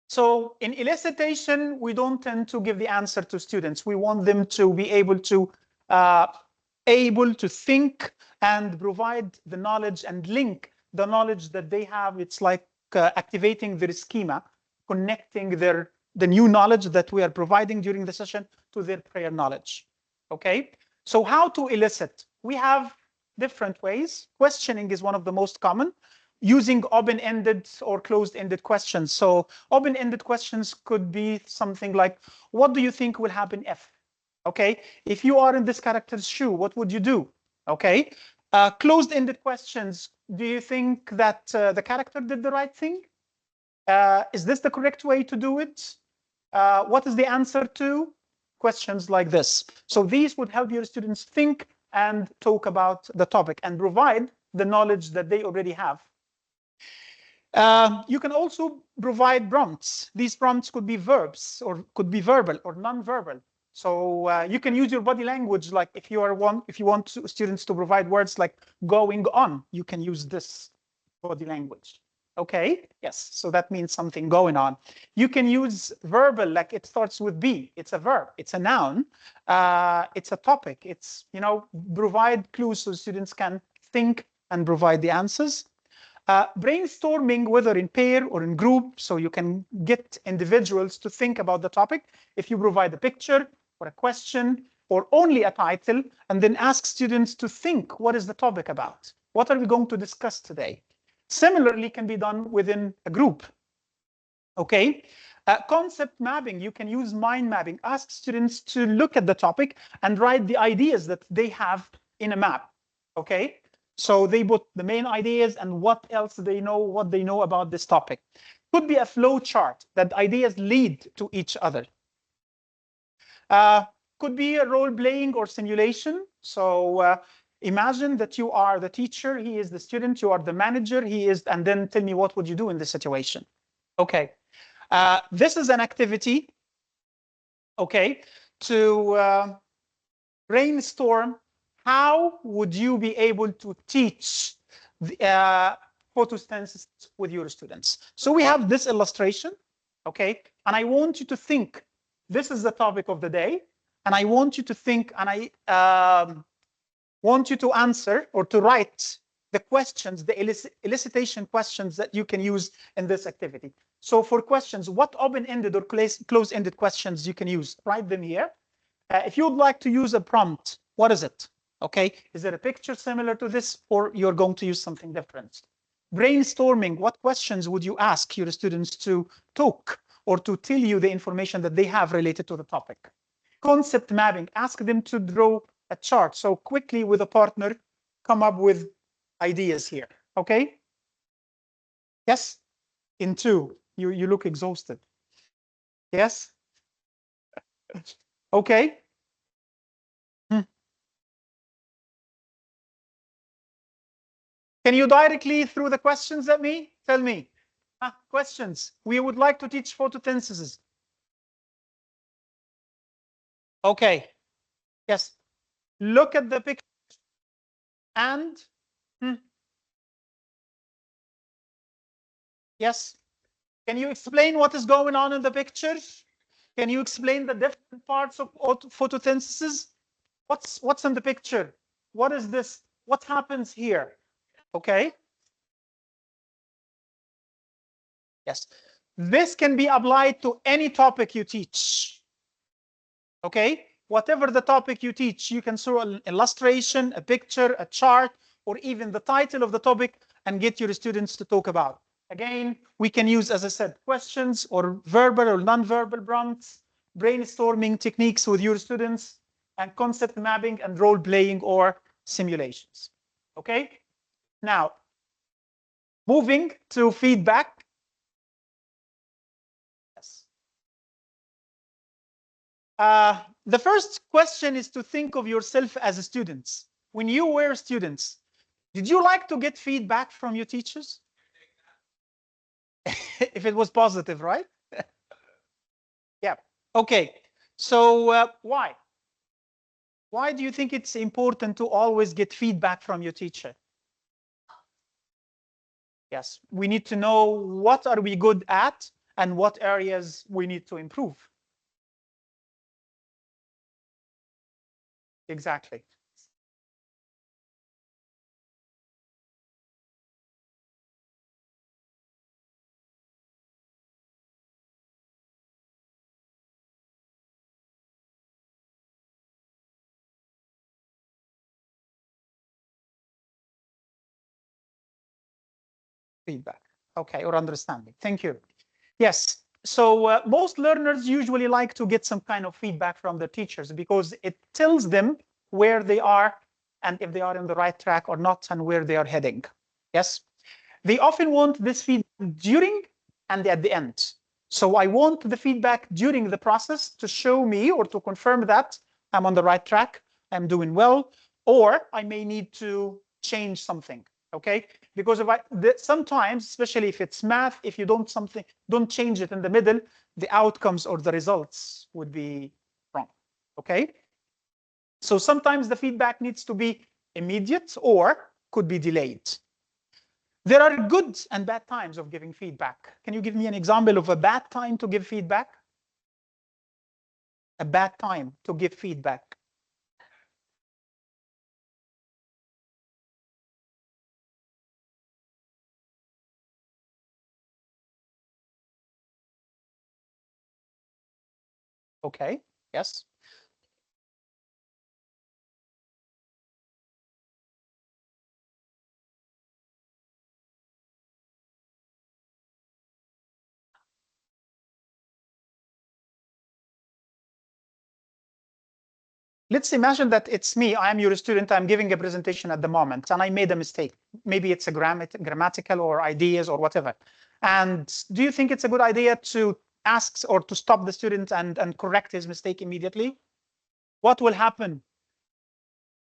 [SPEAKER 2] So in elicitation, we don't tend to give the answer to students. We want them to be able to think and provide the knowledge and link the knowledge that they have. It's like activating their schema, connecting the new knowledge that we are providing during the session to their prior knowledge. Okay. So how to elicit? We have different ways. Questioning is one of the most common, using open-ended or closed-ended questions. So open-ended questions could be something like, what do you think will happen if? Okay, if you are in this character's shoe, what would you do? Okay, closed-ended questions, do you think that the character did the right thing? Is this the correct way to do it? What is the answer to? Questions like this. So these would help your students think and talk about the topic and provide the knowledge that they already have. You can also provide prompts. These prompts could be verbs or could be verbal or non-verbal. So you can use your body language, like if you want students to provide words like going on, you can use this body language. Okay, yes, so that means something going on. You can use verbal, like it starts with B. It's a verb, it's a noun, it's a topic. It's, provide clues so students can think and provide the answers. Brainstorming, whether in pair or in group, so you can get individuals to think about the topic. If you provide a picture or a question or only a title, and then ask students to think, what is the topic about? What are we going to discuss today? Similarly, can be done within a group. Okay. Concept mapping, you can use mind mapping. Ask students to look at the topic and write the ideas that they have in a map. Okay. So they put the main ideas and what else they know, what they know about this topic. Could be a flow chart that ideas lead to each other. Could be a role playing or simulation. So imagine that you are the teacher, he is the student, you are the manager, he is, and then tell me what would you do in this situation. Okay. This is an activity, okay, to brainstorm how would you be able to teach the photosynthesis with your students. So we have this illustration, okay, and I want you to think, this is the topic of the day, and I want you to think, and I want you to answer or to write the questions, the elicitation questions that you can use in this activity. So for questions, what open-ended or closed-ended questions you can use? Write them here. If you would like to use a prompt, what is it? Okay, is it a picture similar to this, or you're going to use something different? Brainstorming, what questions would you ask your students to talk or to tell you the information that they have related to the topic? Concept mapping, ask them to draw a chart. So quickly with a partner, come up with ideas here, okay? Yes? In two, you look exhausted. Yes? Okay. Can you directly through the questions at me? Tell me. Questions. We would like to teach photosynthesis. Okay. Yes. Look at the picture and yes. Can you explain what is going on in the picture? Can you explain the different parts of photosynthesis? What's in the picture? What is this? What happens here? Okay. Yes. This can be applied to any topic you teach. Okay. Whatever the topic you teach, you can show an illustration, a picture, a chart, or even the title of the topic and get your students to talk about. Again, we can use, as I said, questions or verbal or non-verbal prompts, brainstorming techniques with your students, and concept mapping and role-playing or simulations. Okay? Now, moving to feedback. Yes. The first question is to think of yourself as students. When you were students, did you like to get feedback from your teachers? If it was positive, right? Yeah. Okay. So why? Why do you think it's important to always get feedback from your teacher? Yes, we need to know what are we good at and what areas we need to improve. Exactly. Feedback. Okay, or understanding. Thank you. Yes. So most learners usually like to get some kind of feedback from the teachers because it tells them where they are and if they are in the right track or not and where they are heading. Yes. They often want this feedback during and at the end. So I want the feedback during the process to show me or to confirm that I'm on the right track, I'm doing well, or I may need to change something. Okay, because if sometimes, especially if it's math, if you don't change it in the middle, the outcomes or the results would be wrong. Okay, so sometimes the feedback needs to be immediate or could be delayed. There are good and bad times of giving feedback. Can you give me an example of a bad time to give feedback? A bad time to give feedback. Okay, yes. Let's imagine that it's me, I am your student, I'm giving a presentation at the moment, and I made a mistake. Maybe it's a grammatical or ideas or whatever. And do you think it's a good idea to ask or to stop the student and correct his mistake immediately? What will happen?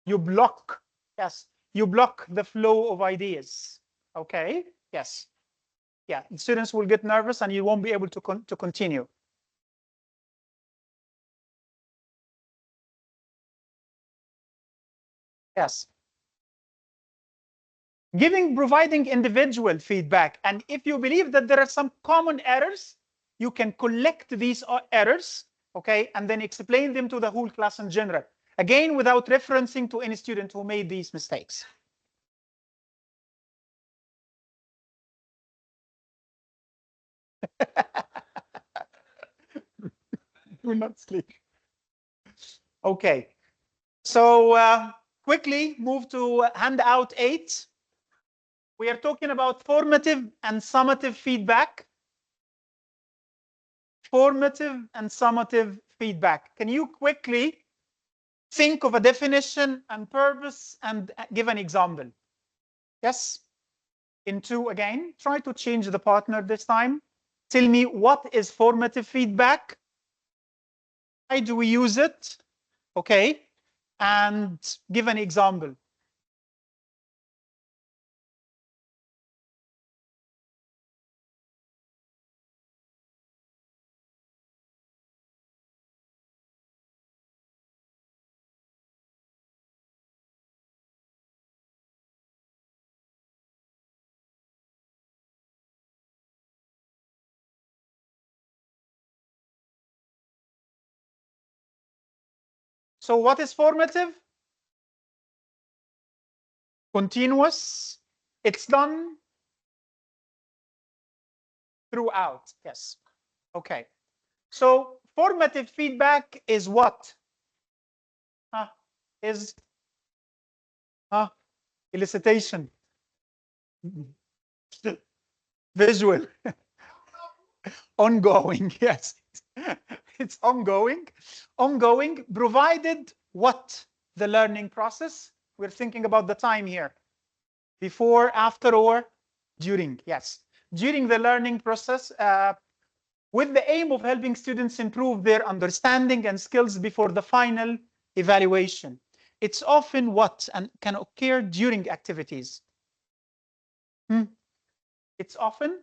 [SPEAKER 2] You block, yes, you block the flow of ideas. Okay, yes. Yeah, the students will get nervous and you won't be able to continue. Yes. Providing individual feedback. And if you believe that there are some common errors, you can collect these errors, okay, and then explain them to the whole class in general. Again, without referencing to any student who made these mistakes. Do not sleep. Okay, so quickly move to handout 8. We are talking about formative and summative feedback. Formative and summative feedback. Can you quickly think of a definition and purpose and give an example? Yes? In 2 again, try to change the partner this time. Tell me, what is formative feedback? Why do we use it? Okay, and give an example. So what is formative? Continuous. It's done throughout. Yes. Okay. So formative feedback is what? Is elicitation. Visual. Ongoing. Yes. It's ongoing. Ongoing, provided what? The learning process. We're thinking about the time here. Before, after, or during. Yes. During the learning process, with the aim of helping students improve their understanding and skills before the final evaluation. It's often what and can occur during activities. It's often.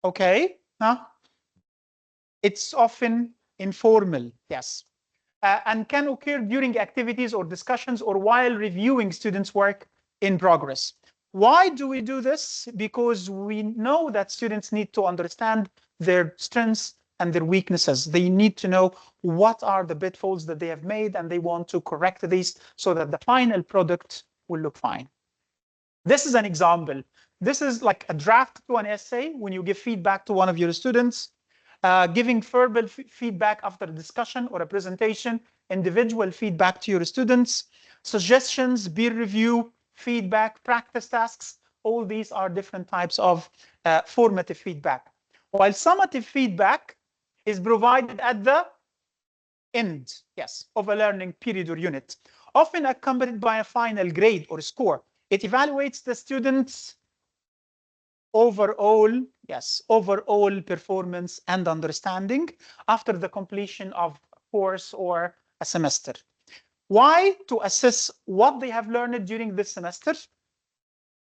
[SPEAKER 2] Okay. It's often informal. Yes. And can occur during activities or discussions or while reviewing students' work in progress. Why do we do this? Because we know that students need to understand their strengths and their weaknesses. They need to know what are the pitfalls that they have made, and they want to correct these so that the final product will look fine. This is an example. This is like a draft to an essay when you give feedback to one of your students. Giving verbal feedback after a discussion or a presentation, individual feedback to your students, suggestions, peer review, feedback, practice tasks. All these are different types of formative feedback. While summative feedback is provided at the end, yes, of a learning period or unit, often accompanied by a final grade or score. It evaluates the students' overall performance and understanding after the completion of a course or a semester. Why? To assess what they have learned during this semester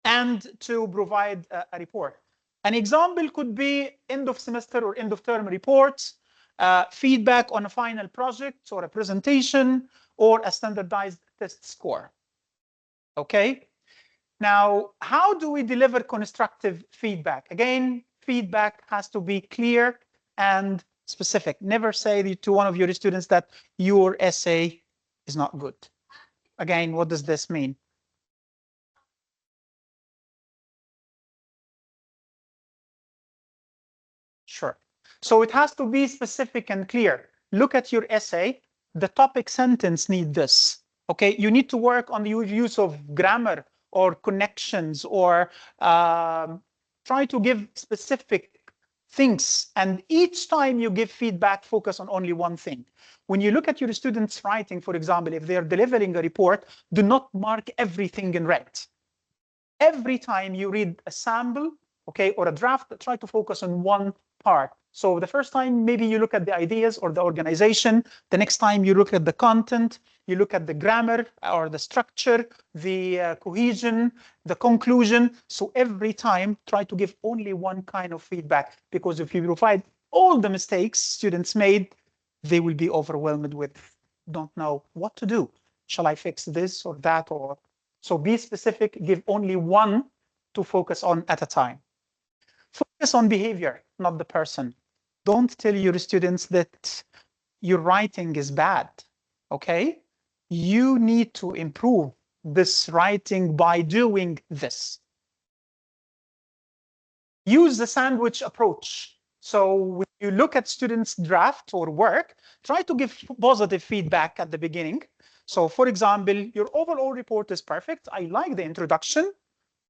[SPEAKER 2] and to provide a report. An example could be end of semester or end of term reports, feedback on a final project or a presentation, or a standardized test score. Okay. Now, how do we deliver constructive feedback? Again, feedback has to be clear and specific. Never say to one of your students that your essay is not good. Again, what does this mean? Sure. So it has to be specific and clear. Look at your essay. The topic sentence needs this. Okay, you need to work on the use of grammar or connections, or try to give specific things. And each time you give feedback, focus on only one thing. When you look at your students' writing, for example, if they're delivering a report, do not mark everything in red. Every time you read a sample, okay, or a draft, try to focus on one part. So the first time, maybe you look at the ideas or the organization. The next time you look at the content, you look at the grammar or the structure, the cohesion, the conclusion. So every time, try to give only one kind of feedback, because if you provide all the mistakes students made, they will be overwhelmed with, don't know what to do. Shall I fix this or that? Or so be specific, give only one to focus on at a time. Focus on behavior, not the person. Don't tell your students that your writing is bad, okay? You need to improve this writing by doing this. Use the sandwich approach. So when you look at students' draft or work, try to give positive feedback at the beginning. So for example, your overall report is perfect. I like the introduction,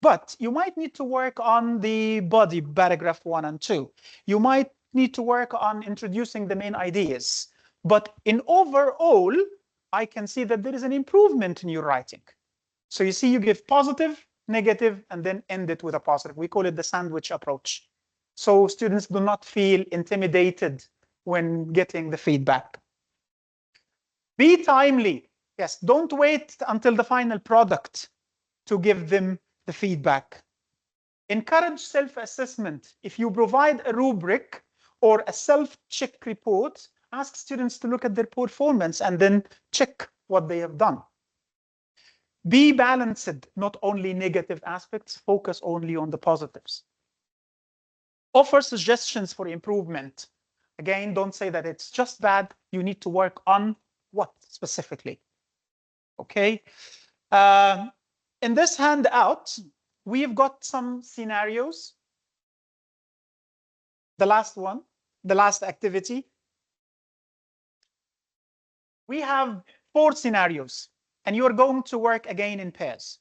[SPEAKER 2] but you might need to work on the body, paragraph 1 and 2. You might need to work on introducing the main ideas. But in overall, I can see that there is an improvement in your writing. So you see, you give positive, negative, and then end it with a positive. We call it the sandwich approach. So students do not feel intimidated when getting the feedback. Be timely. Yes, don't wait until the final product to give them the feedback. Encourage self-assessment. If you provide a rubric or a self-check report, ask students to look at their performance and then check what they have done. Be balanced, not only negative aspects, focus only on the positives. Offer suggestions for improvement. Again, don't say that it's just bad. You need to work on what specifically. Okay. In this handout, we've got some scenarios. The last one, the last activity. We have 4 scenarios, and you're going to work again in pairs.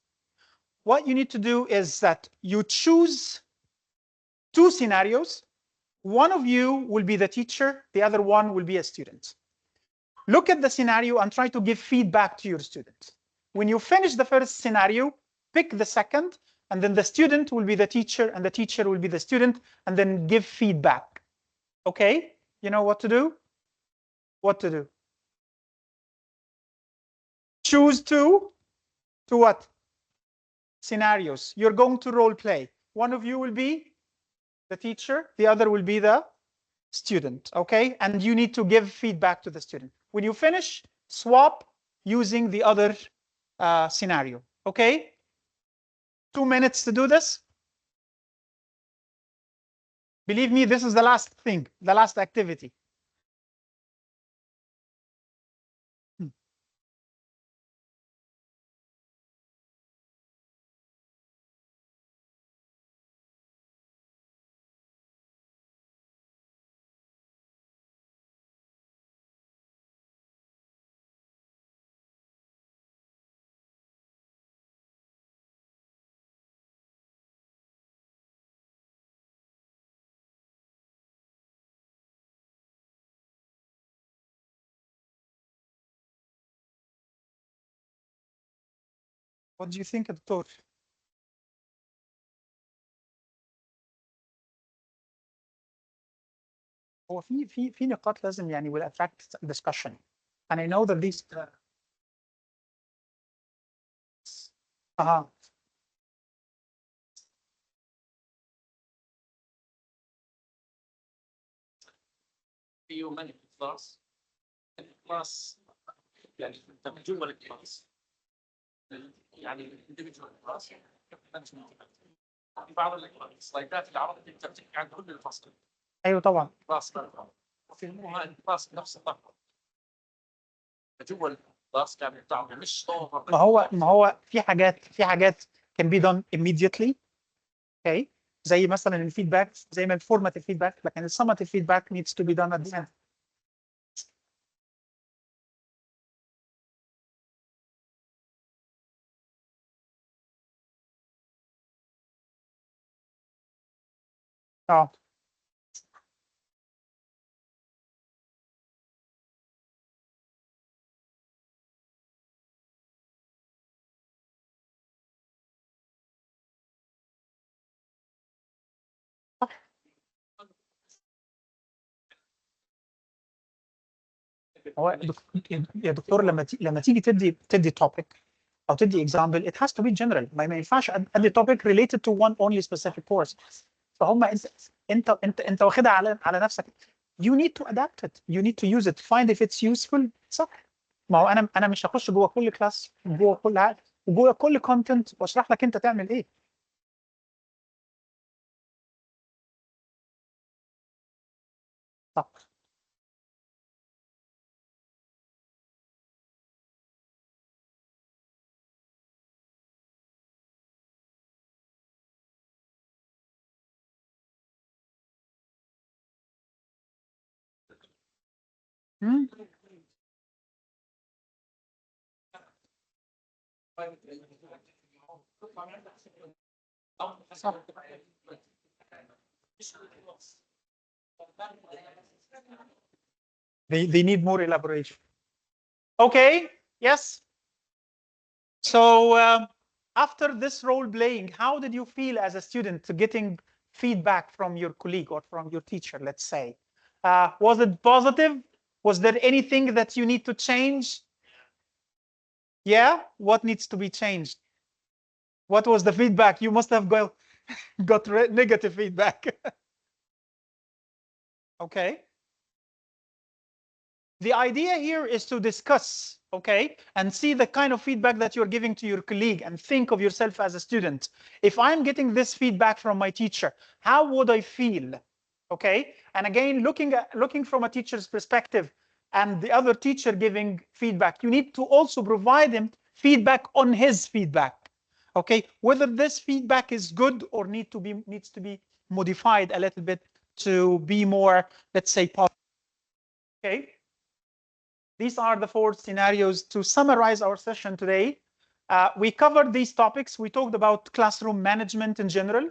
[SPEAKER 2] What you need to do is that you choose 2 scenarios. One of you will be the teacher, the other one will be a student. Look at the scenario and try to give feedback to your student. When you finish the first scenario, pick the second, and then the student will be the teacher, and the teacher will be the student, and then give feedback. Okay? You know what to do? What to do? Choose 2 to what? Scenarios. You're going to role play. One of you will be the teacher, the other will be the student, okay? And you need to give feedback to the student. When you finish, swap using the other scenario, okay? 2 minutes to do this. Believe me, this is the last thing, the last activity. What do you think, دكتور؟ هو في نقاط لازم يعني will attract discussion. And I know that these
[SPEAKER 17] في human class الكلاس يعني انت جوا الكلاس يعني individual class في بعض السلايدات اللي عرضت انت بتحكي عن كل الفصل.
[SPEAKER 2] ايوه طبعا.
[SPEAKER 17] كلاس وفهموها الكلاس بنفس الطريقه. جوا الكلاس كانت تعطي مش صوره.
[SPEAKER 2] ما هو في حاجات can be done immediately. Okay. زي مثلا الفيدباك، زي ما الفورماتيف فيدباك، لكن السماتيف فيدباك needs to be done at the end. هو يا دكتور لما تيجي تدي topic او تدي example it has to be general. ما ينفعش ادي topic related to one only specific course. فهم انت واخدها على نفسك. You need to adapt it. You need to use it. Find if it's useful. صح. ما هو انا مش هخش جوه كل كلاس جوه كل حاجه وجوه كل content واشرح لك انت تعمل ايه. صح. Hmm? They need more elaboration. Okay, yes. So after this role playing, how did you feel as a student getting feedback from your colleague or from your teacher, let's say? Was it positive? Was there anything that you need to change? Yeah? What needs to be changed? What was the feedback? You must have got negative feedback. Okay. The idea here is to discuss, okay, and see the kind of feedback that you're giving to your colleague and think of yourself as a student. If I'm getting this feedback from my teacher, how would I feel? Okay, and again, looking from a teacher's perspective and the other teacher giving feedback, you need to also provide him feedback on his feedback. Okay, whether this feedback is good or needs to be modified a little bit to be more, let's say, positive. Okay. These are the 4 scenarios to summarize our session today. We covered these topics. We talked about classroom management in general,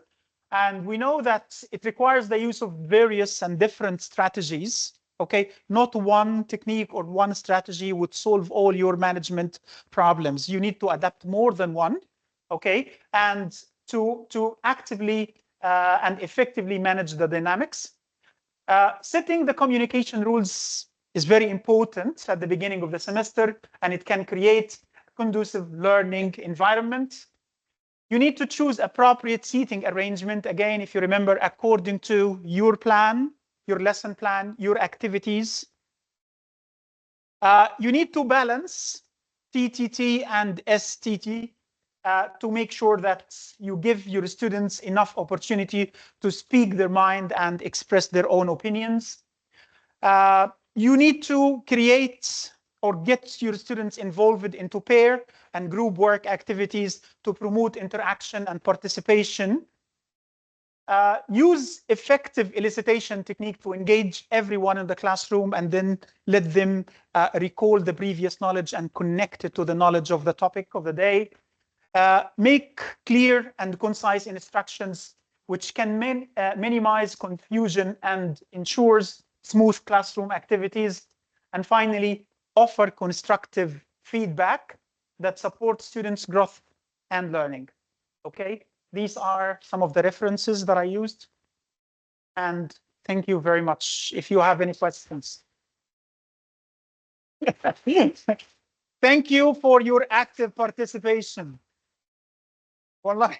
[SPEAKER 2] and we know that it requires the use of various and different strategies. Okay, not one technique or one strategy would solve all your management problems. You need to adapt more than one. Okay, and to actively and effectively manage the dynamics. Setting the communication rules is very important at the beginning of the semester, and it can create a conducive learning environment. You need to choose appropriate seating arrangement, again, if you remember, according to your plan, your lesson plan, your activities. You need to balance TTT and STT to make sure that you give your students enough opportunity to speak their mind and express their own opinions. You need to create or get your students involved into pair and group work activities to promote interaction and participation. Use effective elicitation technique to engage everyone in the classroom and then let them recall the previous knowledge and connect it to the knowledge of the topic of the day. Make clear and concise instructions which can minimize confusion and ensures smooth classroom activities. And finally, offer constructive feedback that supports students' growth and learning. Okay, these are some of the references that I used. And thank you very much. If you have any questions. Thank you for your active participation. Wallahi.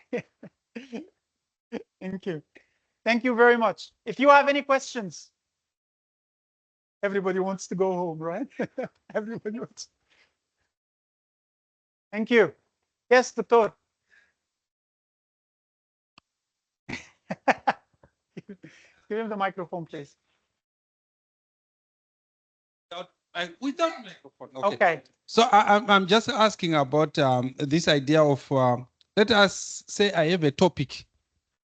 [SPEAKER 2] Thank you. Thank you very much. If you have any questions, everybody wants to go home, right? Everybody wants. Thank you. Yes, Doctor. Give him the microphone, please.
[SPEAKER 15] Without microphone.
[SPEAKER 2] Okay.
[SPEAKER 15] So I'm just asking about this idea of, let us say I have a topic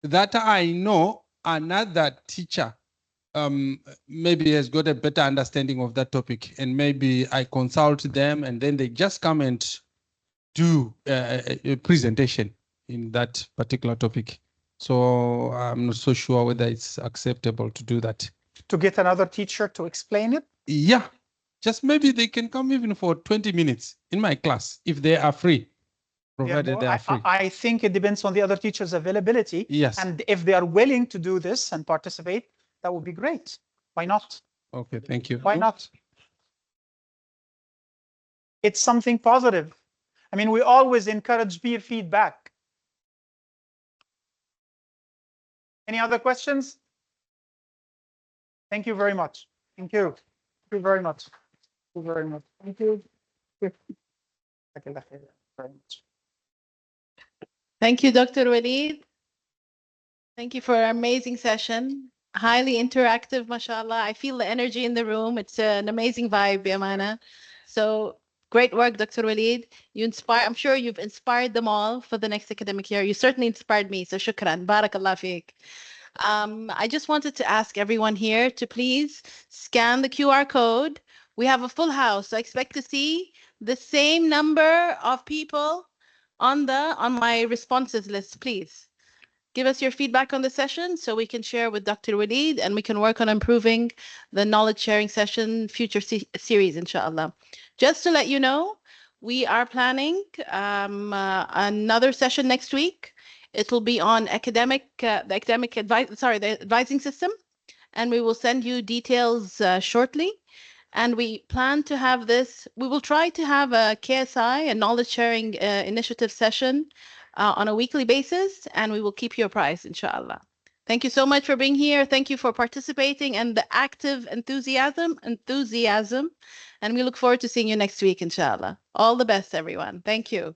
[SPEAKER 15] that I know another teacher maybe has got a better understanding of that topic, and maybe I consult them and then they just come and do a presentation in that particular topic. So I'm not so sure whether it's acceptable to do that.
[SPEAKER 2] To get another teacher to explain it?
[SPEAKER 15] Yeah, just maybe they can come even for 20 minutes in my class if they are free, provided they are free.
[SPEAKER 2] I think it depends on the other teacher's availability.
[SPEAKER 15] Yes.
[SPEAKER 2] And if they are willing to do this and participate, that would be great. Why not?
[SPEAKER 15] Okay, thank you.
[SPEAKER 2] Why not? It's something positive. I mean, we always encourage peer feedback. Any other questions? Thank you very much. Thank you. Thank you very much. Thank you very much. Thank you. Very much.
[SPEAKER 1] Thank you, Dr. Walid. Thank you for an amazing session. Highly interactive, mashallah. I feel the energy in the room. It's an amazing vibe, Yamana. So great work, Dr. Walid. You inspire, I'm sure you've inspired them all for the next academic year. You certainly inspired me. So shukran. Barakallah fiqh. I just wanted to ask everyone here to please scan the QR code We have a full house, so I expect to see the same number of people on my responses list, please. Give us your feedback on the session so we can share with Dr. Walid and we can work on improving the knowledge sharing session future series, inshallah. Just to let you know, we are planning another session next week. It will be on the advising system, and we will send you details shortly. And we plan to have this, we will try to have a KSI, a knowledge sharing initiative session on a weekly basis, and we will keep you apprised, inshallah. Thank you so much for being here. Thank you for participating and the active enthusiasm. And we look forward to seeing you next week, inshallah. All the best, everyone. Thank you.